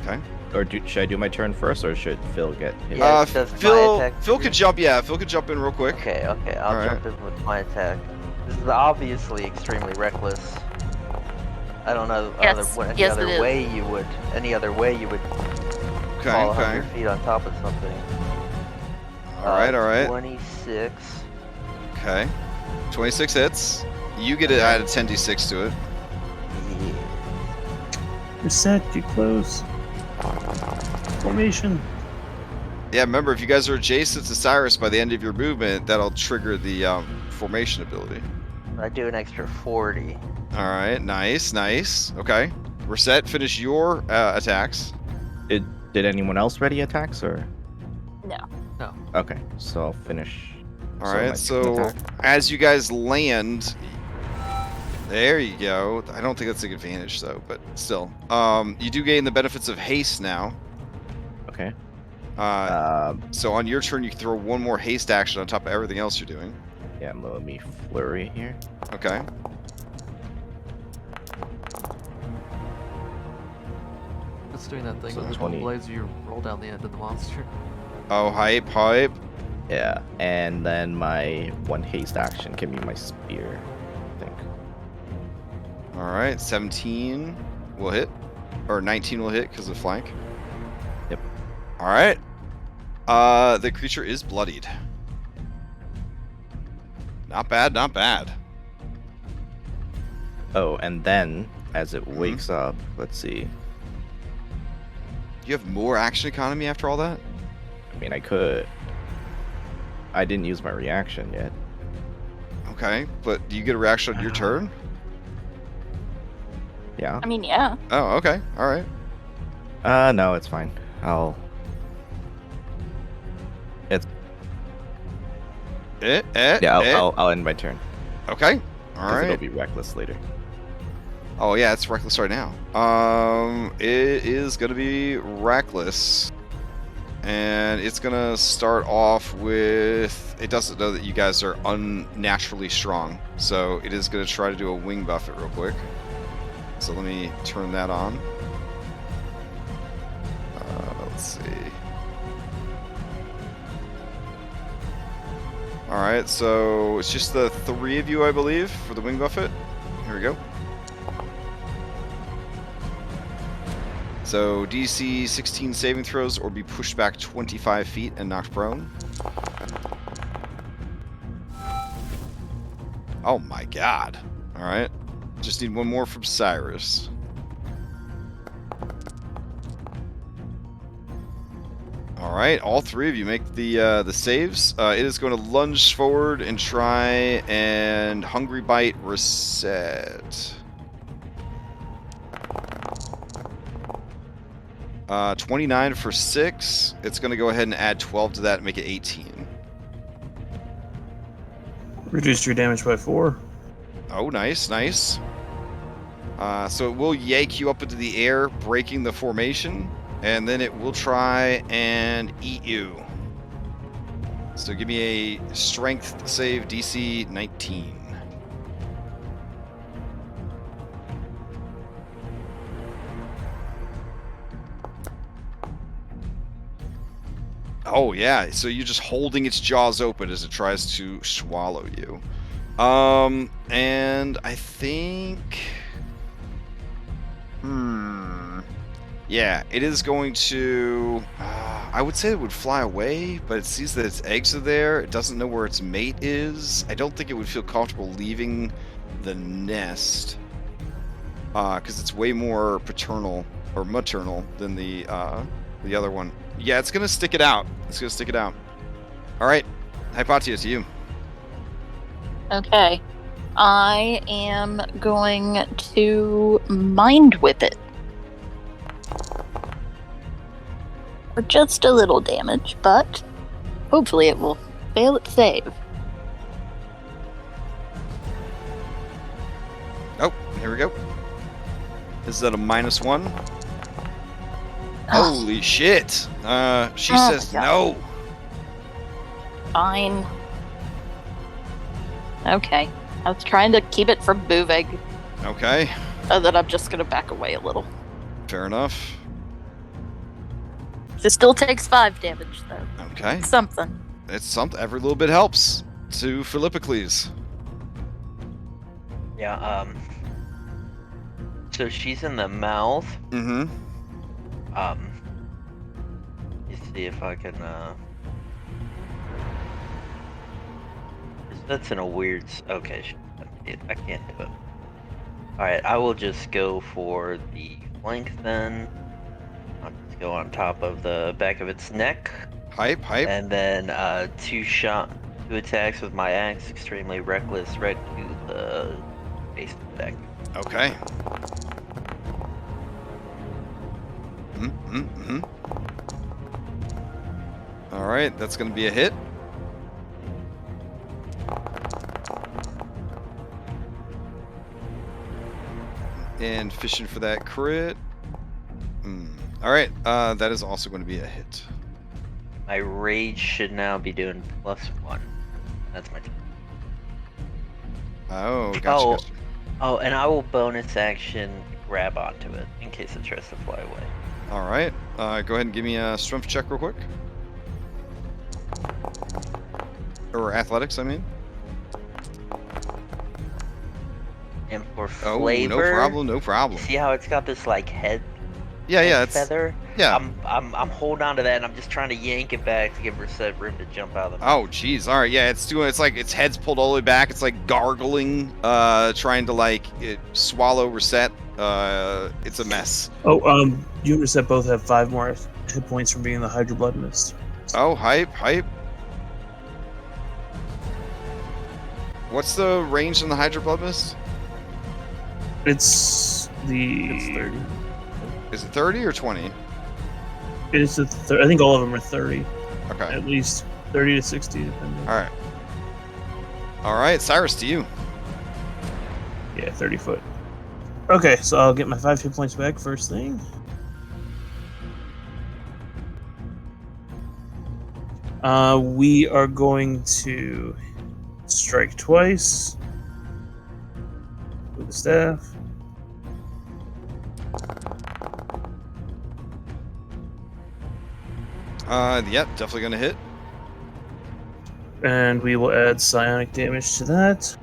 Okay. Or should I do my turn first, or should Phil get hit? Yeah, does my attack Phil could jump. Yeah, Phil could jump in real quick. Okay. I'll jump in with my attack. This is obviously extremely reckless. I don't know any other way you would fall 100 feet on top of something. All right. 26. Okay. 26 hits. You get to add a 10d6 to it. Reset, get close. Formation. Yeah, remember, if you guys are adjacent to Cyrus by the end of your movement, that'll trigger the formation ability. I do an extra 40. All right, nice. Okay. Reset, finish your attacks. Did anyone else ready attacks, or? No. Okay, so I'll finish. All right, so as you guys land, there you go. I don't think that's an advantage though, but still, you do gain the benefits of haste now. Okay. So on your turn, you can throw one more haste action on top of everything else you're doing. Yeah, let me flurry here. Okay. It's doing that thing So with the 20. blades you roll down the end of the monster. Oh, hype. Yeah, and then my one haste action can be my spear, I think. All right, 17 will hit, or 19 will hit because of flank. Yep. All right. The creature is bloodied. Not bad. Oh, and then as it wakes up, let's see. You have more action economy after all that? I mean, I could. I didn't use my reaction yet. Okay, but do you get a reaction on your turn? Yeah. I mean, yeah. Oh, okay. All right. No, it's fine. I'll end my turn. Okay. All right. It'll be reckless later. Oh yeah, it's reckless right now. It is gonna be reckless, and it's gonna start off with. It doesn't know that you guys are unnaturally strong, so it is gonna try to do a wing buffet real quick. So let me turn that on. Let's see. All right, so it's just the 3 of you, I believe, for the wing buffet. Here we go. So DC 16 saving throws or be pushed back 25 feet and knocked prone. Oh my god. Alright. Just need one more from Cyrus. Alright, all 3 of you make the saves. It is going to lunge forward and try and Hungry Bite Reset. 29 for 6. It's going to go ahead and add 12 to that and make it 18. Reduce your damage by 4. Oh, nice, nice. So it will yank you up into the air, breaking the formation, and then it will try and eat you. So give me a strength save, DC 19. Oh yeah, so you're just holding its jaws open as it tries to swallow you. And I think... Yeah, it is going to... I would say it would fly away, but it sees that its eggs are there. It doesn't know where its mate is. I don't think it would feel comfortable leaving the nest. Because it's way more paternal, or maternal, than the other one. Yeah, it's going to stick it out. It's going to stick it out. Alright, Hypatia, to you. Okay. I am going to mind whip it. For just a little damage, but hopefully it will fail its save. Oh, here we go. Is that a -1? Holy shit! She says God. no. Fine. Okay. I was trying to keep it from moving. Okay, And then I'm just gonna back away a little. fair enough. It still takes 5 damage, though. Okay, Something. it's something. Every little bit helps. To Philippocles. Yeah, so she's in the mouth. Mm-hmm. Let's see if I can, that's in a weird, okay, I can't do it. Alright, I will just go for the flank then. I'll just go on top of the back of its neck. Hype, hype. And then, 2 attacks with my axe, extremely reckless, right to the base of the deck. Okay. Mm-hmm. Alright, that's going to be a hit. And fishing for that crit. Alright, that is also going to be a hit. My rage should now be doing +1. That's my turn. Oh, gotcha, Oh. gotcha. Oh, and I will bonus action grab onto it in case it tries to fly away. Alright, go ahead and give me a strength check real quick. Or athletics, I mean. And for Oh, flavor, no problem, no problem. see how it's got this like head Yeah, it's... feather? Yeah. I'm holding on to that and I'm just trying to yank it back to give Reset room to jump out of the Oh, jeez. All right, yeah, it's like its head's pulled all the way back. It's like gargling, trying to like swallow Reset. It's a mess. Oh, you and Reset both have 5 more hit points from being in the Hydro Blood Mist. Oh, hype, hype. What's the range in the Hydro Blood Mist? It's the... It's 30. Is it 30 or 20? It's the I think all of them are 30. Okay. At least 30 to 60, depending. All right. All right, Cyrus, to you. Yeah, 30 foot. Okay, so I'll get my 5 hit points back first thing. We are going to strike twice with the staff. Yeah, definitely gonna hit. And we will add psionic damage to that.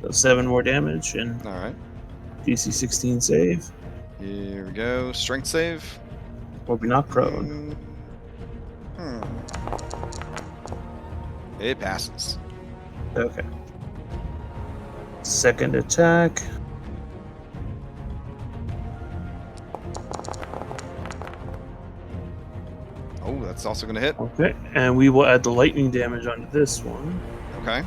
So 7 more damage and All right. DC 16 save. Here we go. Strength save. Or be knocked prone. It passes. Okay. Second attack. Oh, that's also gonna hit. Okay, and we will add the lightning damage onto this one. Okay.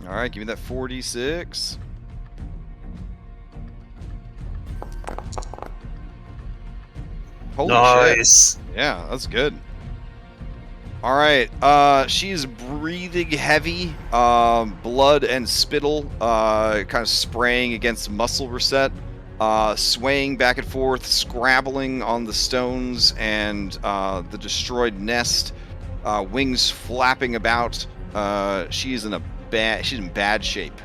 All right, give me that 46. Holy Nice. shit. Yeah, that's good. All right. She's breathing heavy. Blood and spittle kind of spraying against muscle reset. Swaying back and forth, scrabbling on the stones and the destroyed nest. Wings flapping about. She's in bad shape.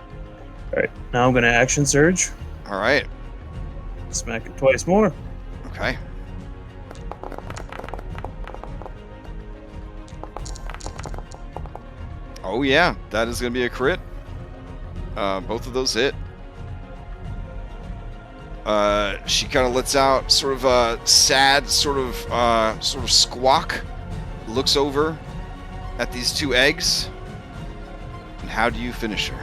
All right, now I'm gonna action surge. All right. Smack it twice more. Okay. Oh yeah, that is gonna be a crit. Both of those hit. She kind of lets out sort of a sad sort of squawk. Looks over at these two eggs. And how do you finish her?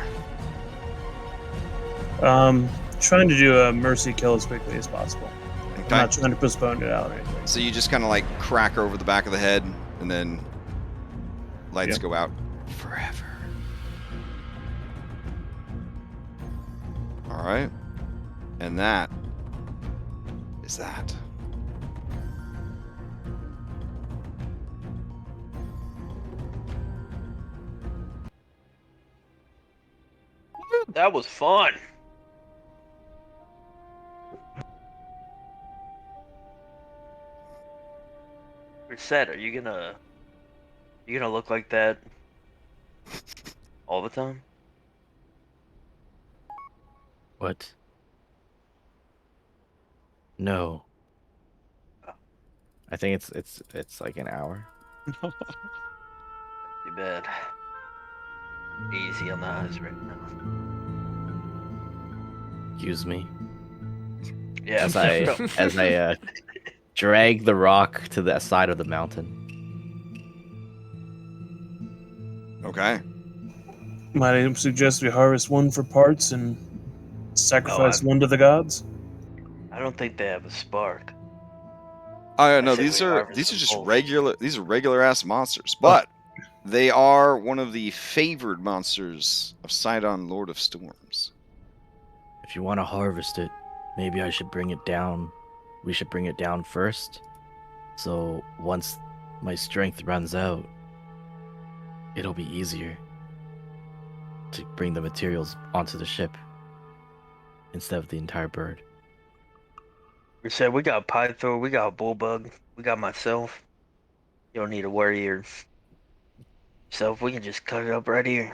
Trying to do a mercy kill as quickly as possible. Okay. I'm not trying to postpone it out or anything. So you just kind of like crack her over the back of the head, and then lights go out forever. All right, and that is that. That was fun. Reset, are you gonna look like that all the time? What? No. I think it's like an hour. Too bad. Easy on the eyes right now. Excuse me. Yeah. As I drag the rock to the side of the mountain. Okay. Might I suggest we harvest one for parts and sacrifice one to the gods? I don't think they have a spark. Oh no, say these we are harvest them just both. regular ass monsters, but they are one of the favored monsters of Sidon, Lord of Storms. If you want to harvest it, maybe I should bring it down. We should bring it down first. So once my strength runs out, it'll be easier to bring the materials onto the ship instead of the entire bird. We said we got Pythor, we got Bullbug, we got myself. You don't need to worry yourself. We can just cut it up right here.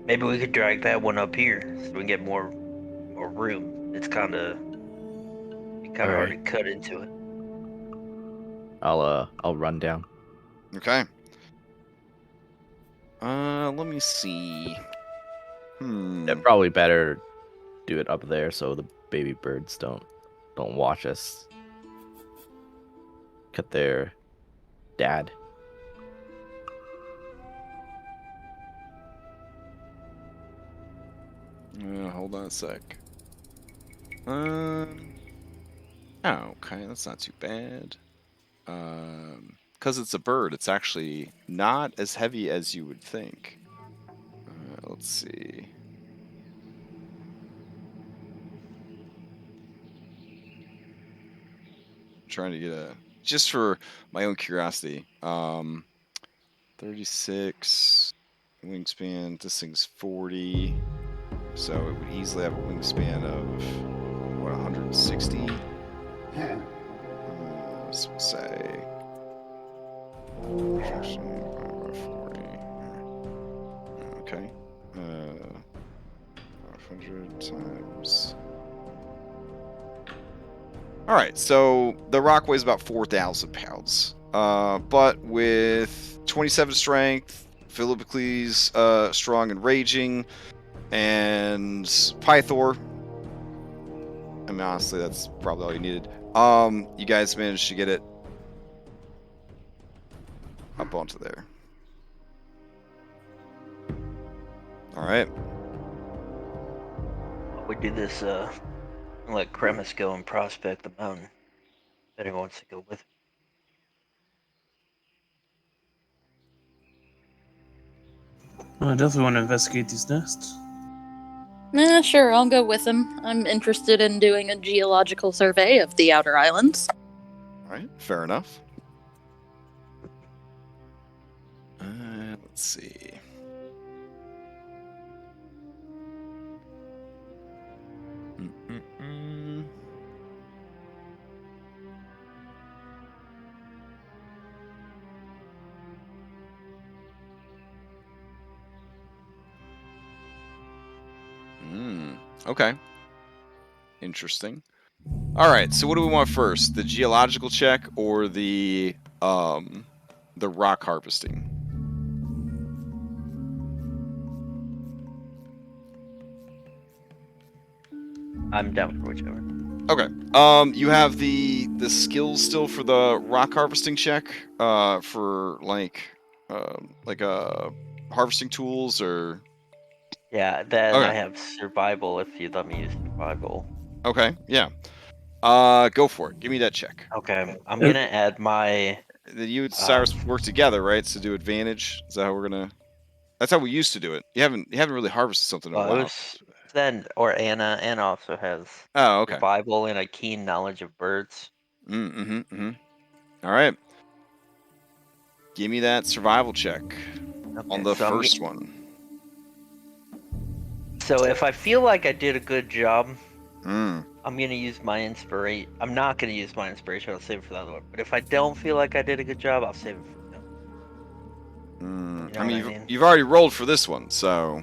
Maybe we could drag that one up here so we can get more room. It's kind of hard to cut into it. I'll run down. Okay. Let me see. Yeah, probably better do it up there so the baby birds don't watch us cut their dad. Hold on a sec. Oh, okay, that's not too bad. Because it's a bird, it's actually not as heavy as you would think. Let's see. Trying to get just for my own curiosity. 36 wingspan. This thing's 40, so it would easily have a wingspan of what, 160. Let's say 40. Okay. 500 times. All right, so the rock weighs about 4,000 pounds. But with 27 strength, Philippocles strong and raging, and Pythor. I mean, honestly, that's probably all you needed. You guys managed to get it up onto there. All right. We do this. Let Kremis go and prospect the mountain. If anyone wants to go with me. I definitely want to investigate these nests. Sure, I'll go with him. I'm interested in doing a geological survey of the Outer Islands. All right, fair enough. Let's see. Okay. Interesting. All right, so what do we want first? The geological check or the rock harvesting? I'm down for whichever. Okay. You have the skills still for the rock harvesting check, for like harvesting tools or. Yeah, then Okay. I have survival if you let me use survival. Okay. Yeah. Go for it. Give me that check. Okay, I'm gonna add my. You and Cyrus work together, right? To do advantage. Is that how we're gonna? That's how we used to do it. You haven't really harvested something in a Well, it while. was then or Anna also has Oh, okay. survival and a keen knowledge of birds. All right. Give me that survival check on the so first one. So if I feel like I did a good job, Mm. I'm gonna use my inspiration. I'm not gonna use my inspiration. I'll save it for the other one. But if I don't feel like I did a good job, I'll save it for the other one. You know I mean, what I mean? you've already rolled for this one, so.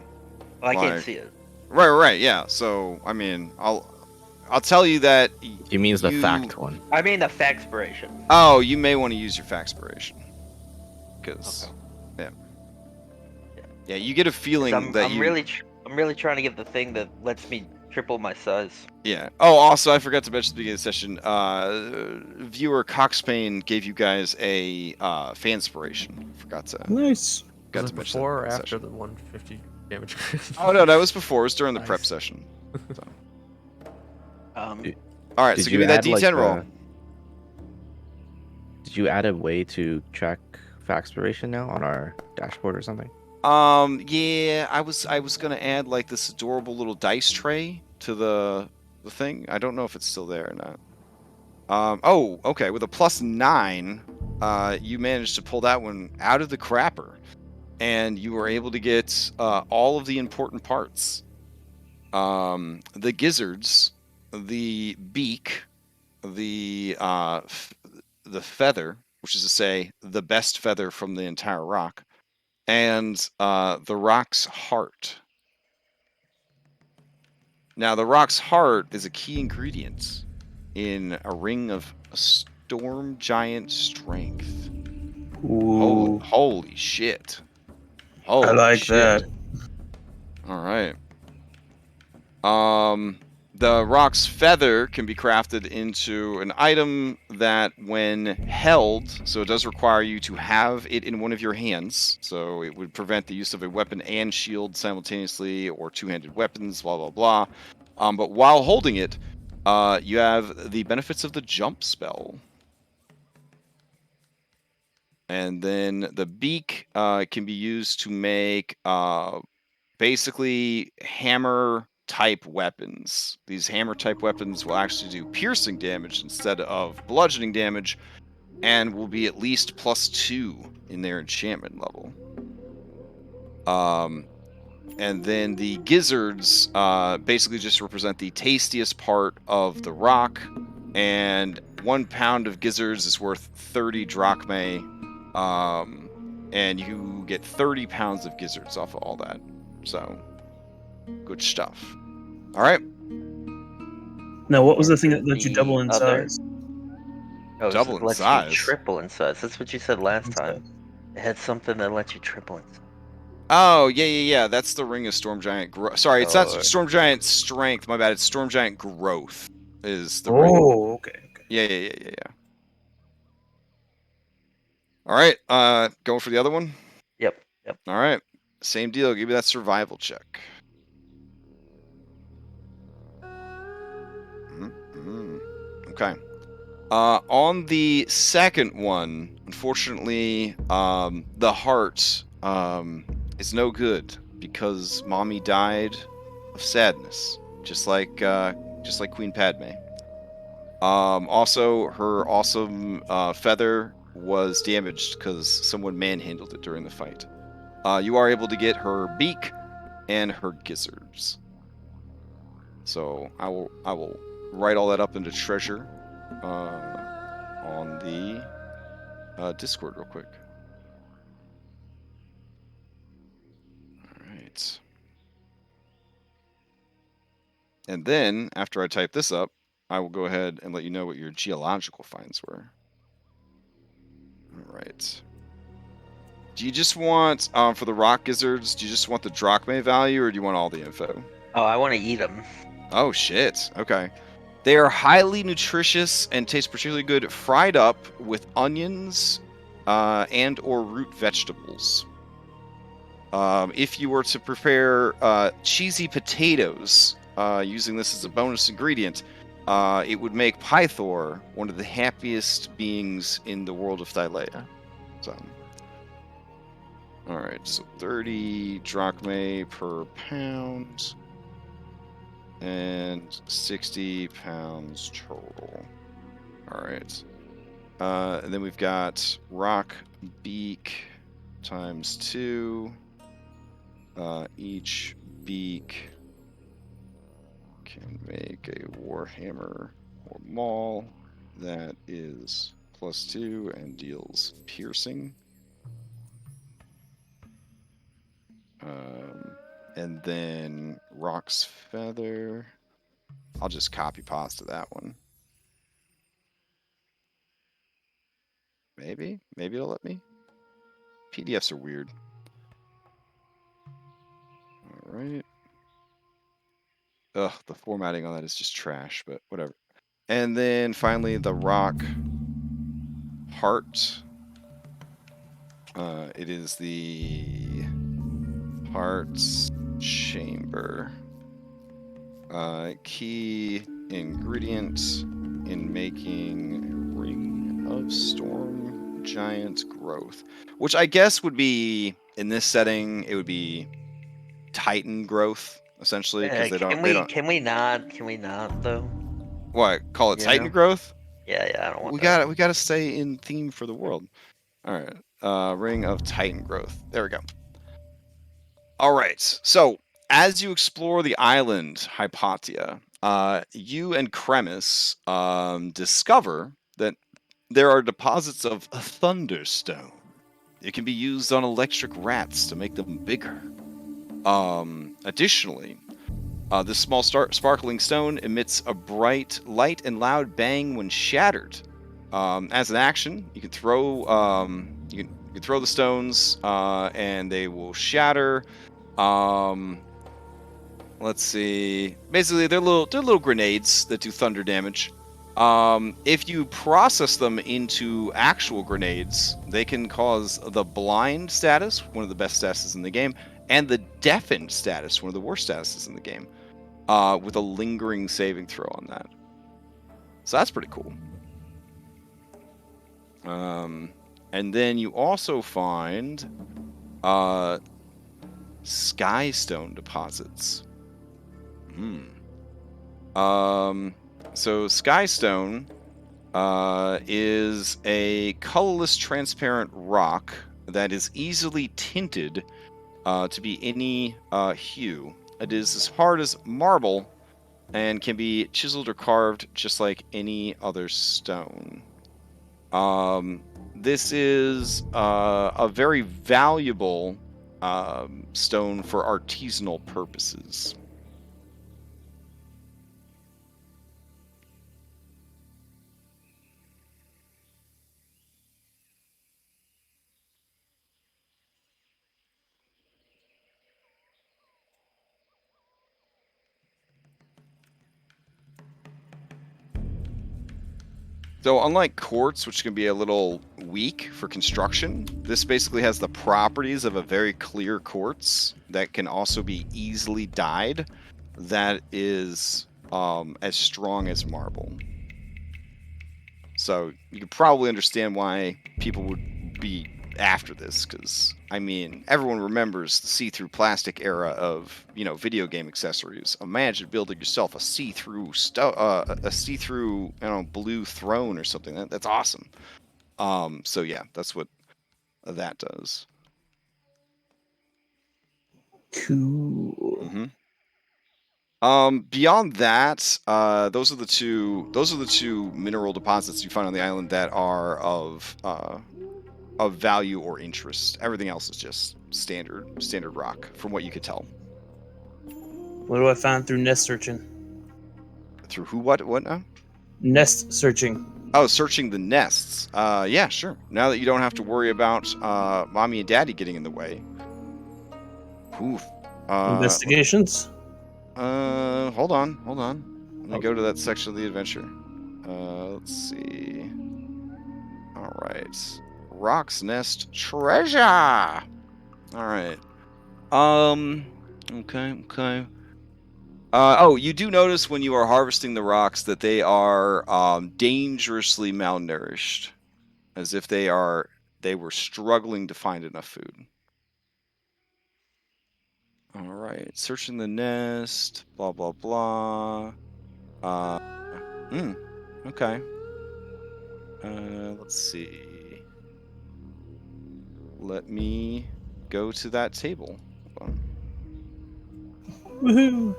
Well, I can't like- see it. Right, yeah. So, I mean, I'll tell you that. He means the fact one. I mean the factspiration. Oh, you may want to use your factspiration, because, yeah, you get a feeling I'm really trying to get the thing that lets me triple my size. Yeah. Oh, also, I forgot to mention at the beginning of the session. Viewer Coxpane gave you guys a fanspiration. Forgot to. Nice. Got Was to it mention before that or in the after session. the 150 damage? Oh no, that was before. It was during the prep Nice. session. So. All Did right, so give me that add, D10 roll. Did you add a way to track factspiration now on our dashboard or something? Yeah, I was gonna add like this adorable little dice tray to the thing. I don't know if it's still there or not. Oh, okay. With a +9, you managed to pull that one out of the crapper, and you were able to get all of the important parts. The gizzards, the beak, the feather, which is to say the best feather from the entire rock, and the rock's heart. Now, the rock's heart is a key ingredient in a ring of storm giant strength. Ooh, Holy shit. I Holy like shit. that. All right. The rock's feather can be crafted into an item that, when held, so it does require you to have it in one of your hands, so it would prevent the use of a weapon and shield simultaneously, or two-handed weapons, blah, blah, blah. But while holding it, you have the benefits of the jump spell. And then the beak can be used to make basically hammer-type weapons. These hammer-type weapons will actually do piercing damage instead of bludgeoning damage, and will be at least +2 in their enchantment level. And then the gizzards basically just represent the tastiest part of the rock, and 1 pound of gizzards is worth 30 drachmae, and you get 30 pounds of gizzards off of all that. So, good stuff. All right. Now, what was the thing that let you The double in other- size? Oh, Double in lets size? you triple in size. That's what you said last time. It had something that lets you triple in size. Oh, yeah. That's the Ring of Storm Giant Growth. Sorry, it's not Oh. Storm Giant Strength. My bad. It's Storm Giant Growth is the ring. Oh, okay. Yeah. All right. Going for the other one? Yep. All right. Same deal. Give me that survival check. Okay. On the second one, unfortunately, the heart is no good because mommy died of sadness, just like Queen Padme. Also, her awesome feather was damaged because someone manhandled it during the fight. You are able to get her beak and her gizzards. So I will write all that up into treasure on the Discord real quick. All right. And then, after I type this up, I will go ahead and let you know what your geological finds were. All right. Do you just want, for the rock gizzards, do you just want the drachma value, or do you want all the info? Oh, I want to eat them. Oh, shit. Okay. They are highly nutritious and taste particularly good fried up with onions and or root vegetables. If you were to prepare cheesy potatoes using this as a bonus ingredient, it would make Pythor one of the happiest beings in the world of Thylea. So, all right, so 30 drachmae per pound and 60 pounds total. All right. And then we've got rock beak times 2. Each beak can make a warhammer or maul that is +2 and deals piercing. And then rock's feather. I'll just copy pasta that one. Maybe it'll let me. PDFs are weird. All right. Ugh, the formatting on that is just trash, but whatever. And then finally, the rock heart. It is the heart's chamber. Key ingredient in making a ring of storm giant growth, which I guess would be, in this setting, it would be Titan growth, essentially, because Can we not though? What, call it You Titan know? growth? Yeah, I don't want We that. gotta stay in theme for the world. All right, ring of Titan growth. There we go. All right, so as you explore the island Hypatia, you and Cremis discover that there are deposits of thunderstone. It can be used on electric rats to make them bigger. Additionally, this small sparkling stone emits a bright, light, and loud bang when shattered. As an action, you can throw you can throw the stones, and they will shatter. Let's see. Basically, they're little grenades that do thunder damage. If you process them into actual grenades, they can cause the blind status, one of the best statuses in the game, and the deafened status, one of the worst statuses in the game, with a lingering saving throw on that. So that's pretty cool. And then you also find sky stone deposits. So sky stone is a colorless, transparent rock that is easily tinted to be any hue. It is as hard as marble and can be chiseled or carved just like any other stone. This is a very valuable stone for artisanal purposes. So unlike quartz, which can be a little weak for construction, this basically has the properties of a very clear quartz that can also be easily dyed, that is as strong as marble. So you can probably understand why people would be after this, because I mean, everyone remembers the see-through plastic era of video game accessories. Imagine building yourself a see-through blue throne or something. That's awesome. So yeah, that's what that does. Cool. Beyond that, those are the two mineral deposits you find on the island that are of value or interest. Everything else is just standard rock, from what you could tell. What do I find through nest searching? Through who? What now? Nest searching. Oh, searching the nests. Yeah, sure. Now that you don't have to worry about mommy and daddy getting in the way. Oof. Investigations. Hold on. Let me go to that section of the adventure. Let's see. All right. Rock's Nest treasure. All right. Okay. Oh, you do notice when you are harvesting the rocks that they are dangerously malnourished, as if they were struggling to find enough food. All right, searching the nest, blah blah blah. Okay. Let's see. Let me go to that table. Hold on. Woohoo!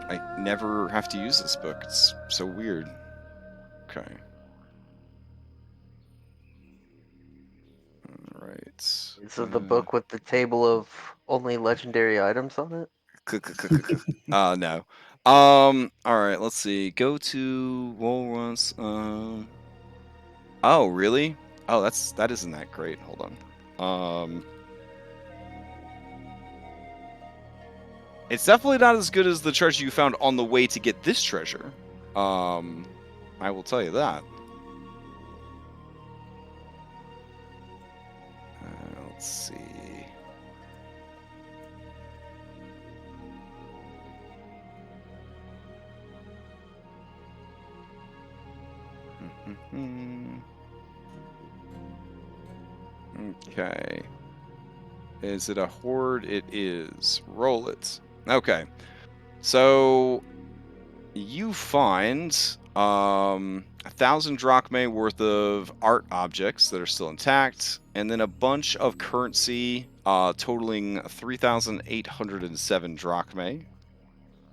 I never have to use this book. It's so weird. Okay. All right. Is it the book with the table of only legendary items on it? No. All right. Let's see. Go to roll once. Oh, really? Oh, that isn't that great. Hold on. It's definitely not as good as the treasure you found on the way to get this treasure. I will tell you that. Let's see. Okay. Is it a horde? It is. Roll it. Okay. So you find 1,000 drachmae worth of art objects that are still intact, and then a bunch of currency totaling 3,807 drachmae.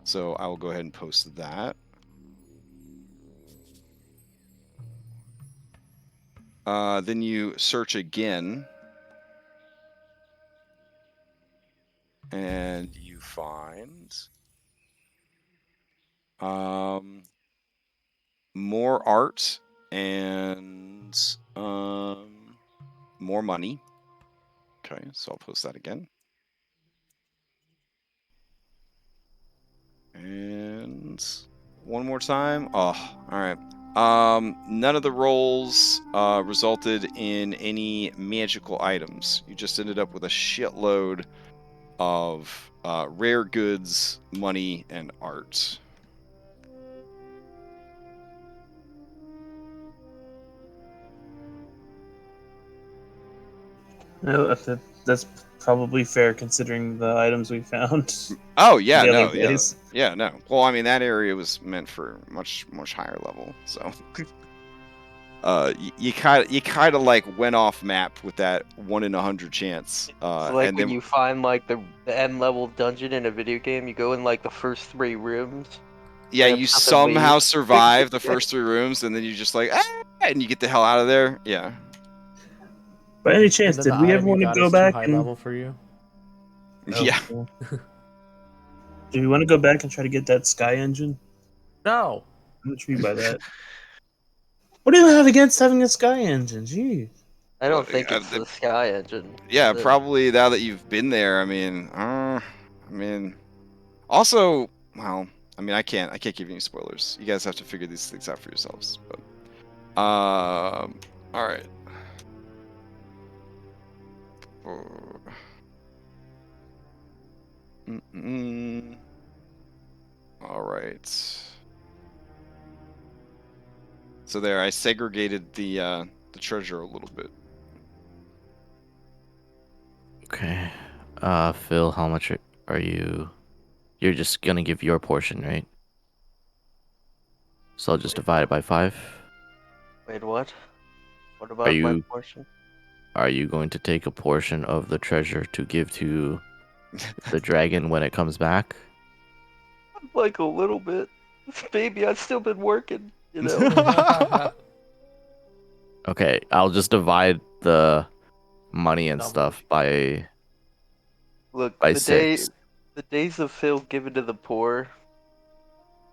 So I will go ahead and post that. Then you search again, and you find more art and more money. Okay, so I'll post that again. And one more time. Oh, all right. None of the rolls resulted in any magical items. You just ended up with a shitload of rare goods, money, and art. No, that's probably fair considering the items we found. Oh yeah, the no, other days. yeah, no. Well, I mean that area was meant for much higher level, so you kind of like went off map with that 1 in 100 chance. So like and when then you find like the end level dungeon in a video game, you go in like the first 3 rooms. yeah, grab you something, somehow leave. survive the first 3 rooms, and then you just like and you get the hell out of there. Yeah. By any chance, And then did the we item ever you want to got go is too back high and level for you. Yeah. do we want to go back and try to get that sky engine? No. I'm intrigued by that. What do you have against having a sky engine? Jeez. I don't think it's the Sky Engine. Yeah, The- probably now that you've been there. I mean, also, well, I mean, I can't give you any spoilers. You guys have to figure these things out for yourselves. But, all right. All right. So there, I segregated the treasure a little bit. Okay. Phil, how much are you? You're just gonna give your portion, right? So I'll just divide it by 5. Wait, what? What Are about my you portion? are you going to take a portion of the treasure to give to the dragon when it comes back? Like a little bit. Baby, I've still been working, you know? Okay, I'll just divide the money and Double. stuff by Look, by the 6. days of Phil given to the poor,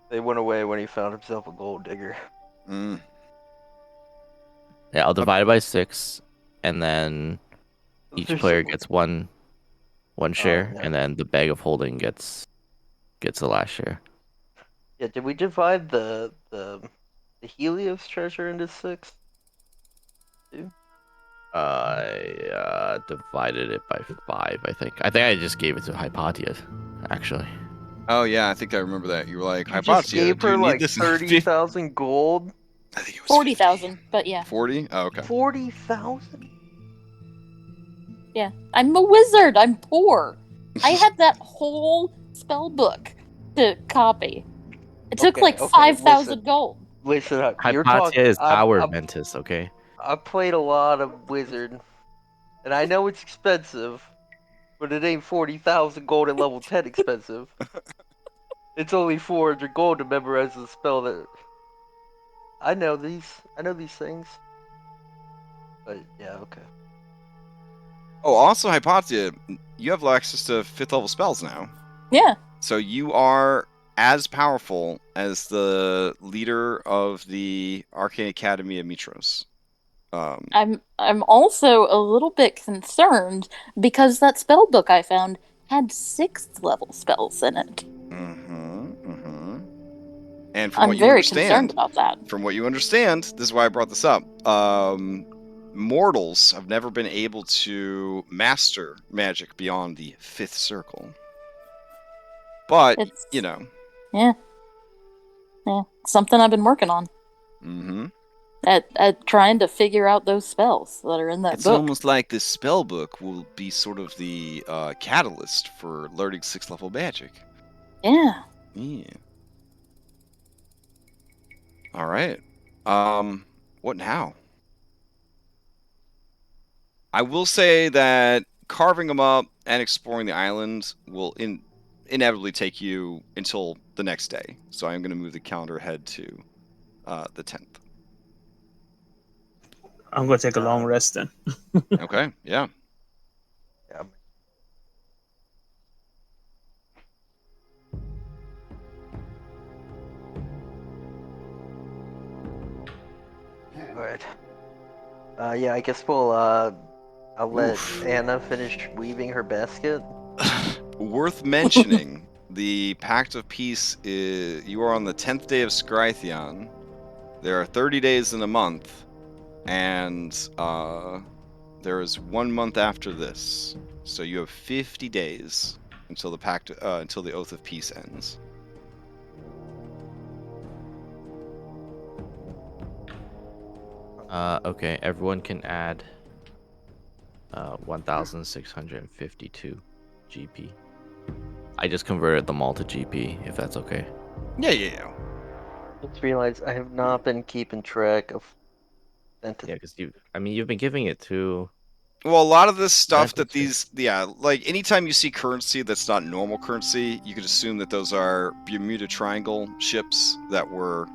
they went away when he found himself a gold digger. Mm. Yeah, I'll divide it by 6, and then each There's player some- gets one share, no. and then the bag of holding gets the last share. Yeah, did we divide the Helios treasure into 6? I divided it by 5, I think. I think I just gave it to Hypatia, actually. Oh yeah, I think I remember that. You were like, You just Hypatia, gave do you her need like this? 30,000 gold? I think it was 40,000, but yeah. 40? Oh, okay. 40,000? Yeah. I'm a wizard. I'm poor. I had that whole spell book to copy. It took Okay, like okay, 5,000 listen. gold. Listen up. You're Hypatia talking. is our Mentis, okay? I played a lot of Wizard, and I know it's expensive, but it ain't 40,000 gold at level 10 expensive. It's only 400 gold to memorize the spell that. I know these things. But yeah, okay. Oh, also Hypatia, you have access to 5th level spells now. Yeah. So you are as powerful as the leader of the Arcane Academy of Mitros. I'm also a little bit concerned because that spell book I found had 6th level spells in it. And from I'm what you very understand, concerned about that. From what you understand, this is why I brought this up. Mortals have never been able to master magic beyond the 5th circle. But, It's, you know. Yeah. Yeah. Something I've been working on. Mm-hmm. At trying to figure out those spells that are in that It's book. almost like this spell book will be sort of the catalyst for learning 6th level magic. Yeah. Yeah. All right. What now? I will say that carving them up and exploring the island will inevitably take you until the next day. So I'm going to move the calendar ahead to the 10th. I'm gonna take a long rest then. Okay, yeah. Yeah. Alright. Yeah, I guess I'll let Oof. Anna finish weaving her basket. Worth mentioning, the Pact of Peace is you are on the 10th day of Scythian. There are 30 days in a month, and there is 1 month after this. So you have 50 days until the Oath of Peace ends. Okay, everyone can add 1,652 GP. I just converted them all to GP, if that's okay. Yeah. I just realized I have not been keeping track of. Yeah, because you've been giving it to. Well, a lot of this stuff that Mantis, like anytime you see currency that's not normal currency, you could assume that those are Bermuda Triangle ships that were,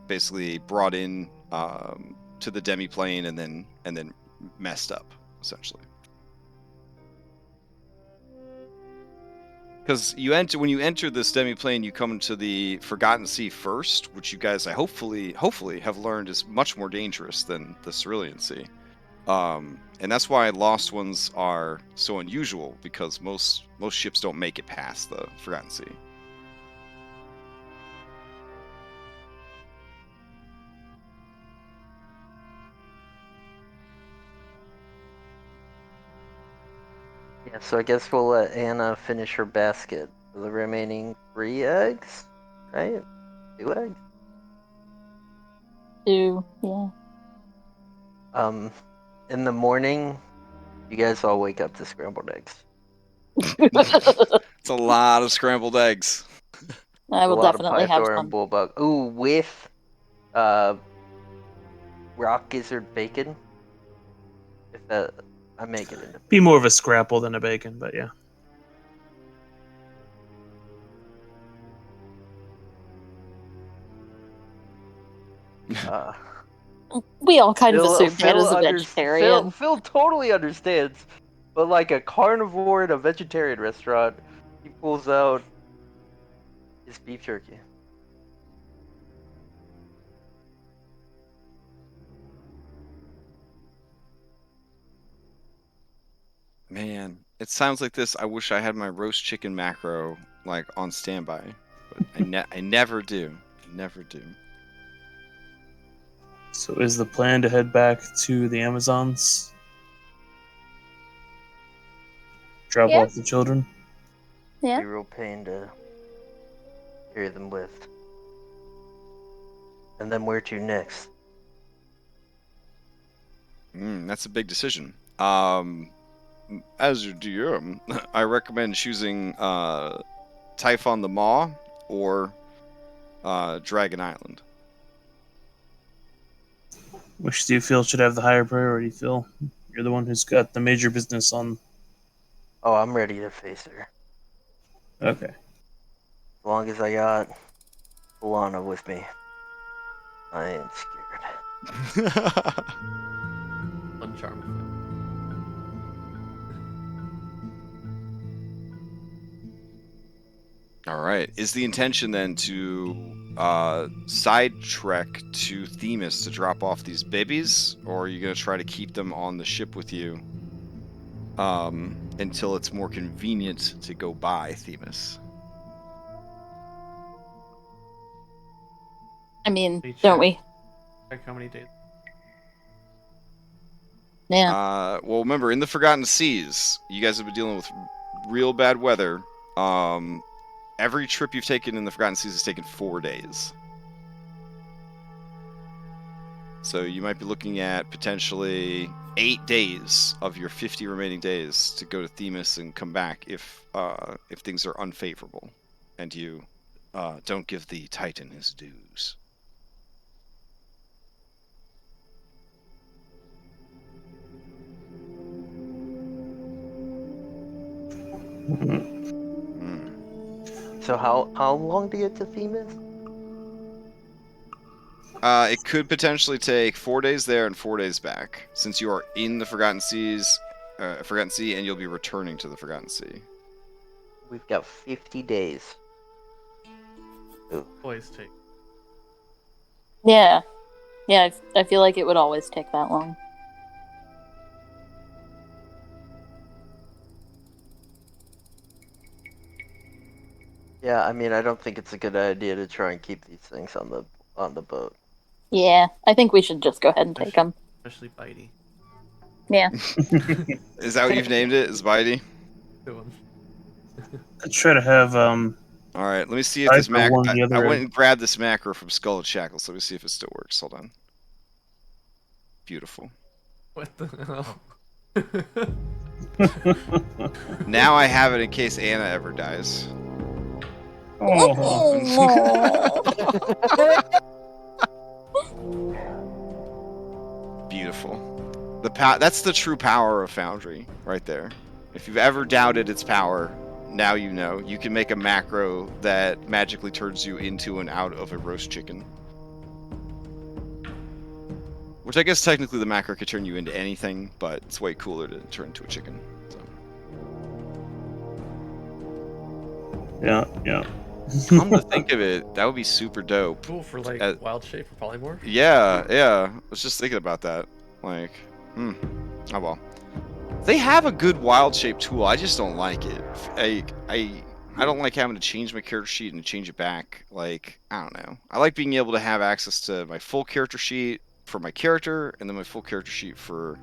basically brought in to the demiplane and then messed up, essentially. Because when you enter this demiplane, you come into the Forgotten Sea first, which you guys, I hopefully have learned is much more dangerous than the Cerulean Sea. And that's why Lost Ones are so unusual, because most ships don't make it past the Forgotten Sea. Yeah, so I guess we'll let Anna finish her basket. The remaining 3 eggs, right? 2 eggs? 2, yeah. In the morning, you guys all wake up to scrambled eggs. It's a lot of scrambled eggs. I A will lot of definitely have pythor and some. bullbug. Ooh, with rock gizzard bacon. If that, I make it into. Be more of a scrapple than a bacon, but yeah. We all kind of assumed Hannah's a vegetarian. Phil totally understands, but like a carnivore in a vegetarian restaurant, he pulls out his beef jerky. Man, it sounds like this. I wish I had my roast chicken macro like on standby, but I never do. I never do. So is the plan to head back to the Amazons? Drop Yeah. off the children? Yeah. Be a real pain to carry them with. And then where to next? That's a big decision. As your DM, I recommend choosing Typhon the Maw or Dragon Island. Which do you feel should have the higher priority, Phil? You're the one who's got the major business on. Oh, I'm ready to face her. Okay. As long as I got Lana with me, I ain't scared. Uncharmed. All right. Is the intention then to side trek to Themis to drop off these babies, or are you going to try to keep them on the ship with you until it's more convenient to go by Themis? I mean, Hey, don't check. we? Check how many days. Yeah. Well, remember, in the Forgotten Seas, you guys have been dealing with real bad weather. Every trip you've taken in the Forgotten Seas has taken 4 days. So you might be looking at potentially 8 days of your 50 remaining days to go to Themis and come back if things are unfavorable and you don't give the Titan his dues. So how long to get to Themis? It could potentially take 4 days there and 4 days back, since you are in the Forgotten Sea, and you'll be returning to the Forgotten Sea. We've got 50 days. Ooh. Always take. Yeah. Yeah, I feel like it would always take that long. Yeah, I mean, I don't think it's a good idea to try and keep these things on the boat. Yeah, I think we should just go ahead and take them. Especially Bitey. Yeah. Is that what you've named it? Is Bitey? Let's try to have All right, let me see if this Either one, the I other went end. and grabbed this macro from Skull and Shackles. Let me see if it still works. Hold on. Beautiful. What the hell? Now I have it in case Anna ever dies. Beautiful. That's the true power of Foundry, right there. If you've ever doubted its power, now you know. You can make a macro that magically turns you into and out of a roast chicken. Which I guess technically the macro could turn you into anything, but it's way cooler to turn into a chicken. So. Yeah. Come to think of it, that would be super dope. Cool for like wild shape or polymorph. Yeah. I was just thinking about that. Like, oh well. They have a good wild shape tool. I just don't like it. I don't like having to change my character sheet and change it back. Like, I don't know. I like being able to have access to my full character sheet for my character, and then my full character sheet for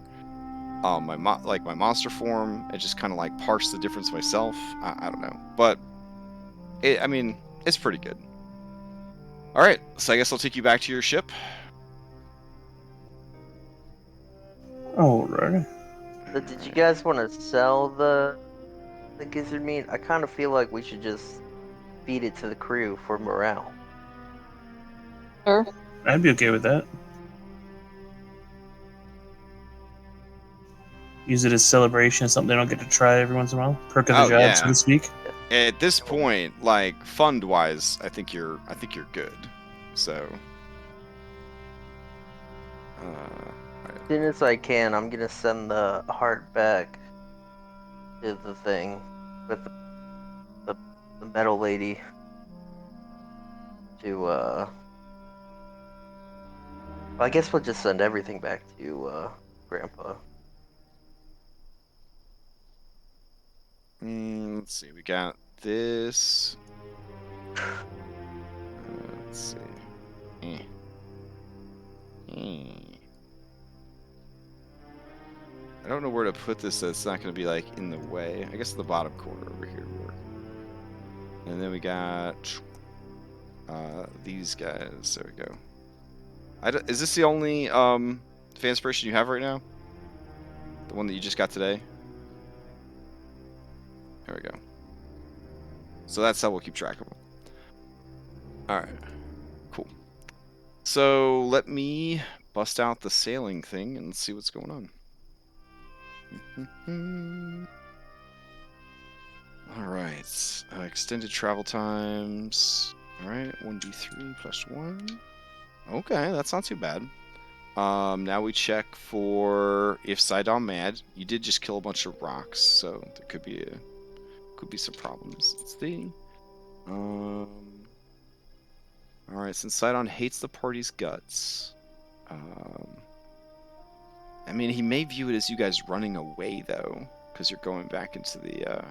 my monster form and just kind of like parse the difference myself. I don't know, but I mean, it's pretty good. All right, so I guess I'll take you back to your ship. All right. So did you guys want to sell the gizzard meat? I kind of feel like we should just feed it to the crew for morale. Sure. I'd be okay with that. Use it as celebration, something they don't get to try every once in a while. Perk of the job, so to speak. At this point, like fund-wise, I think you're good. So, As soon as I can, I'm gonna send the heart back to the thing with the metal lady to I guess we'll just send everything back to Grandpa. Let's see. We got this. Let's see. I don't know where to put this so it's not going to be like in the way. I guess the bottom corner over here would work. And then we got these guys. There we go. Is this the only fan inspiration you have right now? The one that you just got today? There we go. So that's how we'll keep track of them. Alright. Cool. So let me bust out the sailing thing and see what's going on. Alright. Extended travel times. Alright, 1d3 plus 1. Okay, that's not too bad. Now we check for if Sidon mad. You did just kill a bunch of rocks, so there could be some problems. Let's see. Alright, since Sidon hates the party's guts. I mean, he may view it as you guys running away, though, because you're going back into the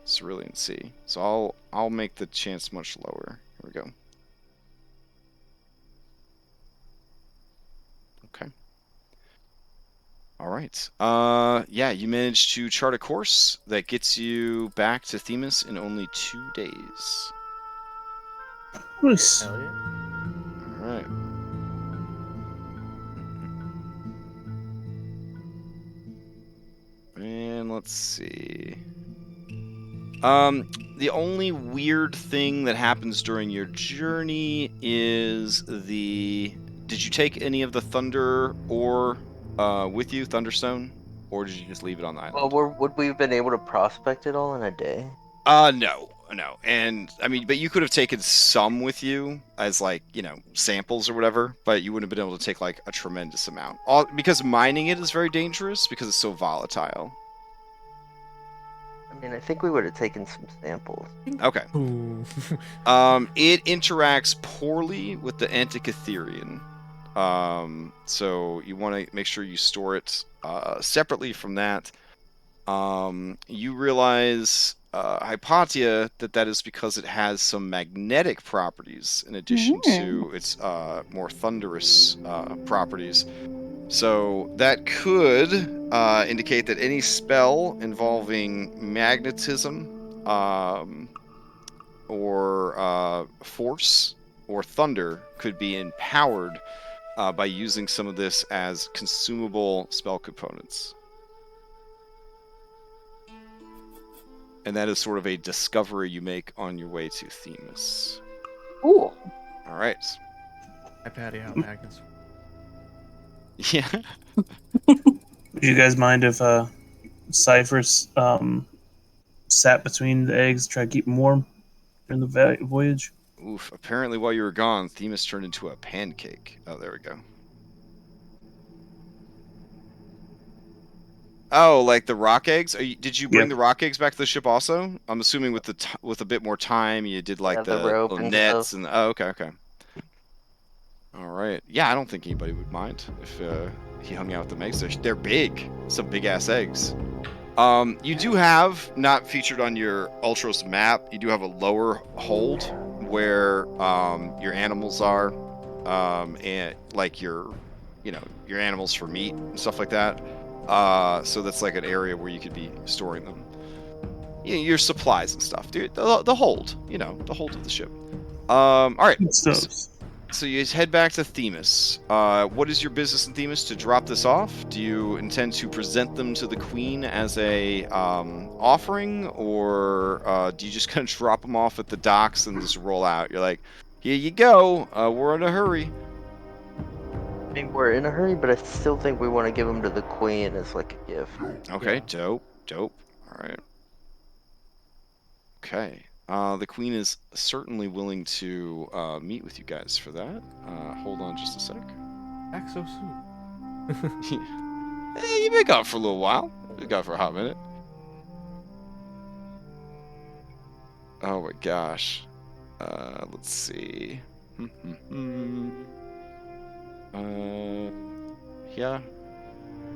Cerulean Sea. So I'll make the chance much lower. Here we go. Okay. Alright. Yeah, you managed to chart a course that gets you back to Themis in only 2 days. Nice. Hell yeah. Alright. And let's see. The only weird thing that happens during your journey is did you take any of the thunder ore with you, Thunderstone? Or did you just leave it on the island? Well, would we have been able to prospect it all in a day? No. And, I mean, but you could have taken some with you as, like, samples or whatever, but you wouldn't have been able to take, like, a tremendous amount. Because mining it is very dangerous because it's so volatile. I mean, I think we would have taken some samples. Okay. It interacts poorly with the Antikytherian. So you want to make sure you store it separately from that. You realize, Hypatia, that is because it has some magnetic properties in addition to its more thunderous properties. So that could indicate that any spell involving magnetism or force or thunder could be empowered by using some of this as consumable spell components. And that is sort of a discovery you make on your way to Themis. Cool. All right. Hi, Patty. How magnets? Yeah. Would you guys mind if Cypher's sat between the eggs, try to keep them warm during the voyage? Oof. Apparently, while you were gone, Themis turned into a pancake. Oh, there we go. Oh, like the rock eggs? Did you bring the rock eggs back to the ship also? I'm assuming with with a bit more time, you did like the rope little and nets stuff. and okay. All right. Yeah, I don't think anybody would mind if he hung out with the eggs. They're big. Some big ass eggs. You do have, not featured on your Ultros map, you do have a lower hold where your animals are, and like your animals for meat and stuff like that. So that's like an area where you could be storing them. Your supplies and stuff, dude. The hold, the hold of the ship. All right. So you head back to Themis. What is your business in Themis to drop this off? Do you intend to present them to the queen as a offering, or do you just kind of drop them off at the docks and just roll out? You're like, here you go. We're in a hurry. I mean, we're in a hurry, but I still think we want to give them to the queen as like a gift. Okay, yeah. Dope. All right. Okay. The queen is certainly willing to meet with you guys for that. Hold on just a sec. Back so soon. Hey, you've been gone for a little while. You've been gone for a hot minute. Oh my gosh. Let's see. Yeah.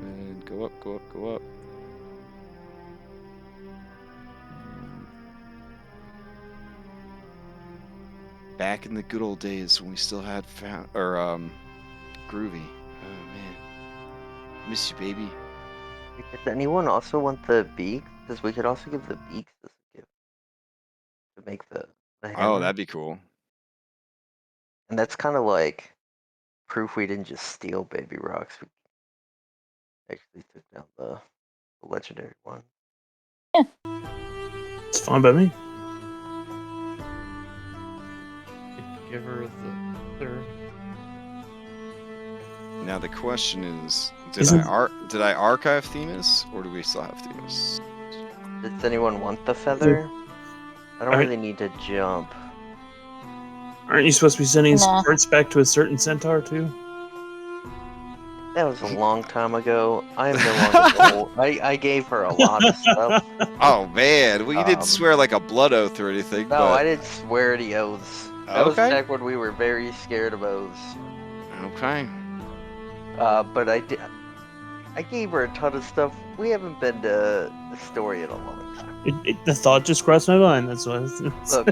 And go up. Back in the good old days when we still had Groovy. Oh man, miss you, baby. Does anyone also want the beak? Because we could also give the beaks as a gift to make the hammer. Oh, that'd be cool. And that's kind of like proof we didn't just steal baby rocks. We actually took down the legendary one. Yeah. It's fine by me. Give her the third. Now the question is, did I archive Themis, or do we still have Themis? Does anyone want the feather? I don't really need to jump. Aren't you supposed to be sending parts back to a certain centaur too? That was a long time ago. I am no longer old. I gave her a lot of stuff. Oh man, well you didn't swear like a blood ooth or anything. No, but... I didn't swear any oaths. That was back when we were very scared of oaths. Okay. But I gave her a ton of stuff. We haven't been to the story in a long time. The thought just crossed my mind. That's why. Look,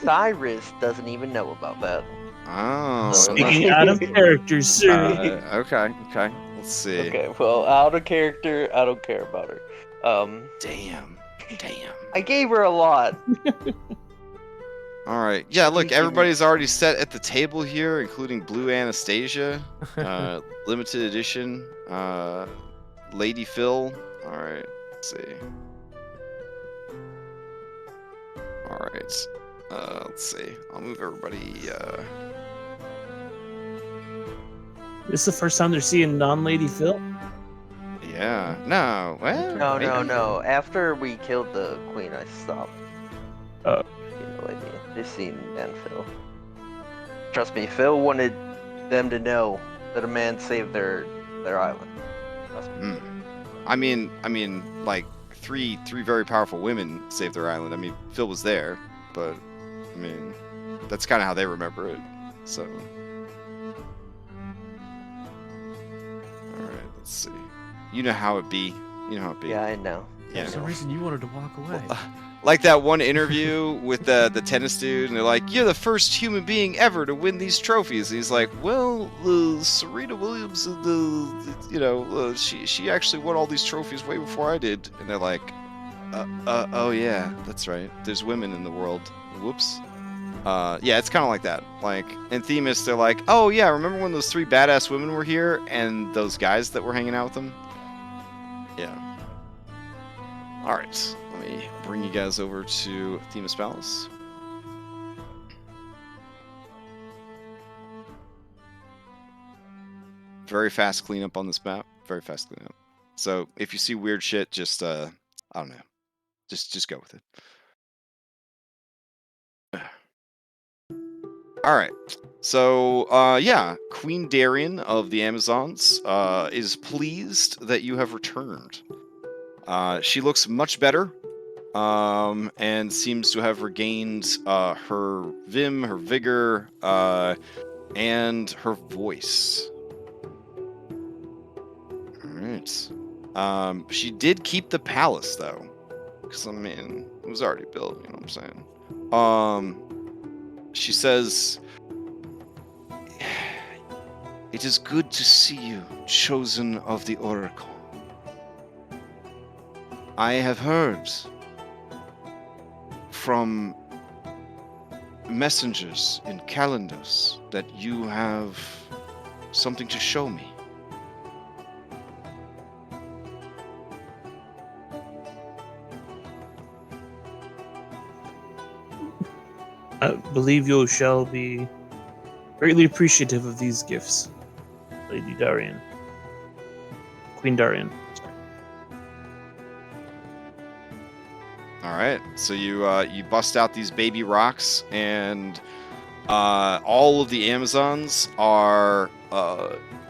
Cyrus doesn't even know about that. Oh. Speaking out of character, sir. Okay. Let's see. Okay, well, out of character, I don't care about her. Damn. I gave her a lot. All right. Yeah, look, everybody's already set at the table here, including Blue Anastasia, limited edition, Lady Phil. All right. Let's see. All right. Let's see. I'll move everybody. This is the first time they're seeing non-Lady Phil? Yeah. No. Well, No. After we killed the queen, I stopped. They've seen and Phil. Trust me, Phil wanted them to know that a man saved their island. Trust me. I mean, like three very powerful women saved their island. I mean, Phil was there, but I mean, that's kind of how they remember it. So, all right, let's see. You know how it be. Yeah, I know. Yeah. For some reason, you wanted to walk away. Like that one interview with the tennis dude, and they're like, "You're the first human being ever to win these trophies." And he's like, "Well, Serena Williams, she actually won all these trophies way before I did." And they're like, "Oh yeah, that's right. There's women in the world. Whoops." Yeah, it's kind of like that. Like in Themis, they're like, "Oh yeah, remember when those 3 badass women were here and those guys that were hanging out with them?" Yeah. All right. Let me bring you guys over to Themis Palace. Very fast cleanup on this map. Very fast cleanup. So if you see weird shit, just I don't know. Just go with it. All right. So yeah, Queen Darien of the Amazons is pleased that you have returned. She looks much better. And seems to have regained her vim, her vigor, and her voice. Alright. She did keep the palace, though. Because, I mean, it was already built, you know what I'm saying? She says, "It is good to see you, chosen of the Oracle. I have heard from messengers in calendars that you have something to show me. I believe you shall be greatly appreciative of these gifts, Lady Darian. Queen Darian. All right, so you bust out these baby rocks, and all of the Amazons are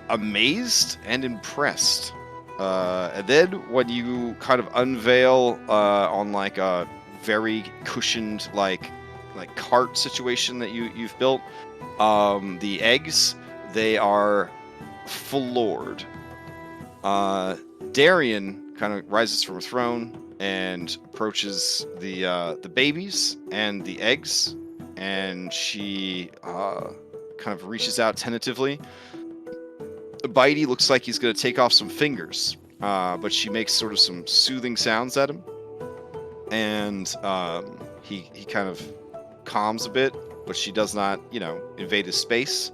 amazed and impressed. And then when you kind of unveil on like a very cushioned like cart situation that you've built, the eggs, they are floored. Darian kind of rises from her throne and approaches the babies and the eggs, and she kind of reaches out tentatively. Bitey looks like he's going to take off some fingers, but she makes sort of some soothing sounds at him, and he kind of calms a bit, but she does not, invade his space.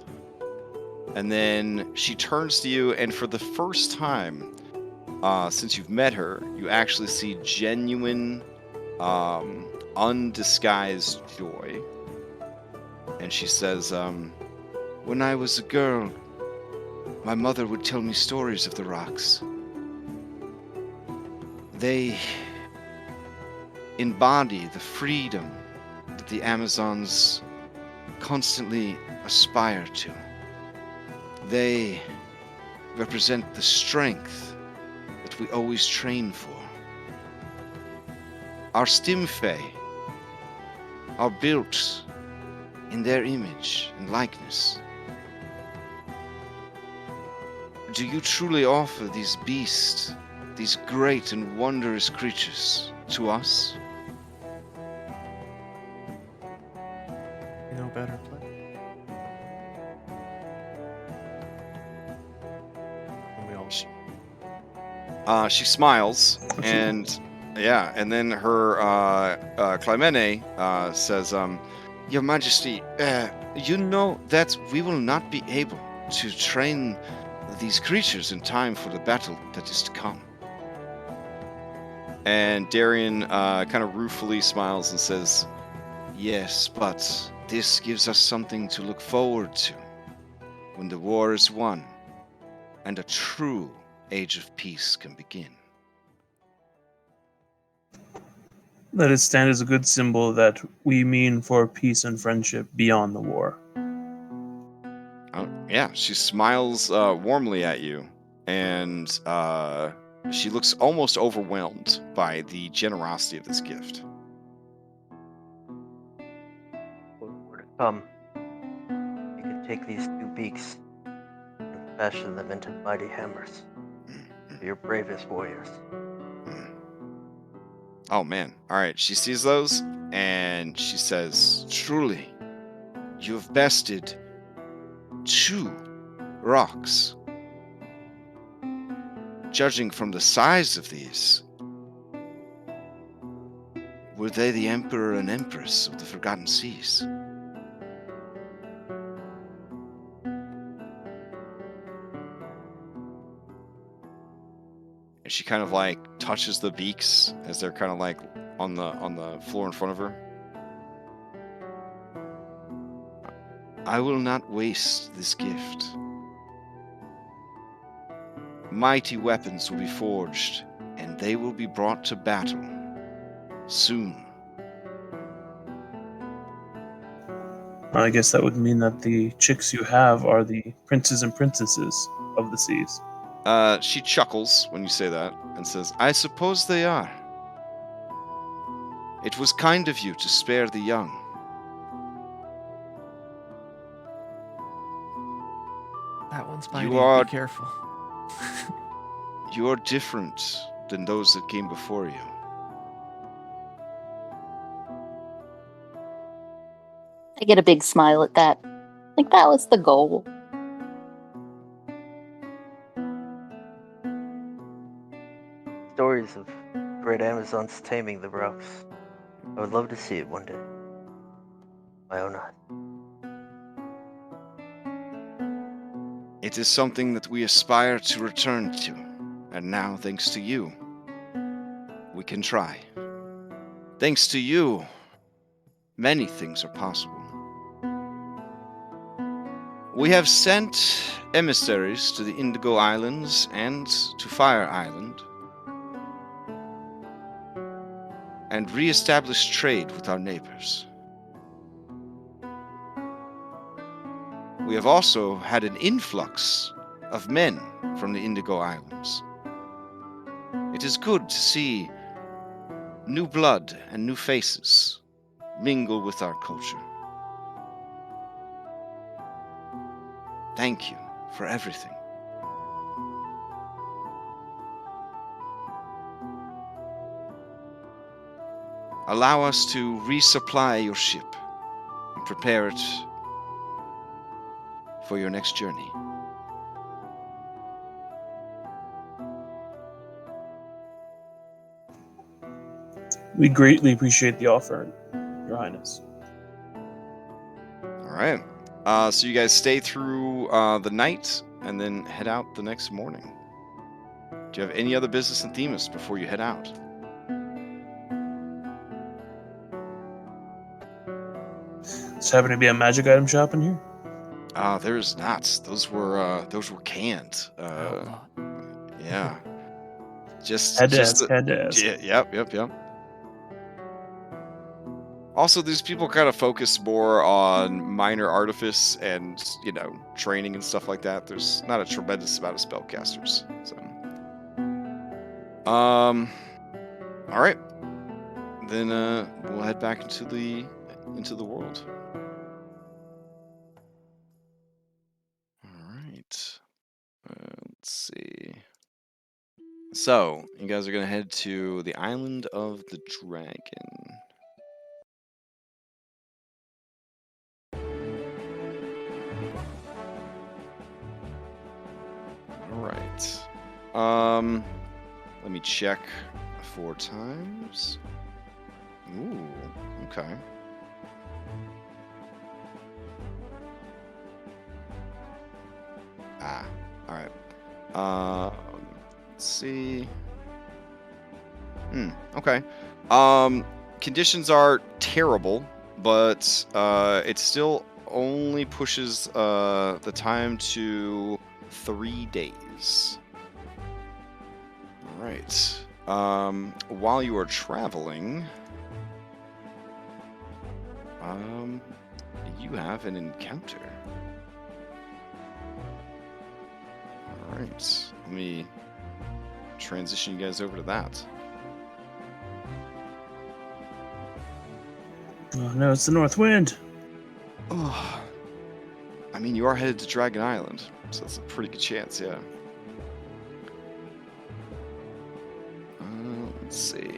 And then she turns to you, and for the first time since you've met her, you actually see genuine, undisguised joy. And she says, when I was a girl, my mother would tell me stories of the rocks. They embody the freedom that the Amazons constantly aspire to. They represent the strength that we always train for. Our Stimfey are built in their image and likeness. Do you truly offer these beasts, these great and wondrous creatures, to us? No better play. We all She smiles, and and then her Clymene says, Your Majesty, you know that we will not be able to train these creatures in time for the battle that is to come. And Darian kind of ruefully smiles and says, Yes, but this gives us something to look forward to when the war is won and a true age of peace can begin. Let it stand as a good symbol that we mean for peace and friendship beyond the war. Yeah, she smiles warmly at you, and she looks almost overwhelmed by the generosity of this gift. When war to come, you can take these two beaks and fashion them into mighty hammers for your bravest warriors. Oh man, alright, she sees those, and she says, Truly, you have bested 2 rocks. Judging from the size of these, were they the Emperor and Empress of the Forgotten Seas? And she kind of like touches the beaks as they're kind of like on the floor in front of her. I will not waste this gift. Mighty weapons will be forged, and they will be brought to battle soon. I guess that would mean that the chicks you have are the princes and princesses of the seas. She chuckles when you say that and says, I suppose they are. It was kind of you to spare the young. That one's You mighty. are- Be careful. You are different than those that came before you. I get a big smile at that. Like that was the goal. Stories of great Amazons taming the rocks. I would love to see it one day. My own eyes. It is something that we aspire to return to, and now, thanks to you, we can try. Thanks to you, many things are possible. We have sent emissaries to the Indigo Islands and to Fire Island, and re-established trade with our neighbors. We have also had an influx of men from the Indigo Islands. It is good to see new blood and new faces mingle with our culture. Thank you for everything. Allow us to resupply your ship and prepare it for your next journey. We greatly appreciate the offer, Your Highness. All right. So you guys stay through the night and then head out the next morning. Do you have any other business in Themis before you head out? Does happen to be a magic item shop in here? There is not. Those were canned. Yeah. Had to ask. Yeah, yep. Also, these people kind of focus more on minor artifice and, training and stuff like that. There's not a tremendous amount of spellcasters. So, all right. Then we'll head back into the world. All right. Let's see. So, you guys are going to head to the Island of the Dragon. Alright. Let me check 4 times. Ooh, okay. Alright. Let's see. Okay. Conditions are terrible, but it still only pushes the time to 3 days. All right. While you are traveling, you have an encounter. All right. Let me transition you guys over to that. Oh no, it's the North Wind. Oh, I mean, you are headed to Dragon Island, so that's a pretty good chance, yeah. Let's see.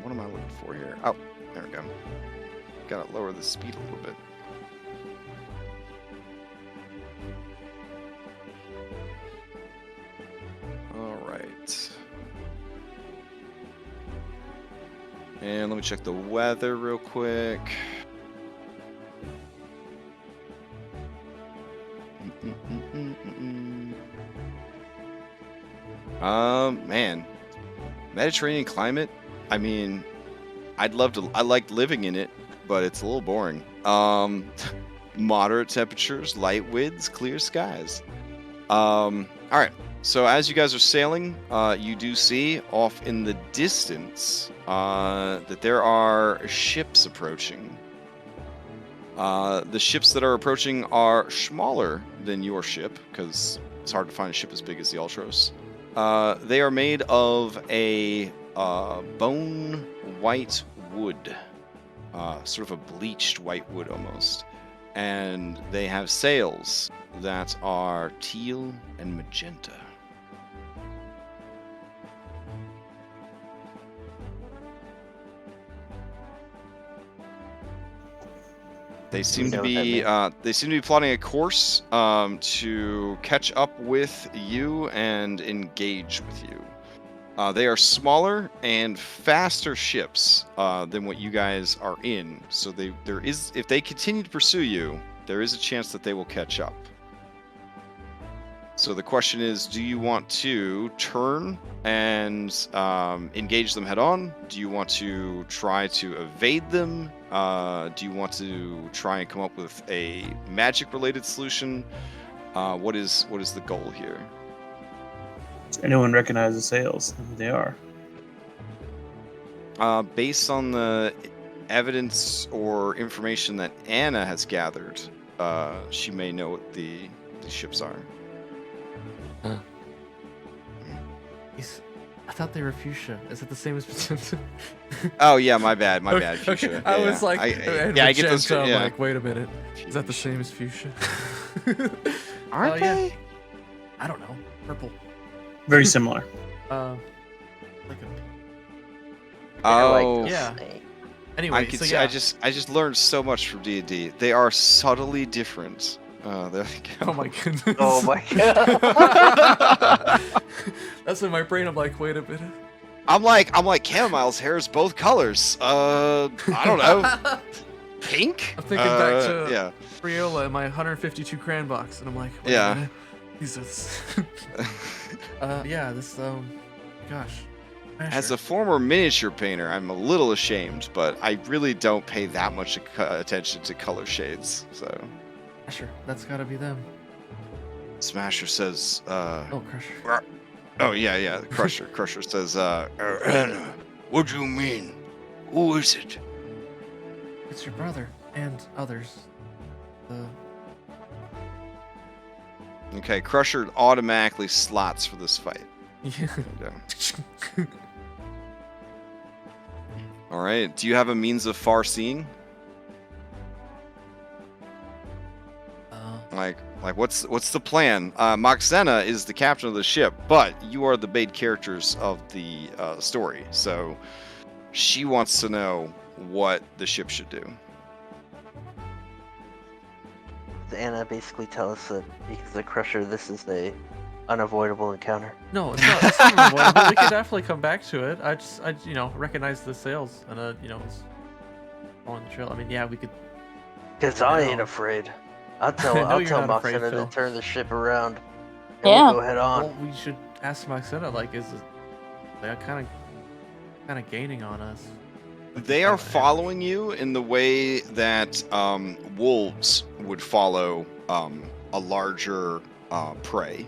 What am I looking for here? Oh, there we go. Gotta lower the speed a little bit. Alright. And let me check the weather real quick. Man. Mediterranean climate, I mean, I like living in it, but it's a little boring. Moderate temperatures, light winds, clear skies. Alright. So as you guys are sailing, you do see off in the distance that there are ships approaching. The ships that are approaching are smaller than your ship, because it's hard to find a ship as big as the Ultros. They are made of a bone white wood, sort of a bleached white wood almost. And they have sails that are teal and magenta. They seem know to what that be plotting a course to catch up with you and engage with you. They are smaller and faster ships than what you guys are in. So if they continue to pursue you, there is a chance that they will catch up. So the question is, do you want to turn and engage them head on? Do you want to try to evade them? Do you want to try and come up with a magic-related solution? What is the goal here? Does anyone recognize the sails? And who they are? Based on the evidence or information that Anna has gathered, she may know what the ships are. I thought they were fuchsia. Is it the same as? Oh yeah, my bad. Okay, Fuchsia. I Yeah, was yeah. like, I get those. I'm Yeah. like, wait a minute. Is that the same as fuchsia? Aren't yeah. they? I don't know. Purple. Very similar. Like a. Oh, Yeah. snake. Anyway, I could so see, yeah. I just learned so much from D&D. They are subtly different. There we go. Oh my goodness. Oh my god. That's in my brain. I'm like, wait a minute. I'm like chamomile's hair is both colors. I don't know. Pink? I'm thinking back to yeah. Riola in my 152 crayon box, and I'm like, wait Yeah. a minute. Jesus. Yeah, this gosh. As a former miniature painter, I'm a little ashamed, but I really don't pay that much attention to color shades. So Crusher, that's gotta be them. Smasher says, Oh, Crusher. oh yeah, Crusher. Crusher says, Anna, what do you mean? Who is it? It's your brother and others. Okay, Crusher automatically slots for this fight. Yeah. Yeah. All right. Do you have a means of far seeing? Like what's the plan? Moxena is the captain of the ship, but you are the main characters of the story, so she wants to know what the ship should do. Does Anna basically tell us that because of Crusher, this is a unavoidable encounter? No, it's not unavoidable. We can definitely come back to it. I recognize the sails and it's on the trail. I mean, yeah, we could. Because I ain't afraid. I'll tell No, you're not afraid, Moxena Phil. to turn the ship around. And Yeah. we'll go head on. Well, we should ask Moxena. Like, is it? They're kind of gaining on us. They are following you in the way that wolves would follow a larger prey.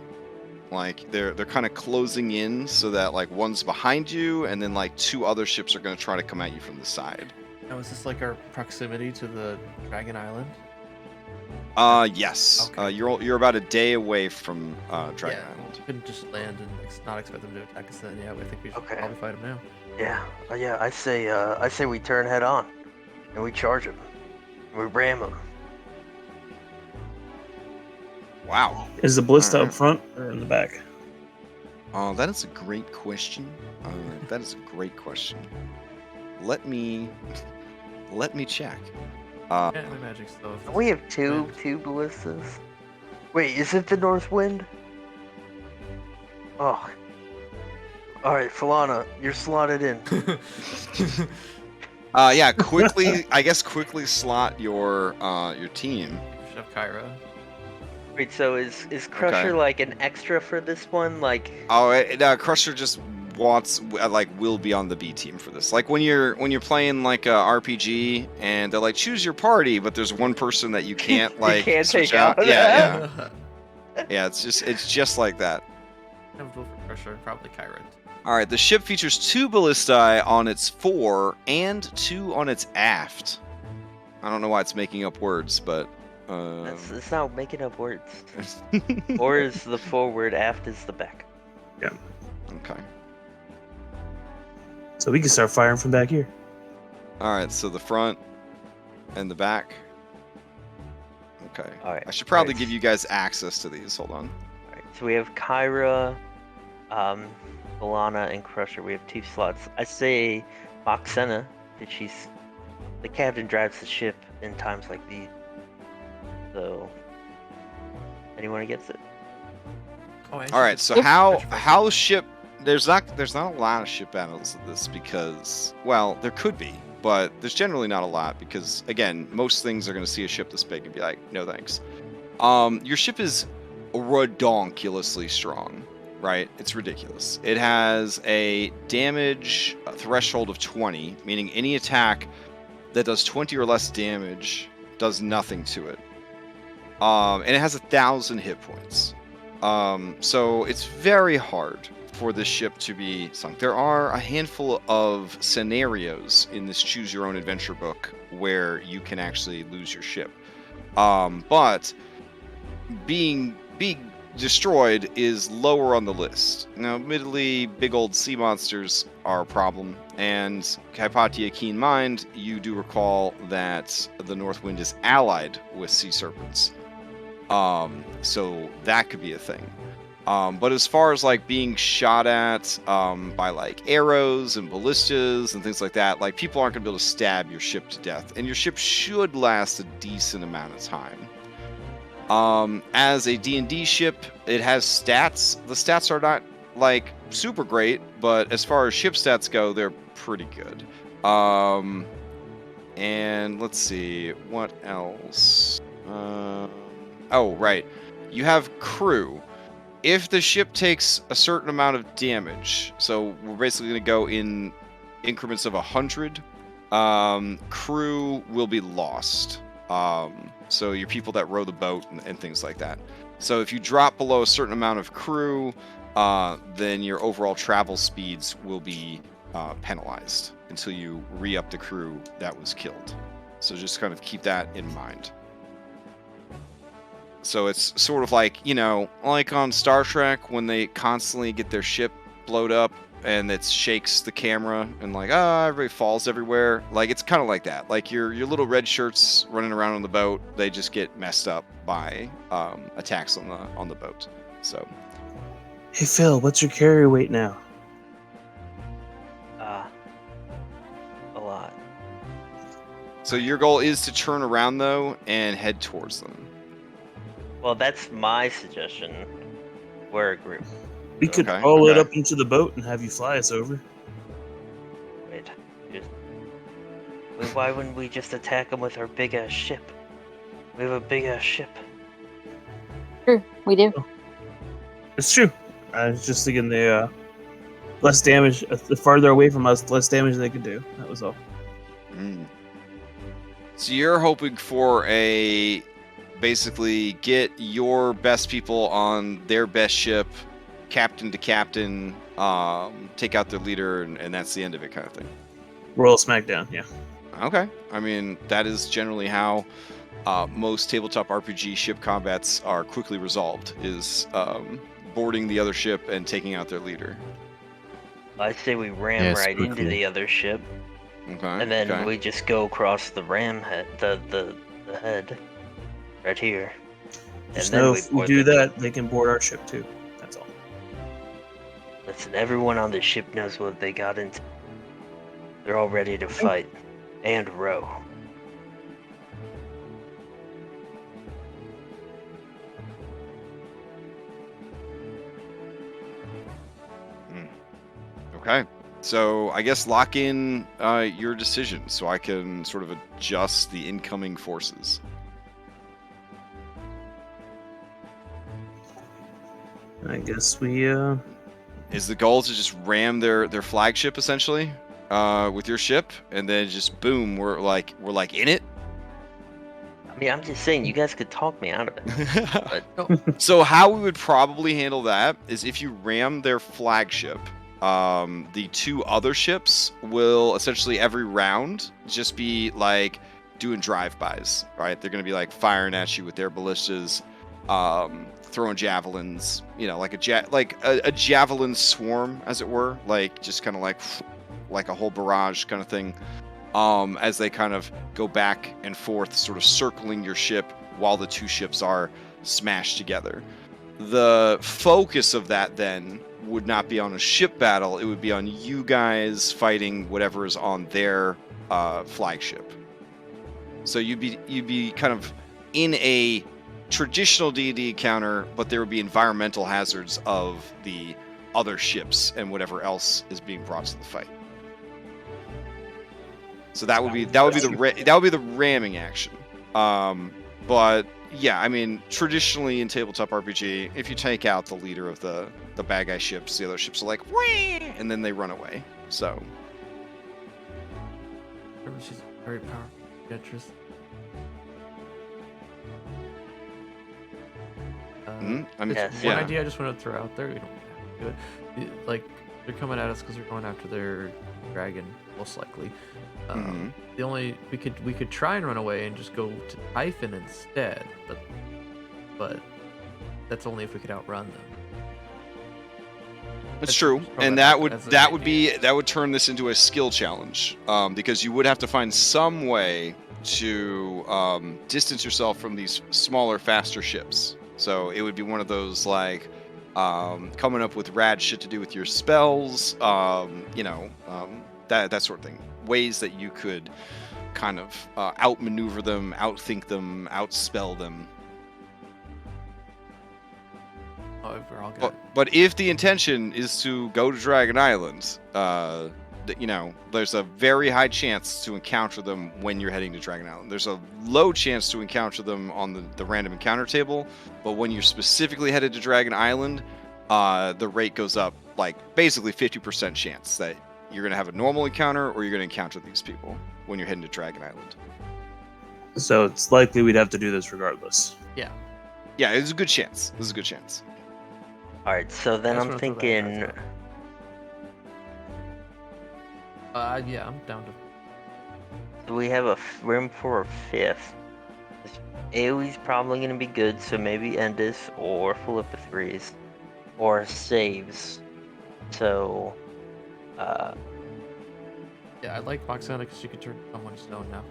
Like they're kind of closing in so that like one's behind you, and then like two other ships are going to try to come at you from the side. Now, is this like our proximity to the Dragon Island? Yes. Okay. You're about a day away from Dragon Yeah, Island. we couldn't just land and not expect them to attack us then. Yeah, I think we should Okay. probably fight them now. Yeah. I say we turn head on, and we charge them. We ram them. Wow. Is the ballista Alright. up front or in the back? Oh, that is a great question. That is a great question. Let me check. Yeah, my magic stuff. We have two ballistas. Wait, is it the north wind? Oh. Alright, Falana, you're slotted in. Yeah, quickly slot your team. Chef Kyra. Wait, so is Crusher Okay. like an extra for this one? Like, Oh, Crusher just will be on the B team for this. Like when you're playing like a RPG and they're like choose your party, but there's one person that you can't like can't switch take out. Yeah. Yeah, it's just like that. I would vote for Crusher, probably Kyra. All right, the ship features 2 ballistae on its fore and 2 on its aft. I don't know why it's making up words, but it's not making up words. Or is the forward, aft is the back. Okay. So we can start firing from back here. All right, so the front and the back. Okay. All right. I should probably alright. give you guys access to these. Hold on. Alright, so we have Kyra, Balana, and Crusher. We have 2 slots. I say Moxena, that she's the captain drives the ship in times like these. So, anyone against it? Oh, All right, so how ship? There's not a lot of ship battles of this because, well, there could be, but there's generally not a lot because, again, most things are going to see a ship this big and be like, no thanks. Your ship is redonkulously strong, right? It's ridiculous. It has a damage threshold of 20, meaning any attack that does 20 or less damage does nothing to it. And it has 1,000 hit points. So it's very hard for this ship to be sunk. There are a handful of scenarios in this Choose Your Own Adventure book where you can actually lose your ship. But being destroyed is lower on the list. Now, admittedly, big old sea monsters are a problem, and Hypatia Keen Mind, you do recall that the North Wind is allied with sea serpents. So that could be a thing. But as far as like being shot at by like arrows and ballistas and things like that, like people aren't gonna be able to stab your ship to death, and your ship should last a decent amount of time. As a D&D ship, it has stats. The stats are not like super great, but as far as ship stats go, they're pretty good. And let's see what else. Oh, right. You have crew. If the ship takes a certain amount of damage, so we're basically going to go in increments of 100, crew will be lost. So your people that row the boat and things like that. So if you drop below a certain amount of crew, then your overall travel speeds will be penalized until you re-up the crew that was killed. So just kind of keep that in mind. So it's sort of like, you know, like on Star Trek when they constantly get their ship blowed up and it shakes the camera and like, everybody falls everywhere. Like, it's kind of like that. Like your little red shirts running around on the boat, they just get messed up by attacks on the boat. So. Hey Phil, what's your carry weight now? A lot. So your goal is to turn around though and head towards them. Well, that's my suggestion. We're a group. We could roll it up into the boat and have you fly us over. Wait, why wouldn't we just attack them with our big ass ship? We have a big ass ship. True, we do. It's true. I was just thinking they less damage. The farther away from us, the less damage they could do. That was all. So you're hoping for a basically get your best people on their best ship, captain to captain, take out their leader, and that's the end of it, kind of thing. Royal Smackdown, yeah. Okay. I mean, that is generally how most tabletop RPG ship combats are quickly resolved, is boarding the other ship and taking out their leader. I say we ram right into the other ship. Okay. And then we just go across the ram head, the head, right here. Just know if we do that, they can board our ship too. That's all. Listen, everyone on the ship knows what they got into. They're all ready to fight and row. Okay. So I guess lock in your decision so I can sort of adjust the incoming forces. I guess we Is the goal to just ram their flagship essentially with your ship, and then just boom, we're like in it? I mean, I'm just saying, you guys could talk me out of it. But... So how we would probably handle that is if you ram their flagship, the two other ships will essentially every round just be like doing drive-bys, right? They're going to be like firing at you with their ballistas, throwing javelins, you know, like a javelin swarm, as it were, like just kind of like a whole barrage kind of thing, as they kind of go back and forth, sort of circling your ship while the two ships are smashed together. The focus of that then would not be on a ship battle, it would be on you guys fighting whatever is on their flagship. So you'd be kind of in a traditional D&D encounter, but there would be environmental hazards of the other ships and whatever else is being brought to the fight. So that would be the ramming action. But yeah, I mean, traditionally in tabletop RPG, if you take out the leader of the bad guy ships, the other ships are like, whee! And then they run away. So. Remember, she's very powerful. Beatrice. I mean, It's one idea I just want to throw out there. We don't have to do it. Like, they're coming at us because we're going after their dragon, most likely. The only we could try and run away and just go to Typhon instead, but that's only if we could outrun them. It's true, and that would turn this into a skill challenge, because you would have to find some way to distance yourself from these smaller, faster ships. So it would be one of those like coming up with rad shit to do with your spells, that sort of thing. Ways that you could kind of outmaneuver them, outthink them, outspell them. Oh, we're all good. But if the intention is to go to Dragon Island, there's a very high chance to encounter them when you're heading to Dragon Island. There's a low chance to encounter them on the random encounter table, but when you're specifically headed to Dragon Island, the rate goes up like basically 50% chance that you're going to have a normal encounter or you're going to encounter these people when you're heading to Dragon Island. So it's likely we'd have to do this regardless. Yeah. Yeah, it's a good chance. This is a good chance. Alright, so then I'm thinking... yeah, I'm down to... So we have a room for a fifth. Aerie's probably going to be good, so maybe Endis or Philippa Threes. Or saves. So... Yeah, I like Moxena because she could turn someone to stone now.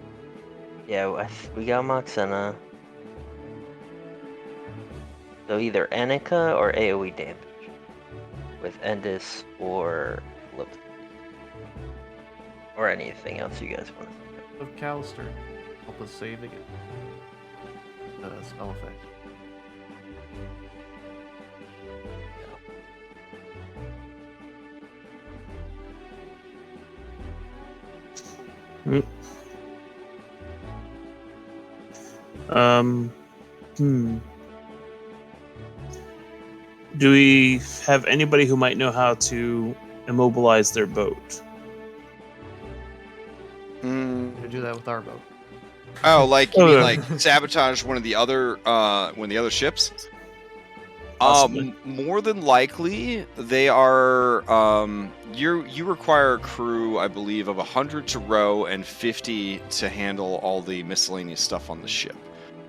Yeah, we got Moxena. So either Annika or AoE damage. With Endis or Lip. Or anything else you guys want. Of Callister, help us save again. Spell effect. Do we have anybody who might know how to immobilize their boat? To do that with our boat. Oh, like you mean like sabotage one of the other ships? More than likely, they are. You require a crew, I believe, of 100 to row and 50 to handle all the miscellaneous stuff on the ship.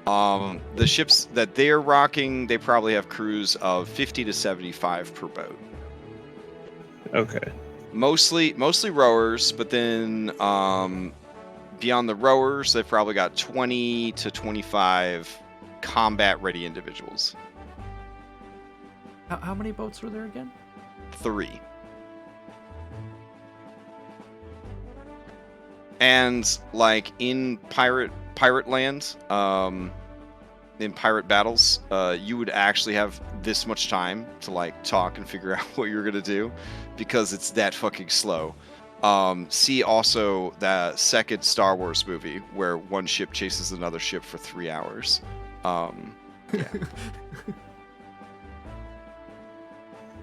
The ships that they're rocking, they probably have crews of 50 to 75 per boat. Okay. Mostly rowers, but then beyond the rowers, they've probably got 20 to 25 combat-ready individuals. How many boats were there again? 3. And like in pirate land, in pirate battles, you would actually have this much time to like talk and figure out what you're gonna do, because it's that fucking slow. See also that second Star Wars movie where one ship chases another ship for 3 hours. Yeah.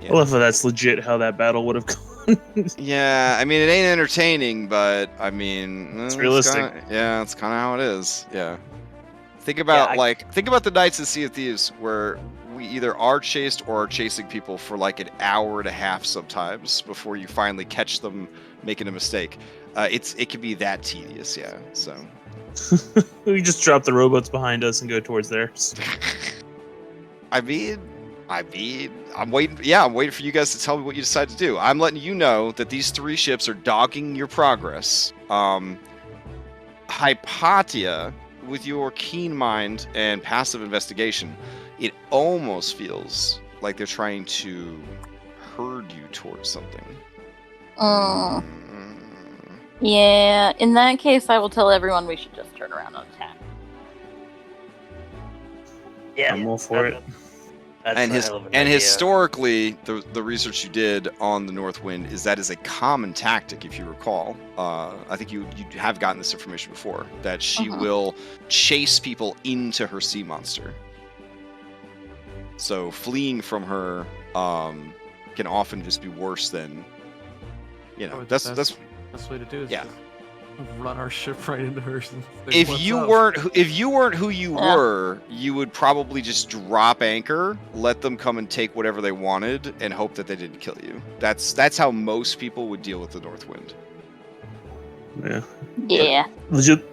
I love how that's legit how that battle would have gone. Yeah, I mean, it ain't entertaining, but I mean, it's realistic. It's kind of how it is. Yeah. Think about the Knights of Sea of Thieves, where we either are chased or are chasing people for like an hour and a half sometimes before you finally catch them making a mistake. It can be that tedious, yeah. So we just drop the rowboats behind us and go towards theirs. I mean, I'm waiting. Yeah, I'm waiting for you guys to tell me what you decide to do. I'm letting you know that these 3 ships are dogging your progress. Hypatia, with your keen mind and passive investigation, it almost feels like they're trying to herd you towards something. Yeah, in that case, I will tell everyone we should just turn around and attack. Yeah, I'm all for it. That's And a hell of an and idea. historically, the research you did on the North Wind is that is a common tactic, if you recall. I think you have gotten this information before, that she will chase people into her sea monster. So fleeing from her can often just be worse than, that's best way to do is yeah. just run our ship right into her. If you weren't who you were, you would probably just drop anchor, let them come and take whatever they wanted, and hope that they didn't kill you. That's how most people would deal with the North Wind. Yeah. Yeah.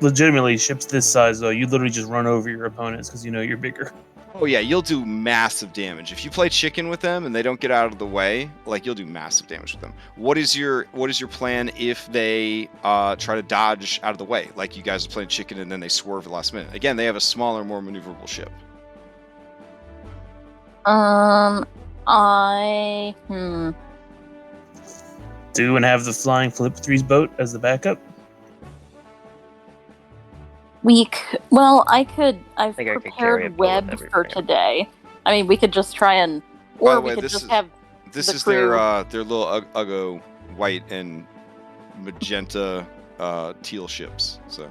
Legitimately, ships this size though, you literally just run over your opponents because you know you're bigger. Oh yeah, you'll do massive damage if you play chicken with them and they don't get out of the way. Like, you'll do massive damage with them. What is your plan if they try to dodge out of the way? Like, you guys are playing chicken and then they swerve at the last minute. Again, they have a smaller, more maneuverable ship. Do and have the flying flip threes boat as the backup. I've think I could carry a prepared boat with web everything. for today. I mean, we could just try and, By the or we way, could this just is- have This the is crew. their little Uggo white and magenta teal ships. So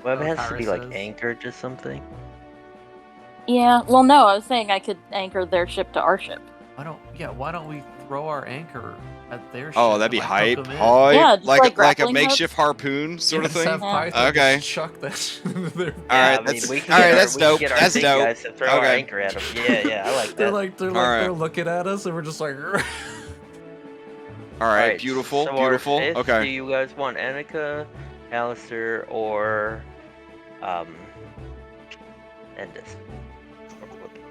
Web Oh, has to be like Kyra says. anchored to something. Yeah, well, no, I was saying I could anchor their ship to our ship. Why don't we throw our anchor at their ship? oh, that'd and, be like, hype. hook 'em in? Hype. Yeah, just like like a grappling makeshift hooks. harpoon sort of Just thing. have Yeah. Python Okay. just chuck that shit into their All Yeah, right, I that's mean, we can all right. get That's we can dope. get our That's big dope. guys to throw our Okay. anchor at them. Yeah, I like They're that. like Alright. they're looking at us and we're just like All right, Alright, beautiful, so beautiful. Our fifth, Okay. Do you guys want Annika, Alistair, or Endis?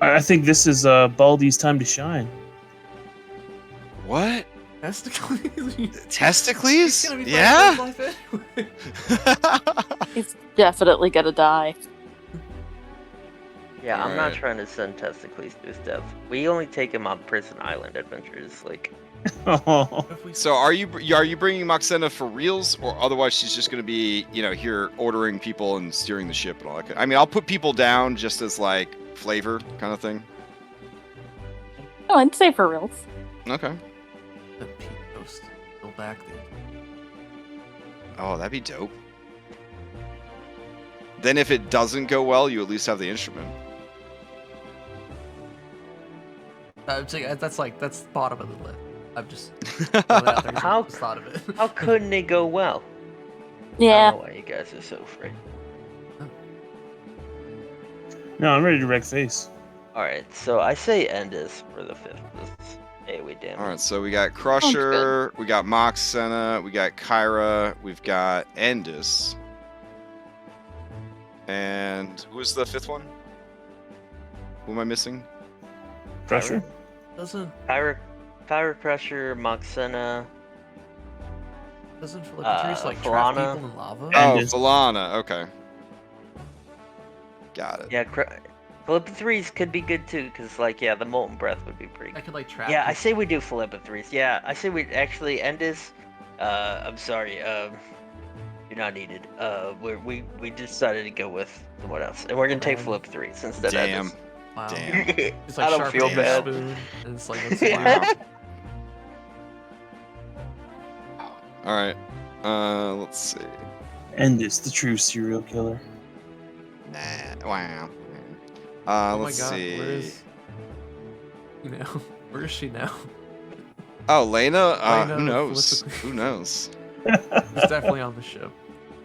I think this is Baldy's time to shine. What? Testicles? Testicles? Gonna be Yeah. life anyway. He's definitely gonna die. Yeah, I'm not Alright. trying to send Testicles to his death. We only take him on Prison Island adventures. Like, Oh, So are you bringing Moxena for reals, or otherwise she's just going to be here ordering people and steering the ship and all that? I mean, I'll put people down just as like flavor kind of thing. Oh, I'd say for reals. Okay. The Pete Ghost. Go back there. Oh, that'd be dope. Then if it doesn't go well, you at least have the instrument. That's bottom of the list. I'm just throwing that out there 'cause I How- just thought of it. how couldn't it go well? I Yeah. don't know why you guys are so afraid. no, I'm ready to wreck face. Alright, so I say Endis for the fifth. This is AoE damage. All right, so we got Crusher, we got Moxena, we got Kyra, we've got Endis. And who was the fifth one? Who am I missing? Crusher. Doesn't Pyro Crusher, Moxena. Philippians like trap Falana. people in lava? Oh, Endis. Falana. Okay. Got it. Yeah, Philippa 3s could be good too, because, like, yeah, the Molten Breath would be pretty I good. could like trap. Yeah, I people. say we do Philippa 3s. Yeah, I say we actually end this. I'm sorry, you're not needed. We decided to go with someone else. And we're gonna take Philippa 3s instead Damn. of Wow. Damn. Endis. It's like I don't sharp feel with a bad. spoon, and it's like let's Wow. All right. Let's see. Endis, the true serial killer. Nah. Wow. Oh my Let's god, see. where is where is she now? Oh, Lena. Lena Who knows? Felicity. Who knows? She's definitely on the ship.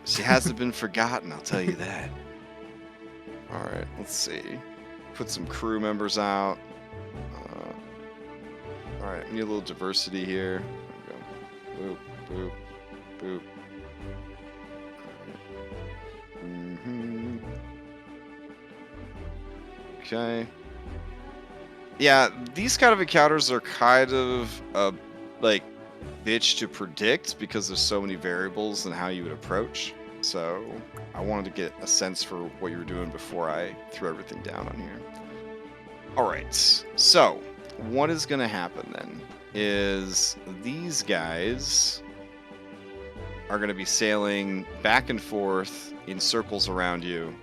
She hasn't been forgotten. I'll tell you that. All right. Let's see. Put some crew members out. All right. We need a little diversity here. There we go. Boop. Boop. Boop. Mm-hmm. Okay. Yeah, these kind of encounters are kind of like bitch to predict because there's so many variables in how you would approach. So I wanted to get a sense for what you were doing before I threw everything down on here. All right. So what is going to happen then is these guys are going to be sailing back and forth in circles around you.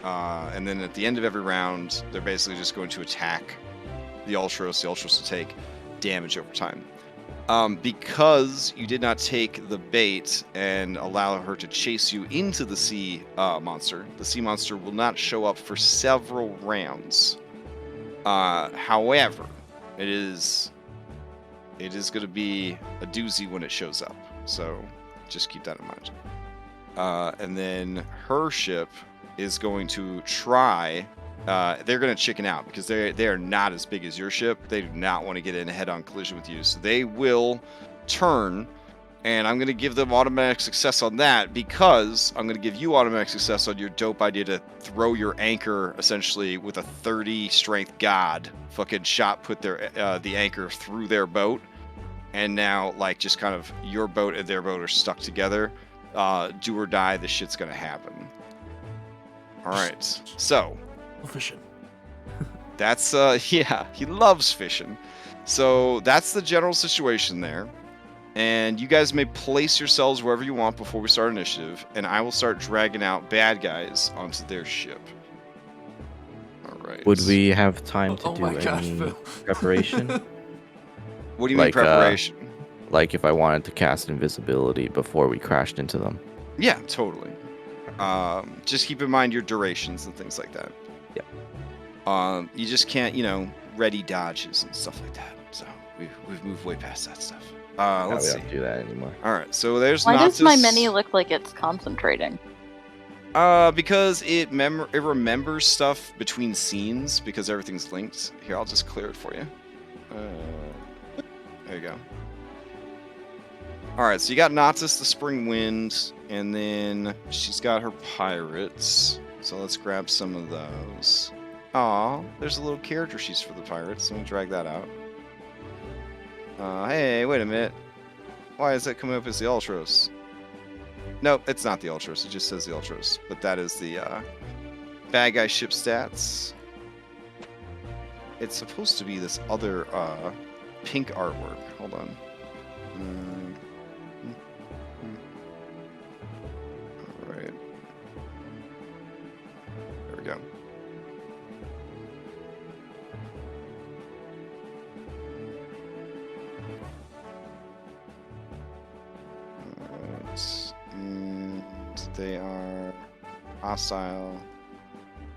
And then at the end of every round, they're basically just going to attack the Ultros. The Ultros will take damage over time. Because you did not take the bait and allow her to chase you into the sea monster, the sea monster will not show up for several rounds. However, it is going to be a doozy when it shows up, so just keep that in mind. And then her ship is going to try. They're going to chicken out because they are not as big as your ship. They do not want to get in a head-on collision with you, so they will turn. And I'm going to give them automatic success on that because I'm going to give you automatic success on your dope idea to throw your anchor essentially with a 30 strength god. Fucking shot put the anchor through their boat. And now, like, just kind of your boat and their boat are stuck together. Do or die, this shit's going to happen. All right, so Fishing. that's, yeah, he loves fishing. So that's the general situation there. And you guys may place yourselves wherever you want before we start initiative, and I will start dragging out bad guys onto their ship. All right. Would we have time to Oh do my gosh, any Phil. preparation? What do you mean preparation? Like if I wanted to cast invisibility before we crashed into them. Yeah, totally. Just keep in mind your durations and things like that. Yeah. You just can't, ready dodges and stuff like that. So we've moved way past that stuff. Let's we see. don't do that anymore. All right, so there's Why does my Noctis. menu look like it's concentrating? Because it remembers stuff between scenes because everything's linked. Here, I'll just clear it for you. There you go. All right, so you got Noctis, the Spring Wind, and then she's got her pirates. So let's grab some of those. Aw, there's a little character sheets for the pirates. Let me drag that out. Hey, wait a minute. Why is that coming up as the Ultros? Nope, it's not the Ultros. It just says the Ultros. But that is the bad guy ship stats. It's supposed to be this other pink artwork. Hold on. All right. There we go. And they are hostile.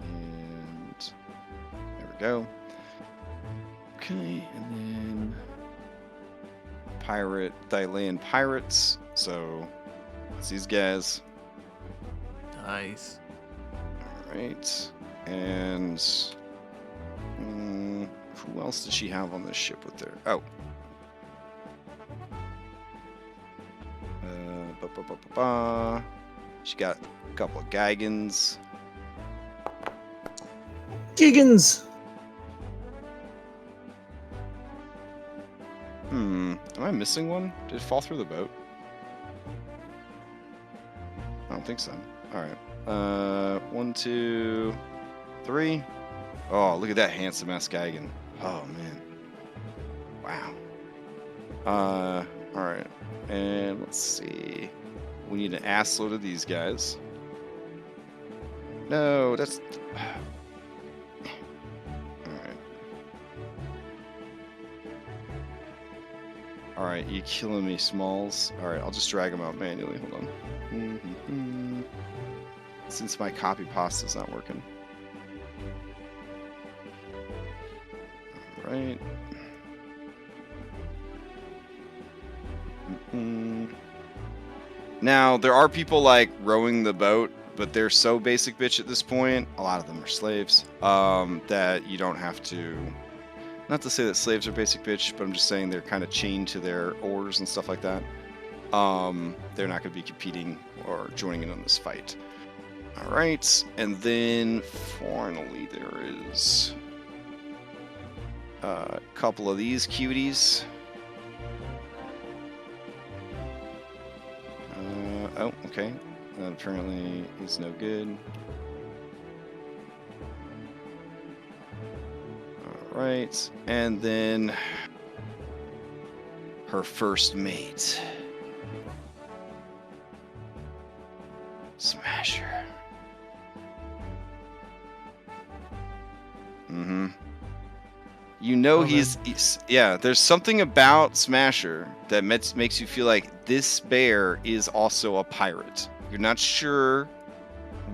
And there we go. Okay, and then pirate, Thylean pirates. So it's these guys. Nice. All right, and who else does she have on this ship with her? Oh. She got a couple of Gigans. Giggins! Am I missing one? Did it fall through the boat? I don't think so. Alright. 1, 2, 3. Oh, look at that handsome ass Gigan. Oh man. Wow. Alright. And let's see. We need an ass load of these guys. No, that's... Alright. Alright, you killing me, Smalls. Alright, I'll just drag them out manually. Hold on. Since my copy pasta's not working. Alright. Now, there are people like rowing the boat, but they're so basic bitch at this point, a lot of them are slaves, that you don't have to... Not to say that slaves are basic bitch, but I'm just saying they're kind of chained to their oars and stuff like that. They're not going to be competing or joining in on this fight. Alright, and then finally there is a couple of these cuties. Oh, okay. That apparently is no good. Alright, and then her first mate. Mm-hmm. You know he's yeah, there's something about Smasher that makes you feel like this bear is also a pirate. You're not sure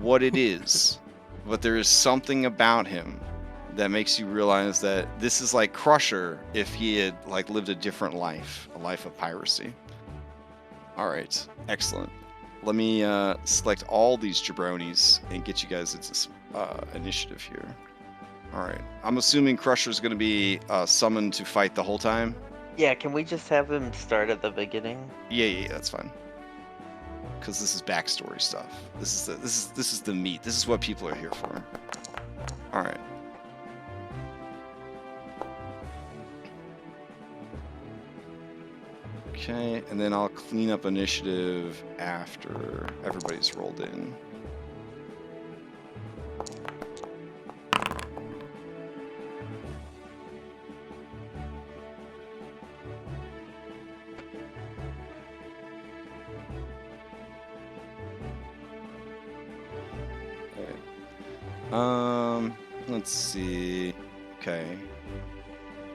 what it is, but there is something about him that makes you realize that this is like Crusher if he had like lived a different life, a life of piracy. All right, excellent. Let me select all these jabronis and get you guys into initiative here. All right. I'm assuming Crusher's going to be summoned to fight the whole time. Yeah, can we just have him start at the beginning? Yeah, that's fine. Because this is backstory stuff. This is the meat. This is what people are here for. All right. Okay, and then I'll clean up initiative after everybody's rolled in. Let's see. Okay.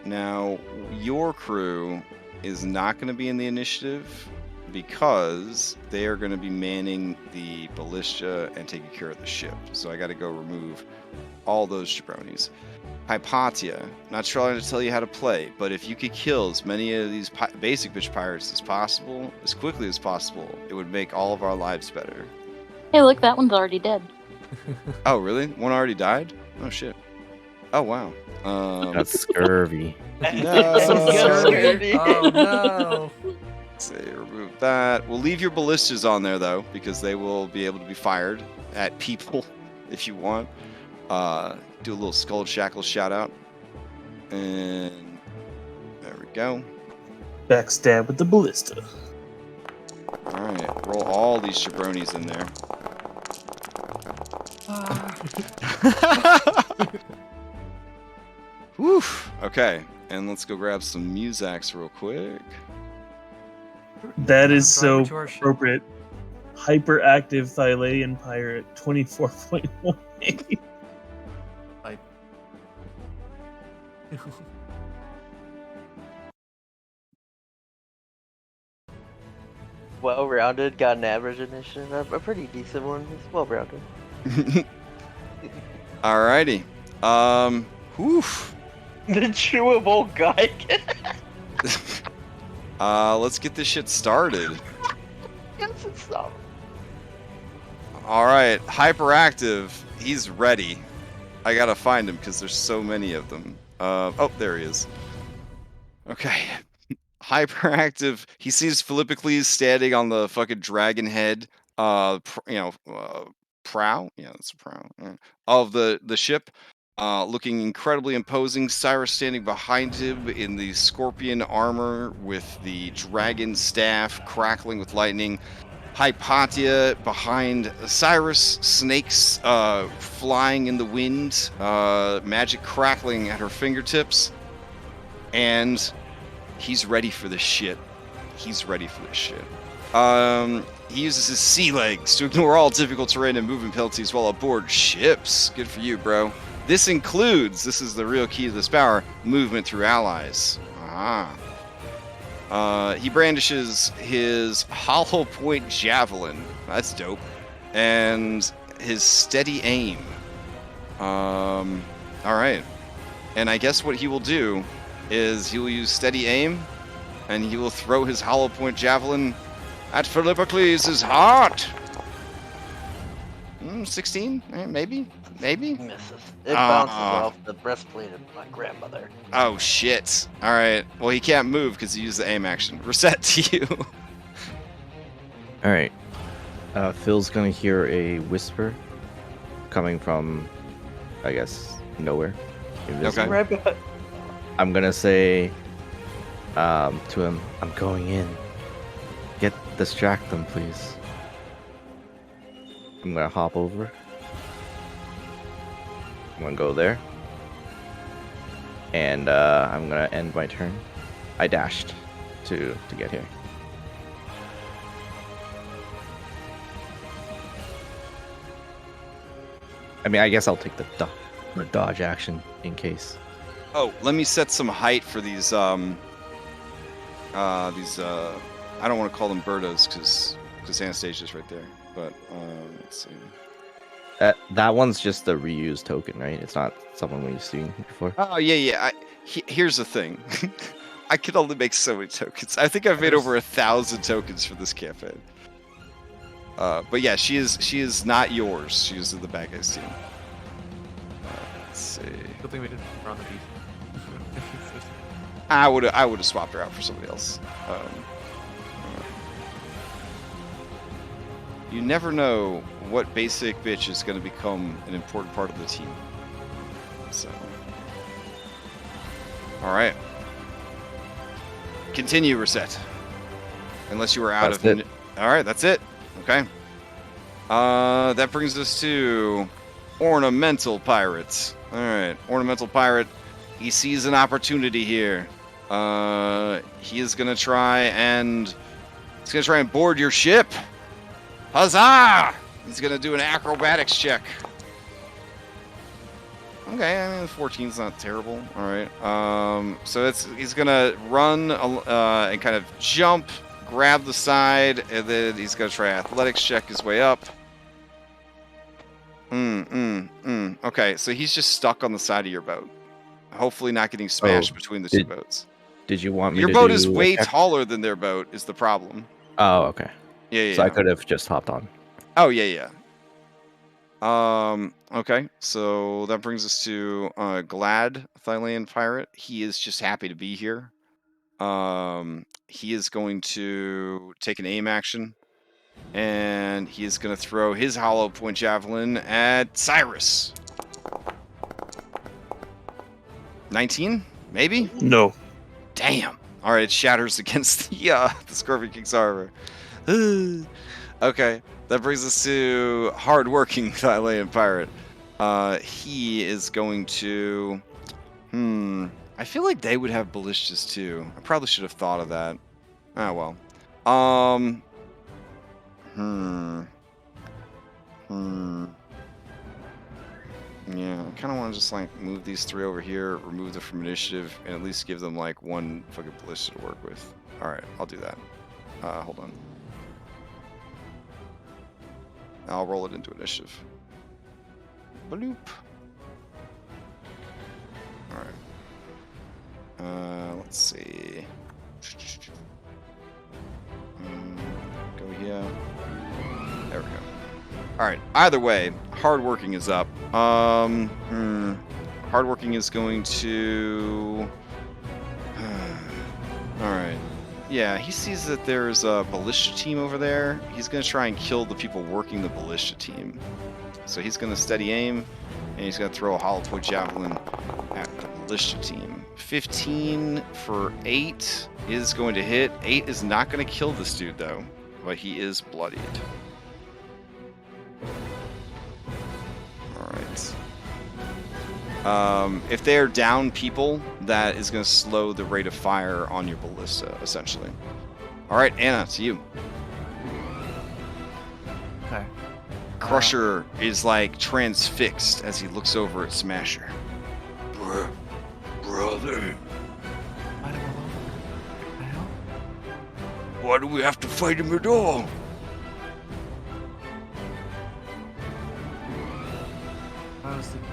Now, your crew is not going to be in the initiative because they are going to be manning the ballista and taking care of the ship. So I got to go remove all those jabronis. Hypatia, not trying to tell you how to play, but if you could kill as many of these basic bitch pirates as possible, as quickly as possible, it would make all of our lives better. Hey, look, that one's already dead. Oh, really? One already died? Oh, shit. Oh, wow. That's scurvy. No. Scurvy. Oh no. Say remove that. We'll leave your ballistas on there though, because they will be able to be fired at people if you want. Do a little Skull Shackle shout out. And there we go. Backstab with the ballista. Alright, roll all these jabronis in there. Whew. Okay, and let's go grab some Musax real quick. That is so Drive to our ship. appropriate. Hyperactive Thylean pirate 24.18. Well-rounded, got an average initiative, a pretty decent one. It's well-rounded. Alrighty. Whew. The chewable guy. Let's get this shit started. Yes, it's so. Alright, Hyperactive, he's ready. I gotta find him because there's so many of them. Oh, there he is. Okay. Hyperactive, he sees Philippocles standing on the fucking dragon head, prow? Yeah, that's a prow. Yeah. Of the ship, looking incredibly imposing. Cyrus standing behind him in the scorpion armor with the dragon staff crackling with lightning. Hypatia behind Cyrus, snakes flying in the wind, magic crackling at her fingertips, and he's ready for this shit. He uses his sea legs to ignore all difficult terrain and movement penalties while aboard ships. Good for you, bro. This is the real key to this power, movement through allies. He brandishes his hollow point javelin. That's dope. And his steady aim. Alright. And I guess what he will do is he will use steady aim, and he will throw his hollow point javelin at Philippocles' heart. 16? Maybe? Misses. It bounces off the breastplate of my grandmother. Oh, shit. Alright. Well, he can't move because he used the aim action. Reset to you. Alright. Phil's gonna hear a whisper coming from, I guess, nowhere. Invisible. Okay. Right behind. I'm gonna say to him, I'm going in. Distract them, please. I'm gonna hop over. I'm gonna go there. And I'm gonna end my turn. I dashed to get here. I mean, I guess I'll take the a dodge action in case. Oh, let me set some height for these I don't want to call them birdos because Anastasia's right there. But let's see. That one's just a reused token, right? It's not someone we've seen before. Oh yeah. Here's the thing. I can only make so many tokens. I think I've made over 1,000 tokens for this campaign. But yeah, she is not yours. She is in the bad guys team. Let's see. Good thing we didn't run the beast. I would have swapped her out for somebody else. You never know what basic bitch is going to become an important part of the team. So, all right. Continue, Reset. Unless you were out That's of. it. All right, that's it. Okay. That brings us to Ornamental Pirates. All right, Ornamental Pirate. He sees an opportunity here. He is gonna try and board your ship. Huzzah! He's gonna do an acrobatics check. Okay, I mean 14's not terrible. All right. So he's gonna run and kind of jump, grab the side, and then he's gonna try athletics check his way up. Okay, so he's just stuck on the side of your boat. Hopefully not getting smashed between the two boats. Did you want me Your to boat do is way a check? taller than their boat is the problem. Oh, okay. Yeah. So I could have just hopped on. Oh, yeah. Okay, so that brings us to Glad, Thylean Pirate. He is just happy to be here. He is going to take an aim action, and he is going to throw his hollow point javelin at Cyrus. 19? Maybe? No. Damn. All right, it shatters against the Scorpion King's armor. Okay, that brings us to hardworking Thylea Pirate. He is going to... I feel like they would have ballistas too. I probably should have thought of that. Ah, well. Yeah, I kind of want to just like move these three over here, remove them from initiative, and at least give them like one fucking ballista to work with. All right, I'll do that. Hold on. I'll roll it into initiative. Bloop. All right. Let's see. Go here. There we go. All right. Either way, hardworking is up. Hardworking is going to. All right. Yeah, he sees that there's a ballista team over there. He's going to try and kill the people working the ballista team. So he's going to steady aim, and he's going to throw a hollow point javelin at the ballista team. 15 for 8 is going to hit. 8 is not going to kill this dude, though, but he is bloodied. All right. If they are down people, that is going to slow the rate of fire on your ballista, essentially. All right, Anna, to you. Okay. Crusher is like transfixed as he looks over at Smasher. Brother, why do we have to fight him at all? I was thinking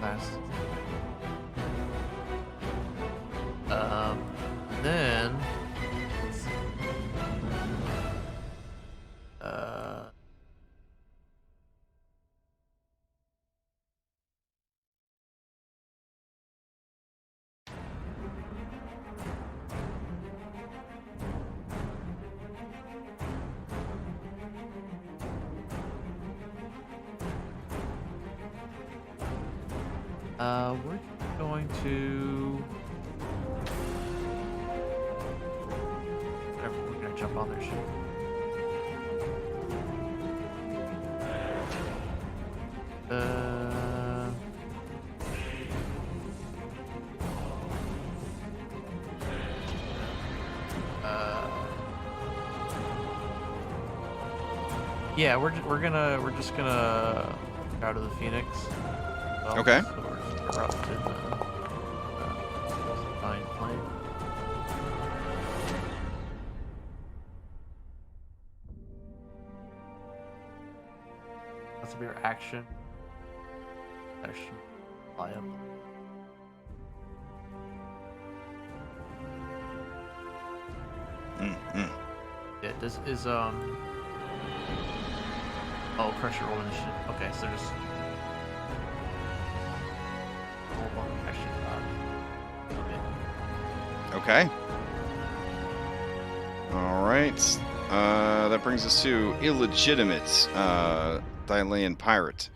last. Then. We're going to. Whatever, we're gonna jump on their ship. Yeah, we're just gonna out of the Phoenix. Well, Okay. Sword erupted. Divine Flame. That's a mere action. Action. Fly up. Yeah, this is Oh, pressure roll initiative. Okay, so just hold on action. Okay. All right. That brings us to illegitimate Thylean pirate.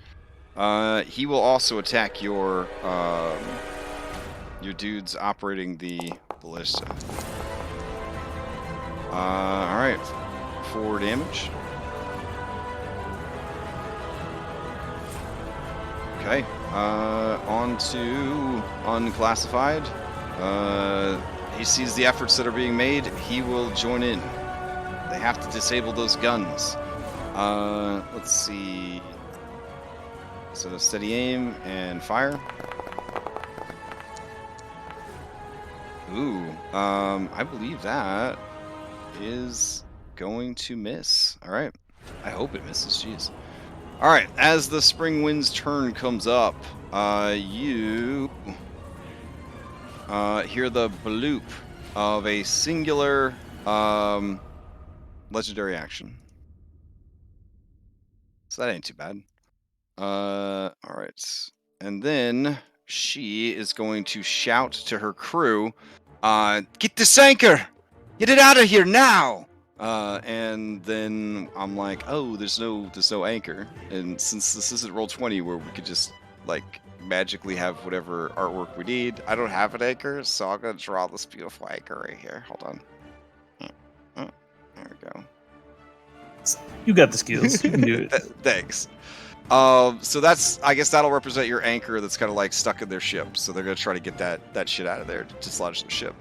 He will also attack your dudes operating the ballista. All right. 4 damage. Okay. On to unclassified. He sees the efforts that are being made. He will join in. They have to disable those guns. Let's see. So steady aim and fire. Ooh. I believe that is going to miss. All right. I hope it misses. Jeez. All right. As the spring wind's turn comes up, you hear the bloop of a singular legendary action. So that ain't too bad. All right. And then she is going to shout to her crew, "Get this anchor! Get it out of here now!" And then I'm like, "Oh, there's no anchor." And since this isn't Roll20 where we could just like magically have whatever artwork we need, I don't have an anchor, so I'm gonna draw this beautiful anchor right here. Hold on. There we go. You got the skills. You can do it. Thanks. So that's, I guess that'll represent your anchor that's kind of like stuck in their ship. So they're gonna try to get that shit out of there to dislodge their ship.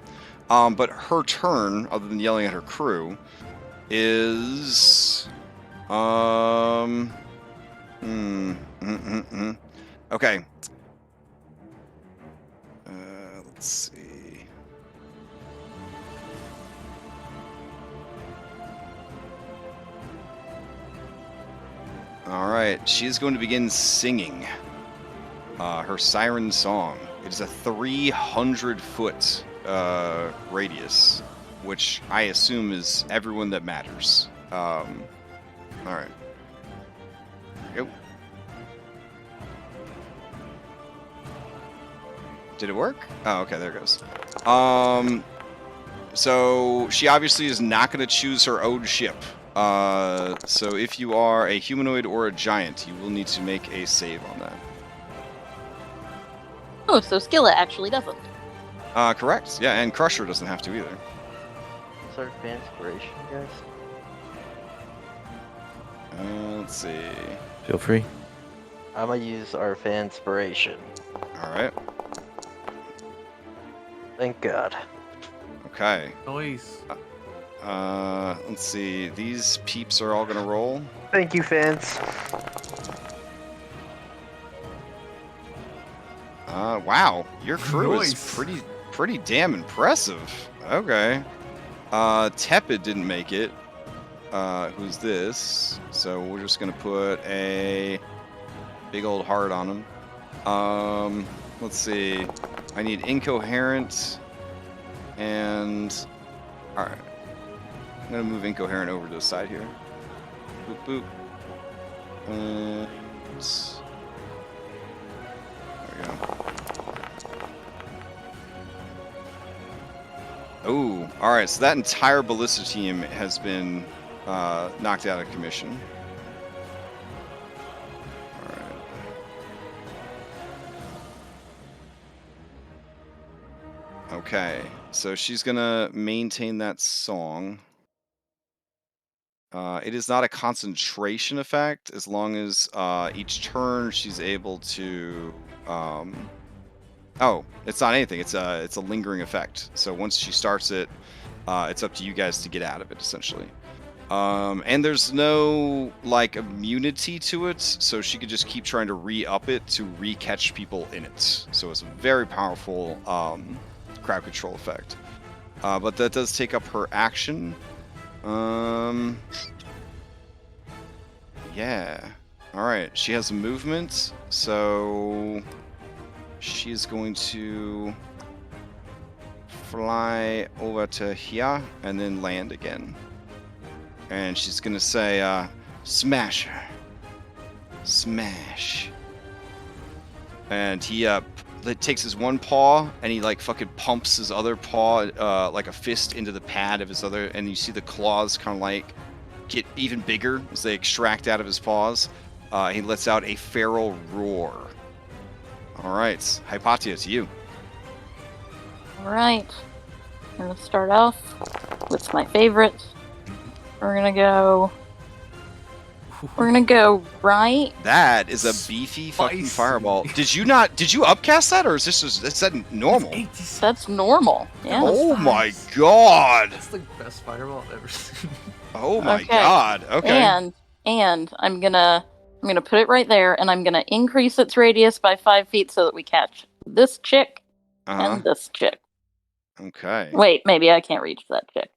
But her turn, other than yelling at her crew, is okay. Let's see. All right, she's going to begin singing her siren song. It is a 300-foot radius, which I assume is everyone that matters. All right. There we go. Did it work? Oh, okay, there it goes. So she obviously is not going to choose her own ship. So if you are a humanoid or a giant, you will need to make a save on that. Oh, so Skilla actually doesn't. Correct. Yeah, and Crusher doesn't have to either. What's our fan inspiration, guys? Let's see. Feel free. I'm gonna use our fan inspiration. All right. Thank God. Okay. Nice. Let's see. These peeps are all gonna roll. Thank you, fans. Wow. Your crew is pretty damn impressive. Okay. Tepid didn't make it. Who's this? So we're just gonna put a big old heart on him. Let's see. I need incoherent and all right. I'm gonna move incoherent over to the side here. Boop boop. And there we go. Oh, all right. So that entire ballista team has been knocked out of commission. All right. Okay. So she's gonna maintain that song. It is not a concentration effect as long as each turn she's able to. Oh, it's not anything. It's a lingering effect. So once she starts it, it's up to you guys to get out of it, essentially. And there's no like immunity to it, so she could just keep trying to re-up it to re-catch people in it. So it's a very powerful crowd control effect. But that does take up her action. Yeah. All right. She has movement, so she's going to fly over to here and then land again. And she's gonna say, smash her. Smash. And he takes his one paw and he like fucking pumps his other paw like a fist into the pad of his other, and you see the claws kind of like get even bigger as they extract out of his paws. He lets out a feral roar. All right, Hypatia, to you. All right. I'm gonna start off with my favorite. We're gonna go right. That is a beefy fucking fireball. Did you upcast that, or is that normal? That's normal. Yeah. Oh my god. That's the best fireball I've ever seen. Oh my god. Okay. And I'm gonna put it right there, and I'm gonna increase its radius by 5 feet so that we catch this chick and this chick. Okay. Wait, maybe I can't reach that chick.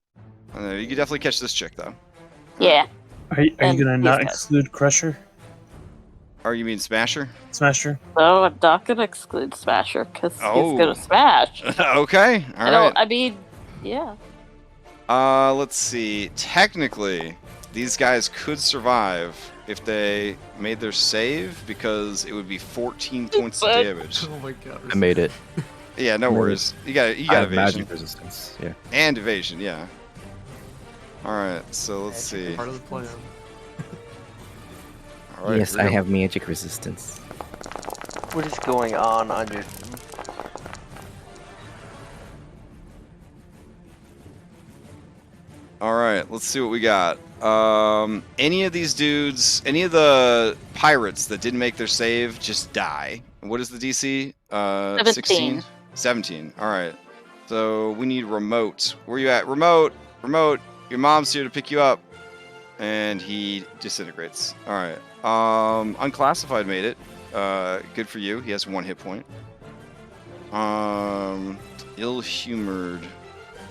You can definitely catch this chick though. Yeah. Are you gonna not exclude Crusher? Or you mean Smasher? Smasher? So I'm not gonna exclude Smasher because he's gonna smash. Okay. All right. I mean, yeah. Let's see. Technically, these guys could survive if they made their save, because it would be 14 points of damage. Oh my god. I made it. Yeah, no worries. You got I have evasion. magic resistance. Yeah. And evasion, yeah. Alright, so let's see. Part of the plan. All right, Yes, I have magic resistance. What is going on your... Alright, let's see what we got. Any of these dudes, any of the pirates that didn't make their save, just die. What is the DC? 16? 17. Alright. So we need Remote. Where you at? Remote! Remote! Your mom's here to pick you up. And he disintegrates. Alright. Unclassified made it. Good for you. He has 1 hit point. Ill-humored.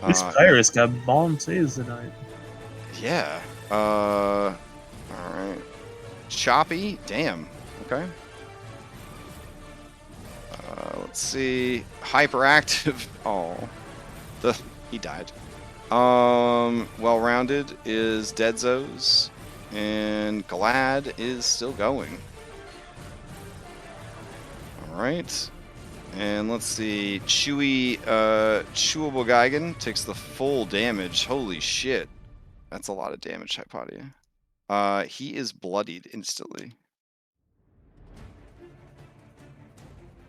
This pirate's got bomb saves tonight. Yeah. Alright. Choppy? Damn. Okay. Let's see. Hyperactive. Oh. He died. Well-rounded is Deadzos. And Glad is still going. Alright. And let's see. Chewable Geigen takes the full damage. Holy shit. That's a lot of damage, Hypatia. He is bloodied instantly.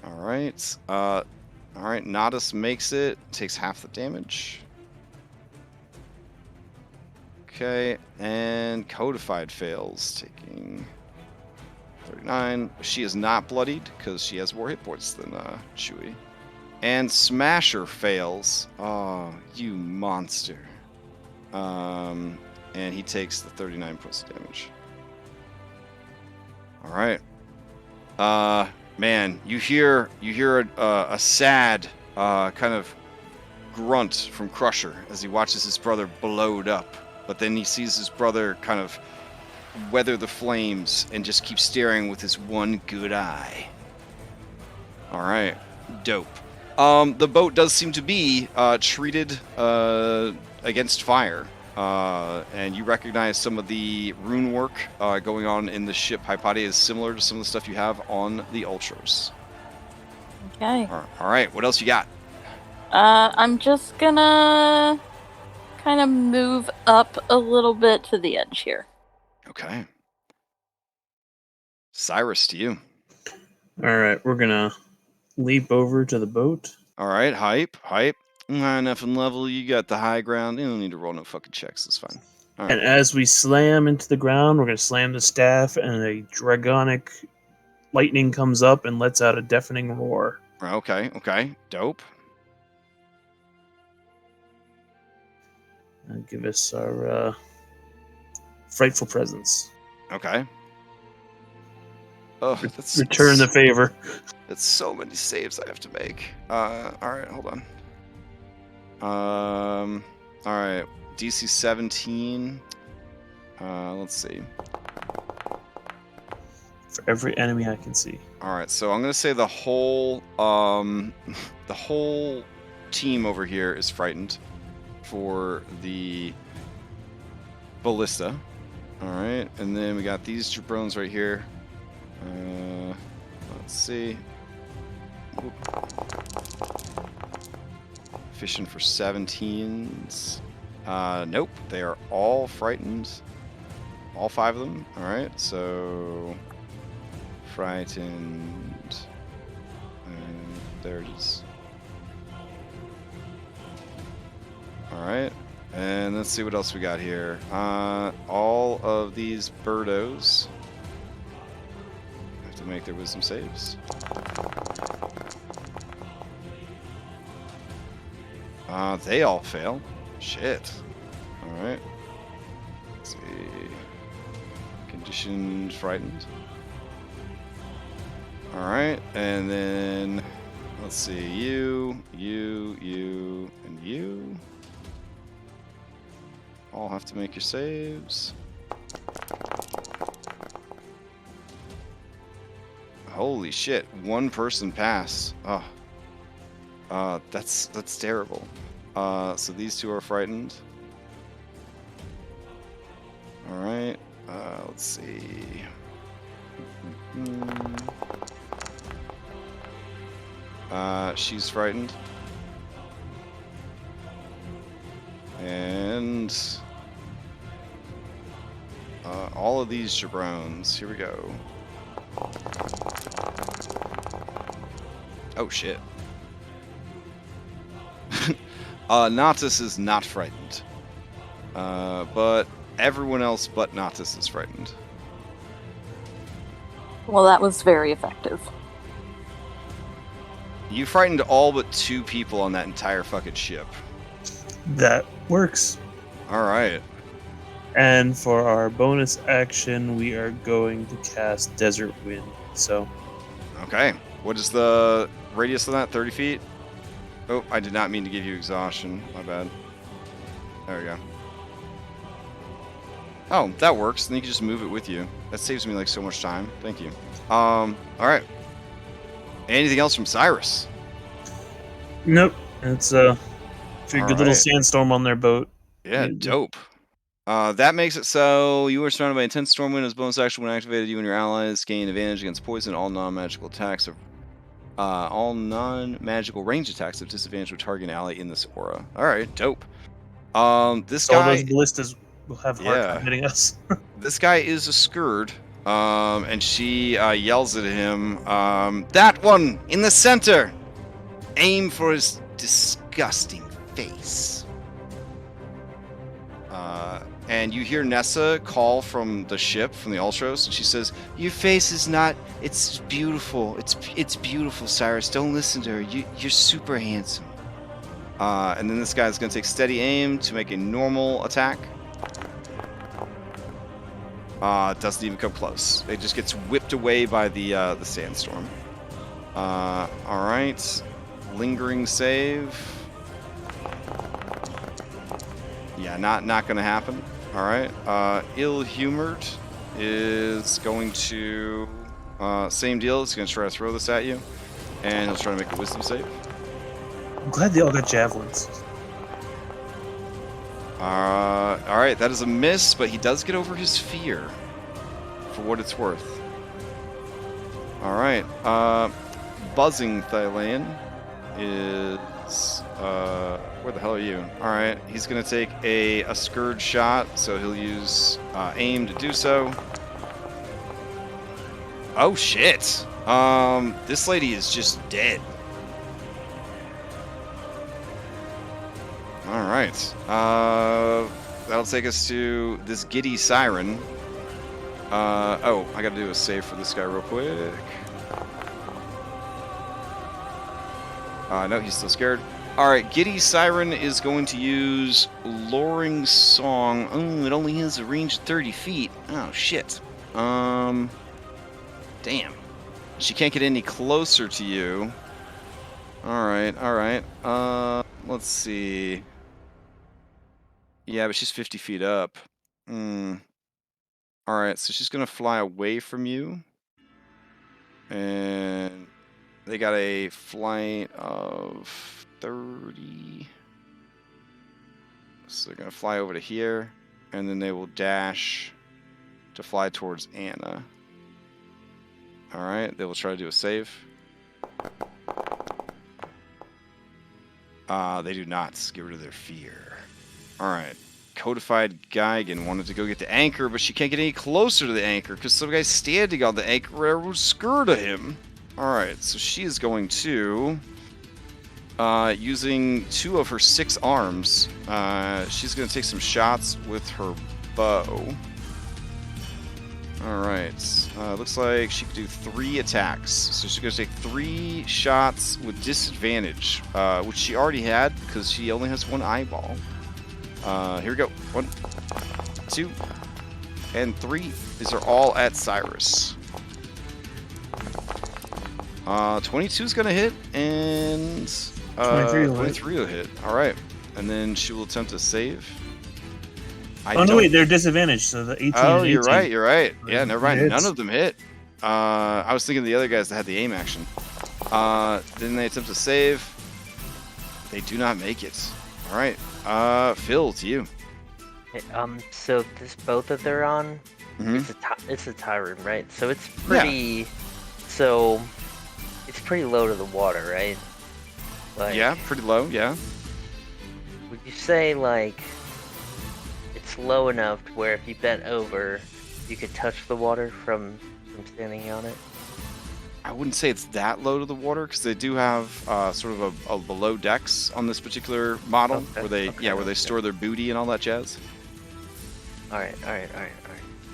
Alright. Alright, Nodus makes it. Takes half the damage. Okay, and Codified fails, taking 39. She is not bloodied, because she has more hit points than Chewie. And Smasher fails. Oh, you monster. And he takes the 39 points of damage. Alright. Man, you hear a sad kind of grunt from Crusher as he watches his brother blowed up. But then he sees his brother kind of weather the flames and just keep staring with his one good eye. Alright. Dope. The boat does seem to be treated against fire. And you recognize some of the rune work going on in the ship. Hypatia is similar to some of the stuff you have on the Ultros. Okay. Alright, what else you got? I'm just gonna kind of move up a little bit to the edge here. Okay. Cyrus, to you. Alright, we're gonna leap over to the boat. Alright, hype. High enough in level, you got the high ground. You don't need to roll no fucking checks, it's fine. Right. And as we slam into the ground, we're gonna slam the staff, and a dragonic lightning comes up and lets out a deafening roar. Okay, dope. Give us our Frightful Presence. Okay. Oh, that's Return the favor. That's so many saves I have to make. All right, hold on. All right, DC 17. Let's see. For every enemy I can see. All right, so I'm gonna say the whole team over here is frightened for the ballista. All right, and then we got these jabrones right here. Let's see. Whoop. Fishing for 17s. Nope, they are all frightened. All 5 of them. All right, so frightened. And there it is. All right, and let's see what else we got here. All of these birdos have to make their wisdom saves. They all fail. Shit. All right. Let's see. Conditioned frightened. All right, and then let's see. You, and you. All have to make your saves. Holy shit! 1 person passed. Oh, that's terrible. So these 2 are frightened. All right. Let's see. She's frightened. And all of these jabrones. Here we go. Oh shit. Natus is not frightened. But everyone else but Natus is frightened. Well, that was very effective. You frightened all but 2 people on that entire fucking ship. That works. All right. And for our bonus action, we are going to cast Desert Wind. So. Okay. What is the radius of that? 30 feet? Oh, I did not mean to give you exhaustion. My bad. There we go. Oh, that works. Then you can just move it with you. That saves me like so much time. Thank you. All right. Anything else from Cyrus? Nope. It's a good little sandstorm on their boat. Yeah, dope. That makes it so you are surrounded by intense storm wind as bonus action. When activated, you and your allies gain advantage against poison. All non-magical attacks of all non-magical range attacks have disadvantage with target ally in this aura. All right, dope. This guy. All those ballistas will have hard time hitting us. This guy is a Scourge, and she yells at him. That one in the center. Aim for his disgusting face. And you hear Nessa call from the ship, from the Ultros, and she says, "Your face is not. It's beautiful. It's beautiful, Cyrus. Don't listen to her. You're super handsome." And then this guy's gonna take steady aim to make a normal attack. Doesn't even come close. It just gets whipped away by the sandstorm. All right, lingering save. Yeah, not gonna happen. All right. Ill-humored is going to same deal. He's gonna try to throw this at you, and he'll try to make a wisdom save. I'm glad they all got javelins. All right, that is a miss, but he does get over his fear, for what it's worth. All right, buzzing Thylean is where the hell are you? All right, he's gonna take a Scourge shot, so he'll use aim to do so. Oh shit! This lady is just dead. All right. That'll take us to this giddy siren. Oh, I gotta do a save for this guy real quick. No, he's still scared. Alright, Giddy Siren is going to use Luring Song. Oh, it only has a range of 30 feet. Oh, shit. Damn. She can't get any closer to you. Alright, alright. Let's see. Yeah, but she's 50 feet up. Alright, so she's going to fly away from you. And they got a flight of 30. So they're going to fly over to here. And then they will dash to fly towards Anna. Alright, they will try to do a save. They do not. Get rid of their fear. Alright. Codified Geigen wanted to go get the anchor, but she can't get any closer to the anchor because some guy's standing on the anchor where everyone's scared of him. Alright, so she is going to... using 2 of her 6 arms, she's going to take some shots with her bow. Alright, looks like she could do 3 attacks. So she's going to take 3 shots with disadvantage, which she already had because she only has 1 eyeball. Here we go. 1, 2, and 3. These are all at Cyrus. 22 is going to hit, and 23 will hit. Alright, and then she will attempt to save. No, wait, they're disadvantaged, so the 18 Oh, and 18. you're right. Yeah, never mind. Hits. None of them hit. I was thinking of the other guys that had the aim action. Then they attempt to save. They do not make it. All right. Phil, to you. So this boat that they're on, it's a Tyrant, right? So it's pretty, it's pretty low to the water, right? Like, Yeah, pretty low. Yeah. Would you say like it's low enough to where if you bent over, you could touch the water from standing on it? I wouldn't say it's that low to the water because they do have sort of a below decks on this particular model where they store their booty and all that jazz. All right.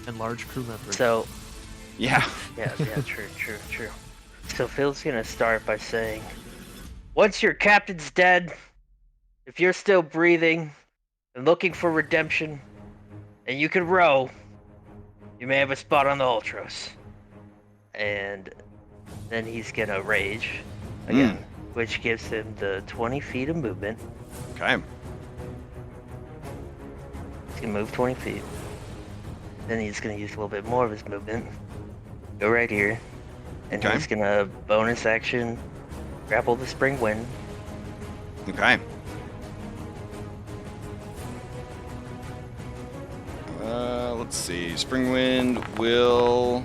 And large crew members. So, Yeah. yeah, true. So Phil's gonna start by saying, once your captain's dead, if you're still breathing and looking for redemption, and you can row, you may have a spot on the Ultros. And then he's gonna rage again, which gives him the 20 feet of movement. Okay. He's gonna move 20 feet. Then he's gonna use a little bit more of his movement. Go right here. And he's gonna bonus action grapple the spring wind. Okay. Let's see. Spring wind will.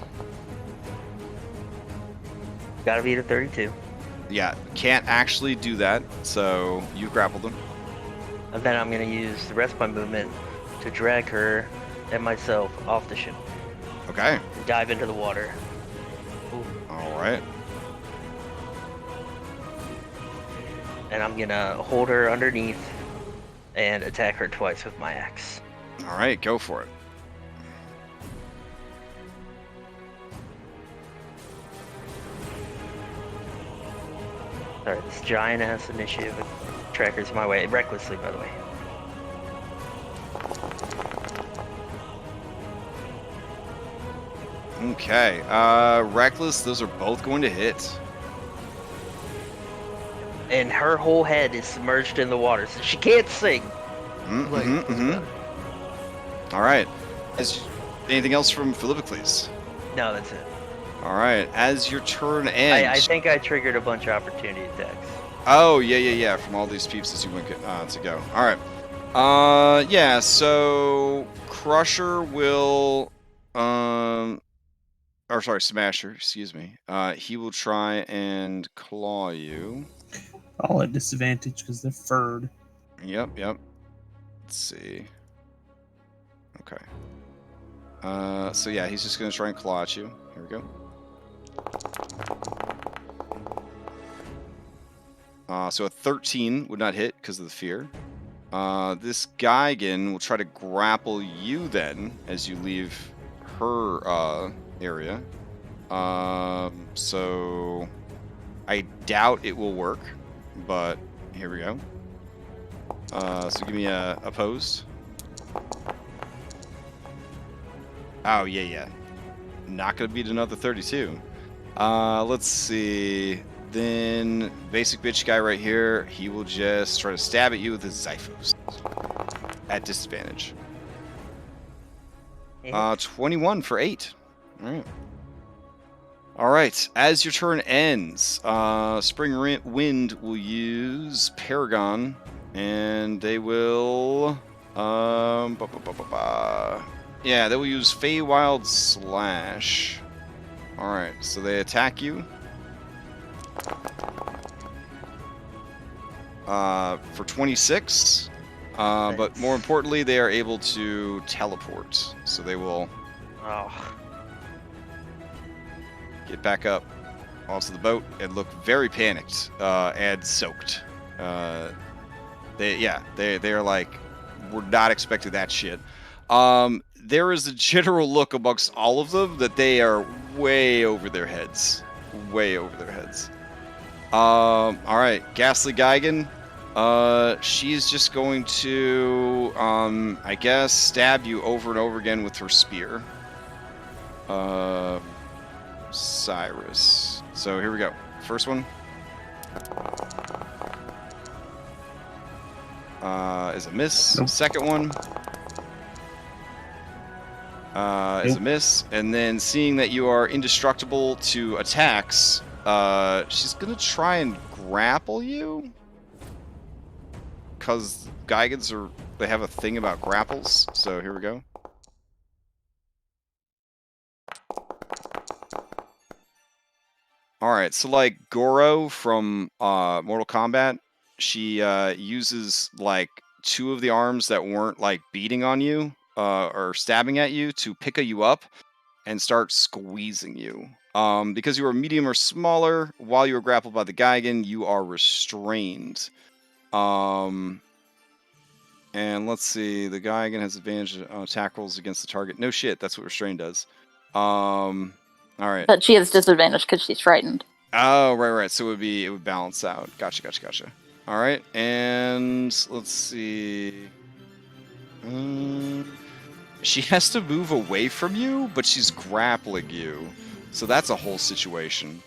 Gotta be to 32. Yeah, can't actually do that, so you grappled them. And then I'm gonna use the rest of my movement to drag her and myself off the ship. Okay. And dive into the water. Alright. And I'm gonna hold her underneath and attack her twice with my axe. Alright, go for it. Sorry, this giant ass initiative trackers my way recklessly, by the way. Okay, Reckless, those are both going to hit. And her whole head is submerged in the water, so she can't sing. Alright. Anything else from Philippocles? No, that's it. Alright, as your turn ends... I think I triggered a bunch of opportunity attacks. Oh, yeah, from all these peeps as you went to go. Alright. Yeah, so... Crusher will... Smasher, excuse me. He will try and claw you. All at disadvantage because they're furred. Yep. Let's see. Okay. So yeah, he's just gonna try and claw at you. Here we go. So a 13 would not hit because of the fear. This Geigen will try to grapple you then as you leave her area. So I doubt it will work, but Here we go. So give me a opposed. Oh, yeah. Not going to beat another 32. Let's see. Then basic bitch guy right here, he will just try to stab at you with his Xiphos. At disadvantage. 21 for 8. All right. As your turn ends, Spring Wind will use Paragon, and they will... Yeah, they will use Feywild Slash. All right, so they attack you. For 26. But more importantly, they are able to teleport. So they will get back up onto the boat and look very panicked and soaked. They are like, we're not expecting that shit. There is a general look amongst all of them that they are way over their heads. Way over their heads. All right, Ghastly Gigan. She's just going to, I guess, stab you over and over again with her spear. Cyrus. So here we go. First one. Is a miss. Second one. Is a miss. And then seeing that you are indestructible to attacks, she's gonna try and grapple you. Because Gigans they have a thing about grapples. So here we go. Alright, so like Goro from Mortal Kombat, she uses like 2 of the arms that weren't like beating on you or stabbing at you to pick you up and start squeezing you. Because you are medium or smaller, while you are grappled by the Gigan, you are restrained. And let's see, the Gigan has advantage on attack rolls against the target. No shit, that's what restrained does. Alright. But she has disadvantage because she's frightened. Oh, right. So it would balance out. Gotcha. Alright, and let's see. She has to move away from you, but she's grappling you. So that's a whole situation.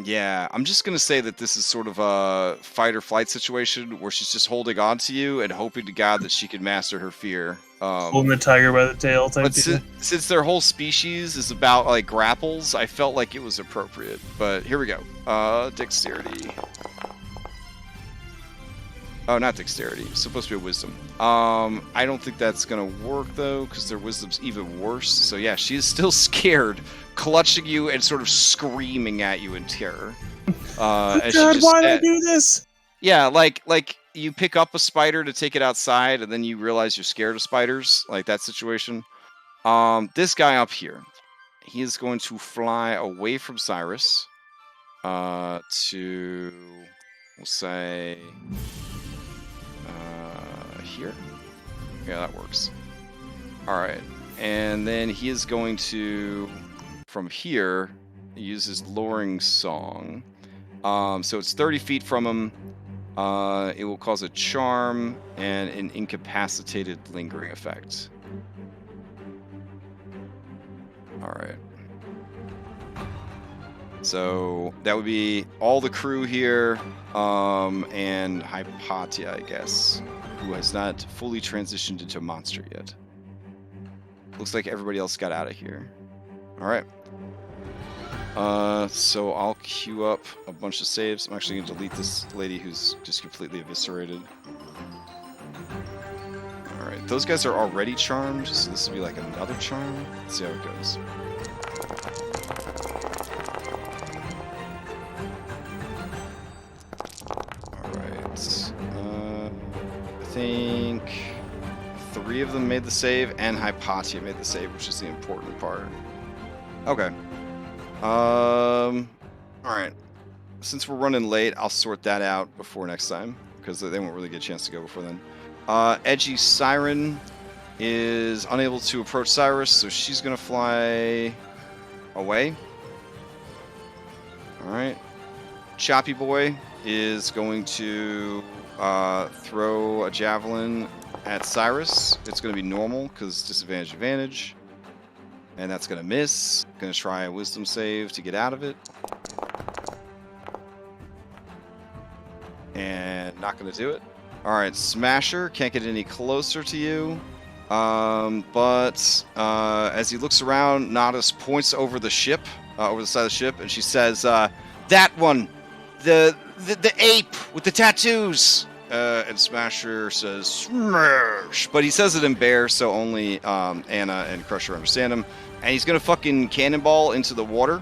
Yeah, I'm just going to say that this is sort of a fight or flight situation where she's just holding on to you and hoping to God that she can master her fear. Holding the tiger by the tail type. But since their whole species is about like grapples, I felt like it was appropriate. But here we go. Dexterity. Oh, not dexterity. It's supposed to be a wisdom. I don't think that's going to work, though, because their wisdom's even worse. So, yeah, she is still scared, clutching you and sort of screaming at you in terror. God, why did I do this? Yeah, like you pick up a spider to take it outside, and then you realize you're scared of spiders. Like that situation. This guy up here, he is going to fly away from Cyrus to, we'll say... here? Yeah, that works. Alright. And then he is going to, from here, use his luring song. So it's 30 feet from him. It will cause a charm and an incapacitated lingering effect. Alright. So that would be all the crew here, and Hypatia, I guess, who has not fully transitioned into a monster yet. Looks like everybody else got out of here. Alright. So I'll queue up a bunch of saves. I'm actually going to delete this lady who's just completely eviscerated. Alright, those guys are already charmed, so this will be like another charm. Let's see how it goes. I think 3 of them made the save, and Hypatia made the save, which is the important part. Okay. Alright. Since we're running late, I'll sort that out before next time, because they won't really get a chance to go before then. Edgy Siren is unable to approach Cyrus, so she's going to fly away. Alright. Choppy Boy is going to throw a javelin at Cyrus. It's going to be normal because disadvantage advantage. And that's going to miss. Going to try a wisdom save to get out of it. And not going to do it. Alright, Smasher can't get any closer to you. But as he looks around, Nadas points over the ship, over the side of the ship, and she says, that one! The ape with the tattoos! And Smasher says, smash! But he says it in bear, so only Anna and Crusher understand him. And he's going to fucking cannonball into the water.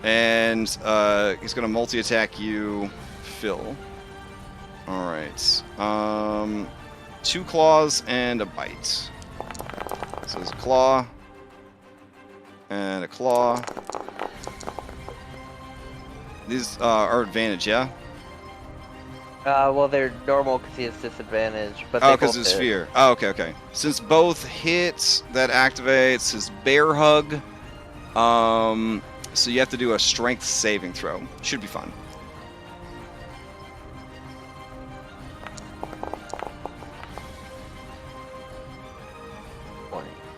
And he's going to multi-attack you, Phil. Alright. 2 claws and a bite. So there's a claw. And a claw. These are advantage, yeah? Well, they're normal because he has disadvantage, but Oh, because it's fear. Oh, okay, okay. Since both hit, that activates his bear hug. So you have to do a strength saving throw. Should be fun.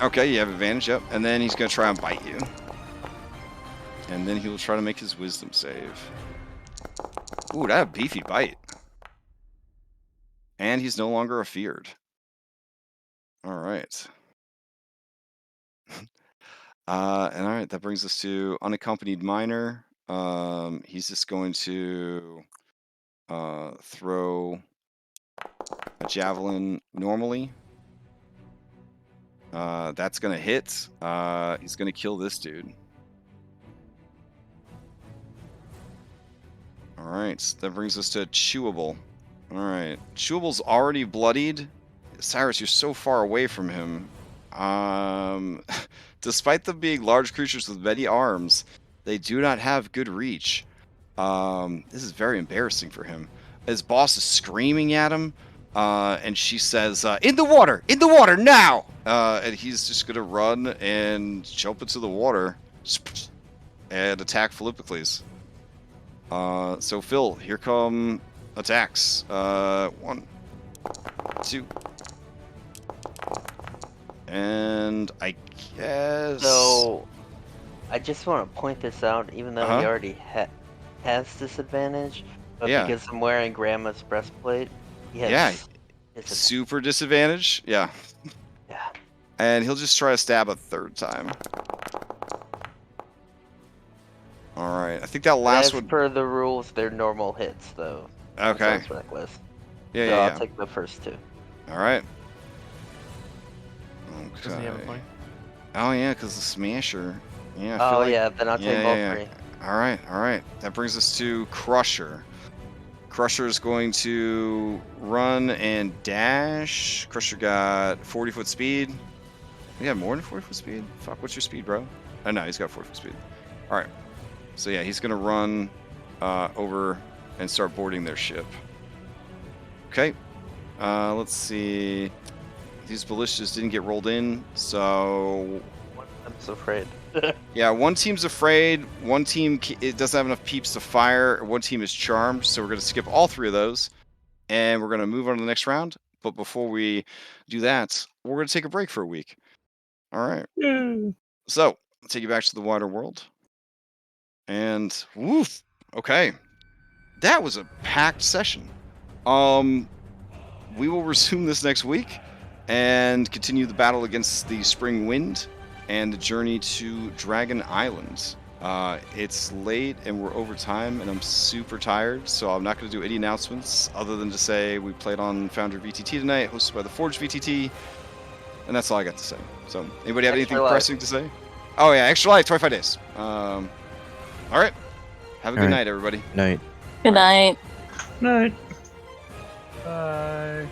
Okay, you have advantage, yep. And then he's going to try and bite you. And then he will try to make his wisdom save. Ooh, that a beefy bite. And he's no longer afeared. Alright. And alright, that brings us to unaccompanied minor. He's just going to throw a javelin normally. That's gonna hit. He's gonna kill this dude. Alright, that brings us to Chewable. Alright, Chewable's already bloodied. Cyrus, you're so far away from him. Despite them being large creatures with many arms, they do not have good reach. This is very embarrassing for him. His boss is screaming at him. And she says, in the water, now! And he's just going to run and jump into the water and attack Philippocles. So, Phil, here come attacks. 1, 2. And I guess... So, I just want to point this out, even though he already has disadvantage, but because I'm wearing Grandma's breastplate, he has super disadvantage. Yeah. Yeah. And he'll just try to stab a 3rd time. Alright, I think that last one... As per the rules, they're normal hits, though. Okay. Sounds reckless. Yeah, so yeah, I'll take the first 2. Alright. Okay. Doesn't he have a point? Oh, yeah, because the Smasher. Yeah, I Oh, feel like... yeah, then I'll take all 3. Alright, alright. That brings us to Crusher. Crusher is going to run and dash. Crusher got 40-foot speed. You got more than 40-foot speed? Fuck, what's your speed, bro? Oh, no, he's got 40-foot speed. Alright. So, yeah, he's going to run over and start boarding their ship. Okay. Let's see. These ballistas didn't get rolled in, so... I'm so afraid. Yeah, one team's afraid, one team it doesn't have enough peeps to fire, one team is charmed, so we're going to skip all 3 of those, and we're going to move on to the next round. But before we do that, we're going to take a break for a week. All right. So, I'll take you back to the wider world. And, woof, okay. That was a packed session. We will resume this next week and continue the battle against the Spring Wind and the journey to Dragon Island. It's late and we're over time and I'm super tired, so I'm not going to do any announcements other than to say we played on FoundryVTT tonight, hosted by the FoundryVTT, and that's all I got to say. So, anybody have anything pressing to say? Oh yeah, extra life, 25 days. All right. Have a good night, everybody. Night. Good night. Night. Bye.